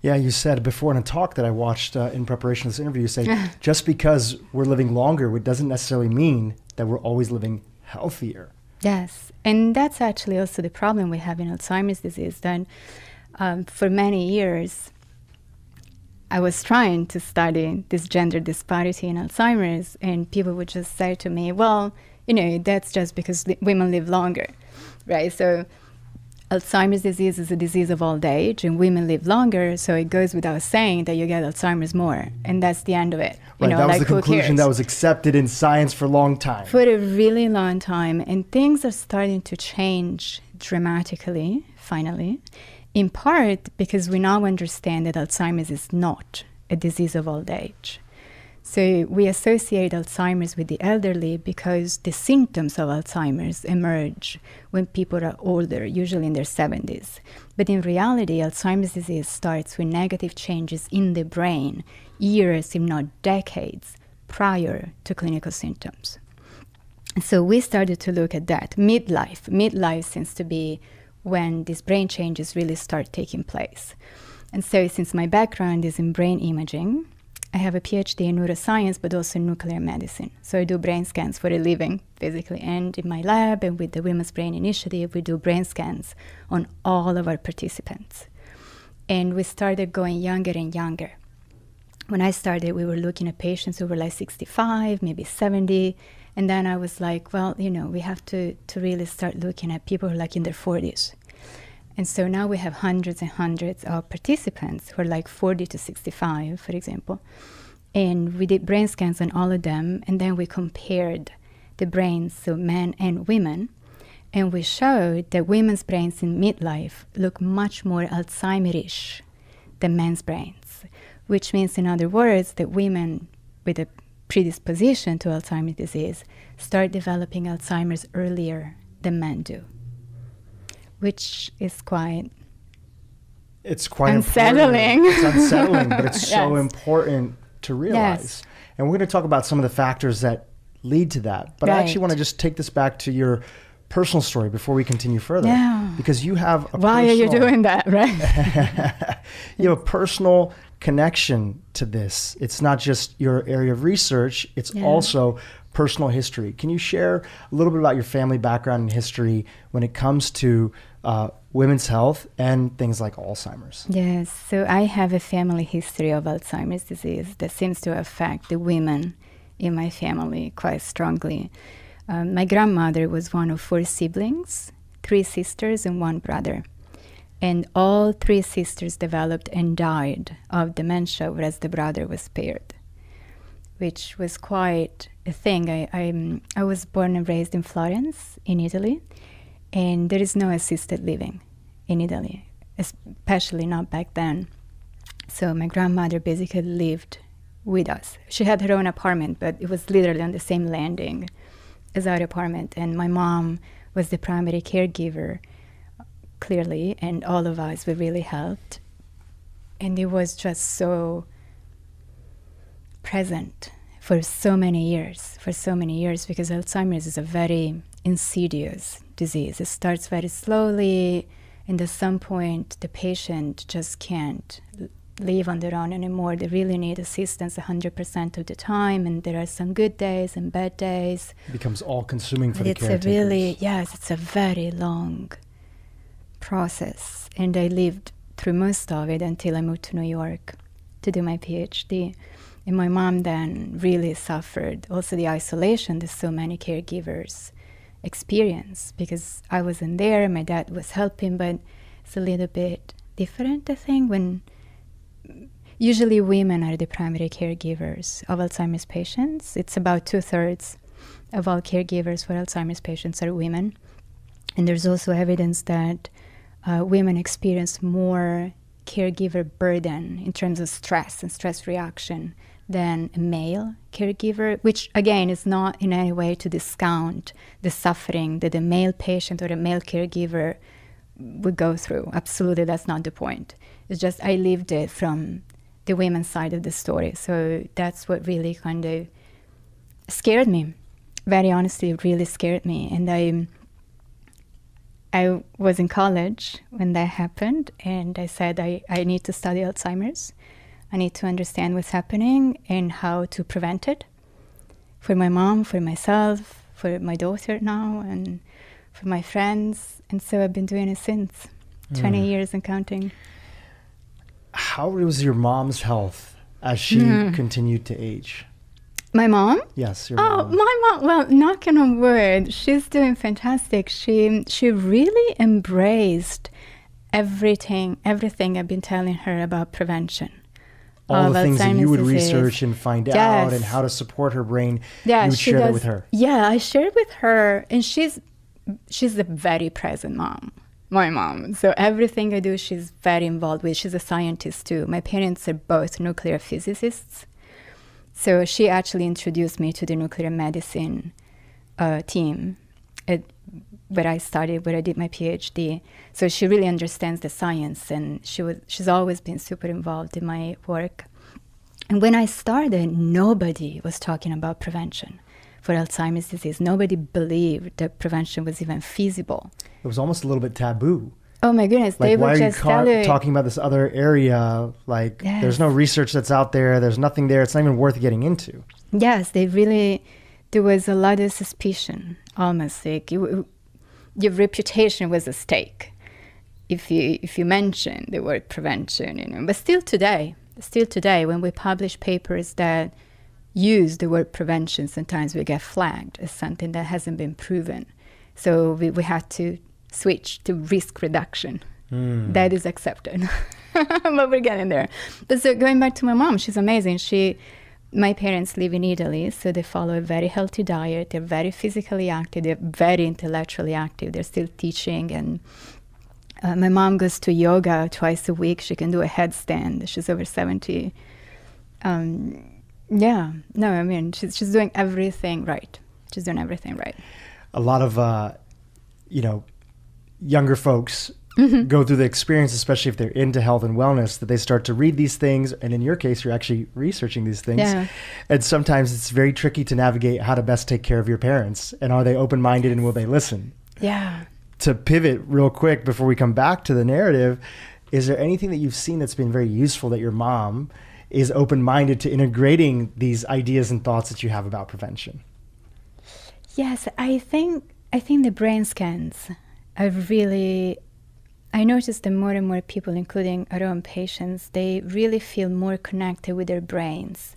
Yeah, you said before in a talk that I watched in preparation for this interview, you say, just because we're living longer, it doesn't necessarily mean that we're always living healthier. Yes, and that's actually also the problem we have in Alzheimer's disease. That for many years, I was trying to study this gender disparity in Alzheimer's, and people would just say to me, well, that's just because women live longer, right? So Alzheimer's disease is a disease of old age, and women live longer, so it goes without saying that you get Alzheimer's more, and that's the end of it. Right, that was the conclusion that was accepted in science for a long time. For a really long time, and things are starting to change dramatically, finally, in part because we now understand that Alzheimer's is not a disease of old age. So we associate Alzheimer's with the elderly because the symptoms of Alzheimer's emerge when people are older, usually in their 70s. But in reality, Alzheimer's disease starts with negative changes in the brain, years, if not decades, prior to clinical symptoms. So we started to look at that. Midlife seems to be when these brain changes really start taking place. And so since my background is in brain imaging, I have a PhD in neuroscience, but also in nuclear medicine. So I do brain scans for a living, basically. And in my lab and with the Women's Brain Initiative, we do brain scans on all of our participants. And we started going younger and younger. When I started, we were looking at patients who were like 65, maybe 70. And then I was like, well, we have to really start looking at people who are like in their 40s. And so now we have hundreds and hundreds of participants who are like 40 to 65, for example. And we did brain scans on all of them. And then we compared the brains of men and women. And we showed that women's brains in midlife look much more Alzheimer-ish than men's brains, which means, in other words, that women with a predisposition to Alzheimer's disease start developing Alzheimer's earlier than men do, which is quite unsettling. It's unsettling, but it's so Yes. important to realize. Yes. And we're going to talk about some of the factors that lead to that. But I actually Right. want to just take this back to your personal story before we continue further. Yeah. Because you have a Why are you doing that, right? you have a personal connection to this. It's not just your area of research, it's also personal history. Can you share a little bit about your family background and history when it comes to women's health and things like Alzheimer's? Yes, so I have a family history of Alzheimer's disease that seems to affect the women in my family quite strongly. My grandmother was one of 4 siblings, 3 sisters and 1 brother. And all 3 sisters developed and died of dementia, whereas the brother was spared, which was quite a thing. I was born and raised in Florence, in Italy, and there is no assisted living in Italy, especially not back then. So my grandmother basically lived with us. She had her own apartment, but it was literally on the same landing as our apartment. And my mom was the primary caregiver, clearly, and all of us were really helped. And it was just so present for so many years, because Alzheimer's is a very insidious disease. It starts very slowly, and at some point the patient just can't live on their own anymore. They really need assistance 100% of the time, and there are some good days and bad days. It becomes all-consuming for the It's caretakers. it's a very long process. And I lived through most of it until I moved to New York to do my PhD. And my mom then really suffered also the isolation that so many caregivers experience, because I wasn't there, my dad was helping, but it's a little bit different, I think, when usually women are the primary caregivers of Alzheimer's patients. It's about 2/3 of all caregivers for Alzheimer's patients are women. And there's also evidence that women experience more caregiver burden in terms of stress and stress reaction than a male caregiver, which again is not in any way to discount the suffering that a male patient or a male caregiver would go through. Absolutely, that's not the point. It's just I lived it from the women's side of the story. So that's what really kind of scared me. Very honestly, it really scared me. And I was in college when that happened, and I said I need to study Alzheimer's. I need to understand what's happening and how to prevent it for my mom, for myself, for my daughter now, and for my friends. And so I've been doing it since 20 years and counting. How was your mom's health as she continued to age? My mom? Yes, your Oh, mom. my mom. Well, knocking on wood, she's doing fantastic. She really embraced everything I've been telling her about prevention. All the things that you would Alzheimer's research and find out and how to support her brain, you would share that with her. Yeah, I shared with her, and she's a very present mom, my mom. So everything I do, she's very involved with. She's a scientist too. My parents are both nuclear physicists. So she actually introduced me to the nuclear medicine team where I did my PhD. So she really understands the science, and she's always been super involved in my work. And when I started, nobody was talking about prevention. for Alzheimer's disease. Nobody believed that prevention was even feasible. It was almost a little bit taboo. Oh my goodness, Like, they why would are you just tell you. talking about this other area? Like, Yes. there's no research that's out there. There's nothing there. It's not even worth getting into. Yes, there was a lot of suspicion, almost like your reputation was at stake if you mention the word prevention, you know. But still today, when we publish papers that use the word prevention, sometimes we get flagged as something that hasn't been proven. So we had to switch to risk reduction. That is accepted. But we're getting there. But so going back to my mom, she's amazing. My parents live in Italy, so they follow a very healthy diet. They're very physically active. They're very intellectually active. They're still teaching. And my mom goes to yoga twice a week. She can do a headstand. She's over 70. She's doing everything right. She's doing everything right. A lot of, younger folks go through the experience, especially if they're into health and wellness, that they start to read these things. And in your case, you're actually researching these things. Yeah. And sometimes it's very tricky to navigate how to best take care of your parents. And are they open-minded and will they listen? Yeah. To pivot real quick before we come back to the narrative, is there anything that you've seen that's been very useful that your mom is open-minded to integrating these ideas and thoughts that you have about prevention? Yes, I think the brain scans are really, I noticed that more and more people, including our own patients, they really feel more connected with their brains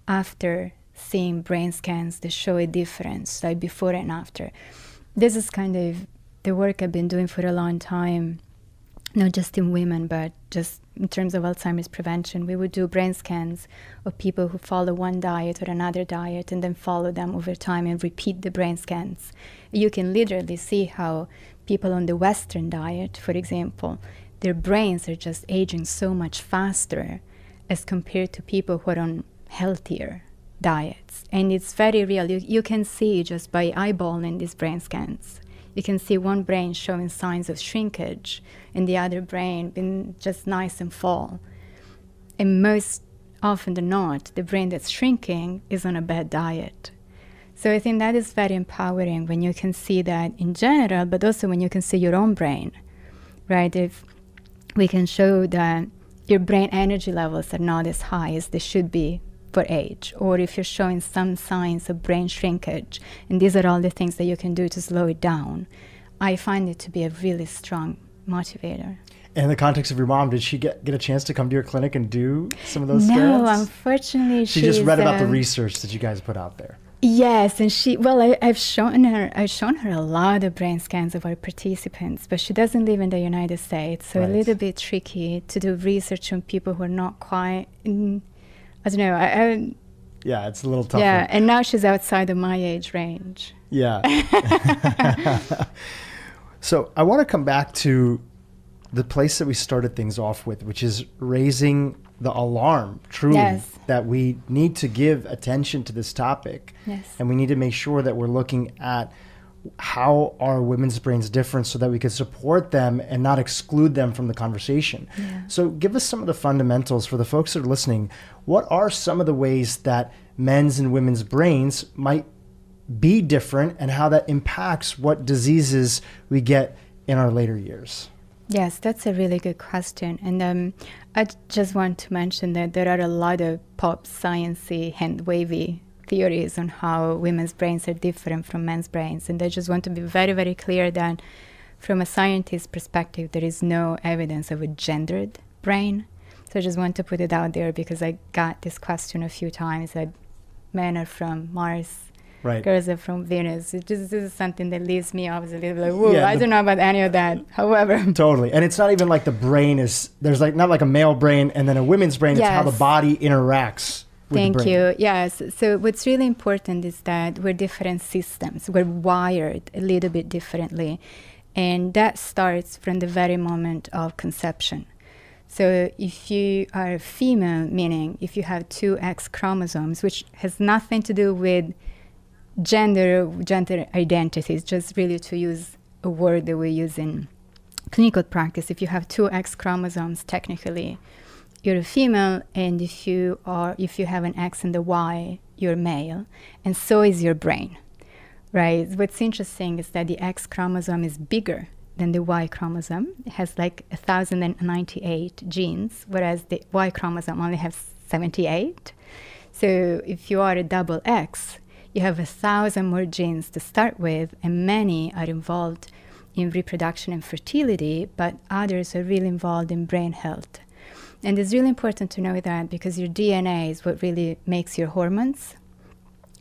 after seeing brain scans that show a difference, like before and after. This is kind of the work I've been doing for a long time, not just in women, but just in terms of Alzheimer's prevention. We would do brain scans of people who follow one diet or another diet and then follow them over time and repeat the brain scans. You can literally see how people on the Western diet, for example, their brains are just aging so much faster as compared to people who are on healthier diets. And it's very real. You can see just by eyeballing these brain scans. You can see one brain showing signs of shrinkage and the other brain being just nice and full. And most often than not, the brain that's shrinking is on a bad diet. So I think that is very empowering when you can see that in general, but also when you can see your own brain, right? If we can show that your brain energy levels are not as high as they should be for age, or if you're showing some signs of brain shrinkage, and these are all the things that you can do to slow it down, I find it to be a really strong motivator. And in the context of your mom, did she get a chance to come to your clinic and do some of those scans? No, unfortunately, she just read about the research that you guys put out there. Yes, and I've shown her a lot of brain scans of our participants, but she doesn't live in the United States, so Right. a little bit tricky to do research on people who are not quite, I don't know. Yeah, it's a little tougher. Yeah, and now she's outside of my age range. Yeah. So I want to come back to the place that we started things off with, which is raising the alarm, truly, Yes. that we need to give attention to this topic. Yes. And we need to make sure that we're looking at how are women's brains different so that we can support them and not exclude them from the conversation. Yeah. So give us some of the fundamentals for the folks that are listening. What are some of the ways that men's and women's brains might be different and how that impacts what diseases we get in our later years? Yes, that's a really good question. And I just want to mention that there are a lot of pop sciencey, hand-wavy theories on how women's brains are different from men's brains. And I just want to be very, very clear that from a scientist's perspective, there is no evidence of a gendered brain. So I just want to put it out there because I got this question a few times that men are from Mars, Right. girls are from Venus. This is something that leaves me obviously a little like, whoa, Yeah, I don't know about any of that. However, Totally. And it's not even like the brain is, there's like not like a male brain and then a women's brain. It's how the Yes. body interacts with Thank the brain. you. Yes. So what's really important is that we're different systems. We're wired a little bit differently. And that starts from the very moment of conception. So if you are female, meaning if you have two X chromosomes, which has nothing to do with gender identity, it's just really to use a word that we use in clinical practice. If you have two X chromosomes, technically, you're a female, and if you have an X and a Y, you're male, and so is your brain, right? What's interesting is that the X chromosome is bigger than the Y chromosome. It has like 1,098 genes, whereas the Y chromosome only has 78. So if you are a double X, you have 1,000 more genes to start with, and many are involved in reproduction and fertility, but others are really involved in brain health. And it's really important to know that because your DNA is what really makes your hormones.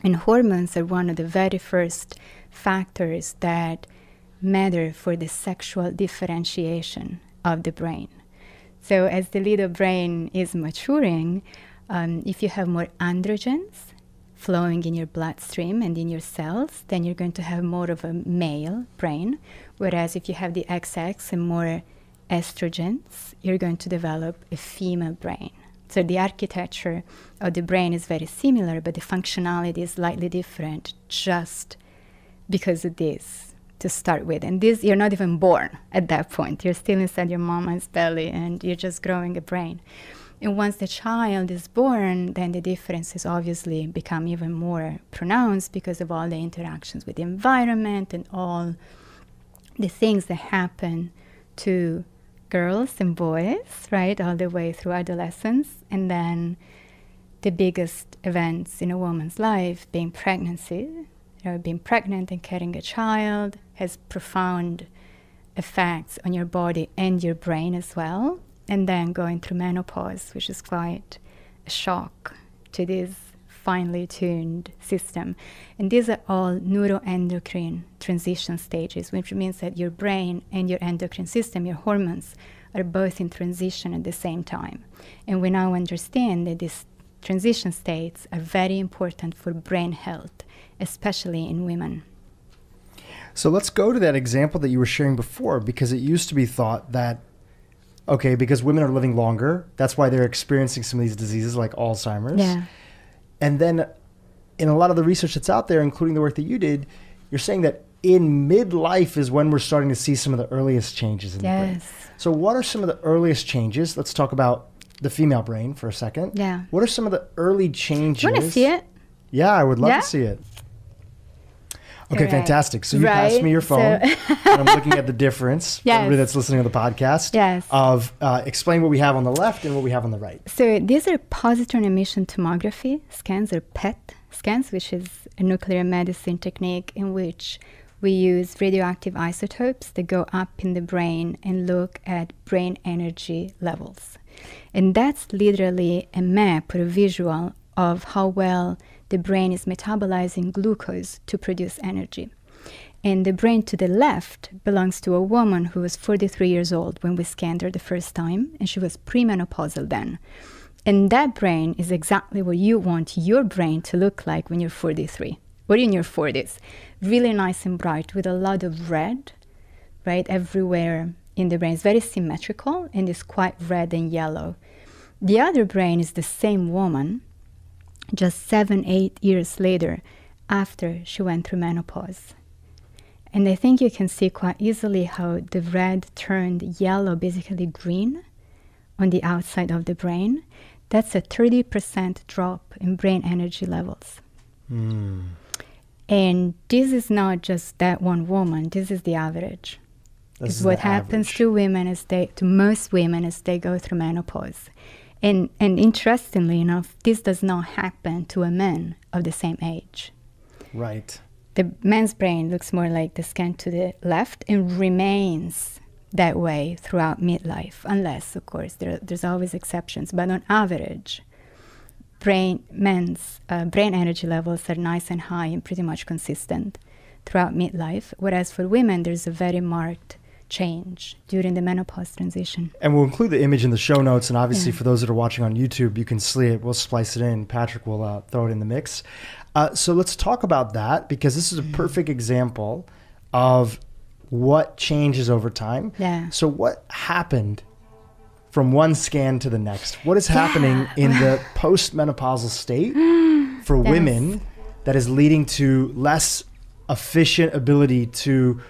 And hormones are one of the very first factors that matter for the sexual differentiation of the brain. So as the little brain is maturing, if you have more androgens flowing in your bloodstream and in your cells, then you're going to have more of a male brain. Whereas if you have the XX and more estrogens, you're going to develop a female brain. So the architecture of the brain is very similar, but the functionality is slightly different just because of this to start with. And this, you're not even born at that point. You're still inside your mama's belly and you're just growing a brain. And once the child is born, then the differences obviously become even more pronounced because of all the interactions with the environment and all the things that happen to girls and boys, right, all the way through adolescence. And then the biggest events in a woman's life, being pregnancy, being pregnant and carrying a child has profound effects on your body and your brain as well. And then going through menopause, which is quite a shock to this finely tuned system. And these are all neuroendocrine transition stages, which means that your brain and your endocrine system, your hormones, are both in transition at the same time. And we now understand that these transition states are very important for brain health, especially in women. So let's go to that example that you were sharing before, because it used to be thought that, okay, because women are living longer, that's why they're experiencing some of these diseases like Alzheimer's. Yeah. And then in a lot of the research that's out there, including the work that you did, you're saying that in midlife is when we're starting to see some of the earliest changes in the brain. So what are some of the earliest changes? Let's talk about the female brain for a second. Yeah. What are some of the early changes? Do you want to see it? Yeah, I would love to see it. Okay, right. Fantastic. So you passed me your phone, and I'm looking at the difference, yes. everybody that's listening to the podcast, yes. of explain what we have on the left and what we have on the right. So these are positron emission tomography scans, or PET scans, which is a nuclear medicine technique in which we use radioactive isotopes that go up in the brain and look at brain energy levels. And that's literally a map or a visual of how well the brain is metabolizing glucose to produce energy. And the brain to the left belongs to a woman who was 43 years old when we scanned her the first time, and she was premenopausal then. And that brain is exactly what you want your brain to look like when you're 43 or in your 40s. Really nice and bright with a lot of red, right, everywhere in the brain. It's very symmetrical and it's quite red and yellow. The other brain is the same woman, just 7-8 years later after she went through menopause. And I think you can see quite easily how the red turned yellow, basically green, on the outside of the brain. That's a 30% drop in brain energy levels. And this is not just that one woman, this is the average. This is what happens to women to most women as they go through menopause. And interestingly enough, this does not happen to a man of the same age. Right. The man's brain looks more like the scan to the left and remains that way throughout midlife, unless, of course, there's always exceptions. But on average, men's brain energy levels are nice and high and pretty much consistent throughout midlife, whereas for women, there's a very marked change during the menopause transition. And we'll include the image in the show notes, and obviously for those that are watching on YouTube, you can see it. We'll splice it in. Patrick will throw it in the mix. So let's talk about that, because this is a perfect example of what changes over time. Yeah. So what happened from one scan to the next? What is happening in the postmenopausal state for women that is leading to less efficient ability to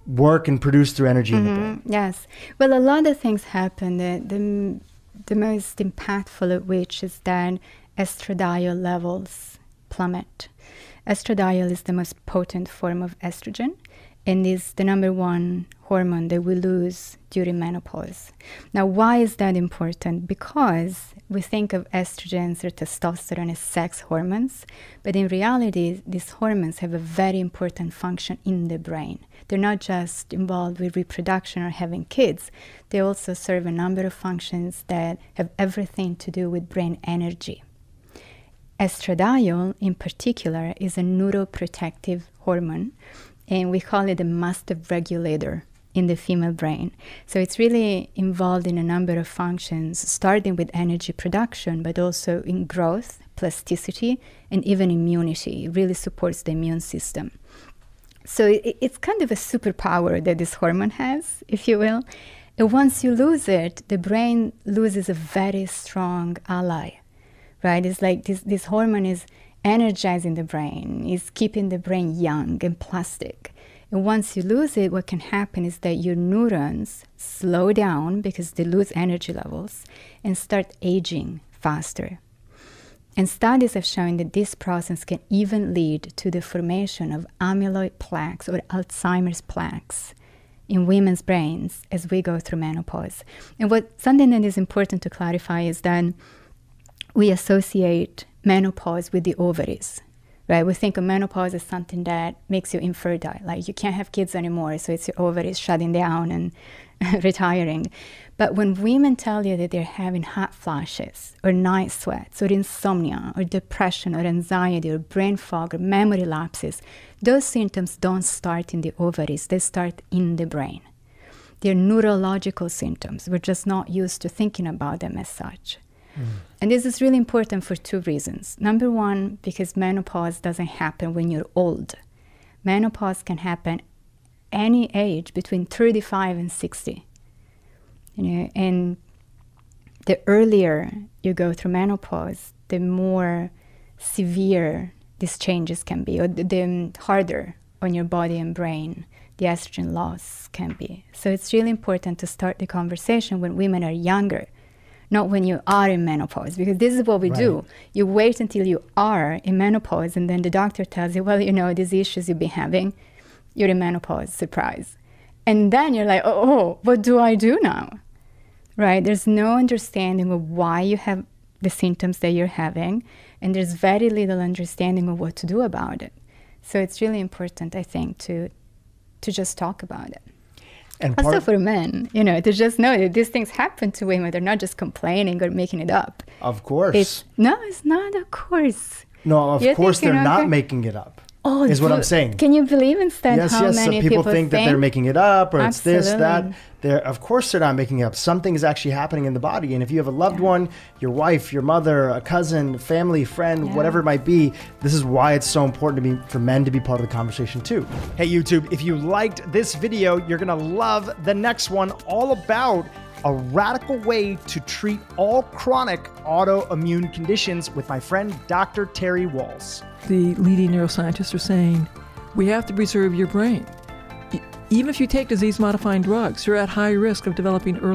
work and produce through energy in the brain? Yes. Well, a lot of things happen. The most impactful of which is that estradiol levels plummet. Estradiol is the most potent form of estrogen and is the number one hormone that we lose during menopause. Now, why is that important? Because we think of estrogens or testosterone as sex hormones, but in reality, these hormones have a very important function in the brain. They're not just involved with reproduction or having kids. They also serve a number of functions that have everything to do with brain energy. Estradiol, in particular, is a neuroprotective hormone, and we call it a master regulator in the female brain. So it's really involved in a number of functions, starting with energy production, but also in growth, plasticity, and even immunity. It really supports the immune system. So it's kind of a superpower that this hormone has, if you will. And once you lose it, the brain loses a very strong ally, right? It's like this hormone is energizing the brain, is keeping the brain young and plastic. And once you lose it, what can happen is that your neurons slow down because they lose energy levels and start aging faster. And studies have shown that this process can even lead to the formation of amyloid plaques or Alzheimer's plaques in women's brains as we go through menopause. And something that is important to clarify is that we associate menopause with the ovaries, right? We think of menopause as something that makes you infertile, like you can't have kids anymore, so it's your ovaries shutting down and retiring. But when women tell you that they're having hot flashes or night sweats or insomnia or depression or anxiety or brain fog or memory lapses, those symptoms don't start in the ovaries, they start in the brain. They're neurological symptoms. We're just not used to thinking about them as such. And this is really important for two reasons. Number one, because menopause doesn't happen when you're old. Menopause can happen any age between 35 and 60. And the earlier you go through menopause, the more severe these changes can be, or the harder on your body and brain the estrogen loss can be. So it's really important to start the conversation when women are younger, not when you are in menopause, because this is what we do. You wait until you are in menopause, and then the doctor tells you, well, these issues you've been having, you're in menopause, surprise. And then you're like, oh, what do I do now? Right? There's no understanding of why you have the symptoms that you're having, and there's very little understanding of what to do about it. So it's really important, I think, to just talk about it. And also for men, to just know that these things happen to women. They're not just complaining or making it up. Of course. It's not, of course. No, of course they're not making it up. Oh, is what I'm saying. Can you believe instead how many people think that they're making it up, or Absolutely. It's this, that. Of course they're not making it up. Something is actually happening in the body. And if you have a loved one, your wife, your mother, a cousin, family, friend, whatever it might be, this is why it's so important for men to be part of the conversation too. Hey YouTube, if you liked this video, you're gonna love the next one, all about a radical way to treat all chronic autoimmune conditions with my friend, Dr. Terry Walls. The leading neuroscientists are saying, we have to preserve your brain. Even if you take disease-modifying drugs, you're at high risk of developing early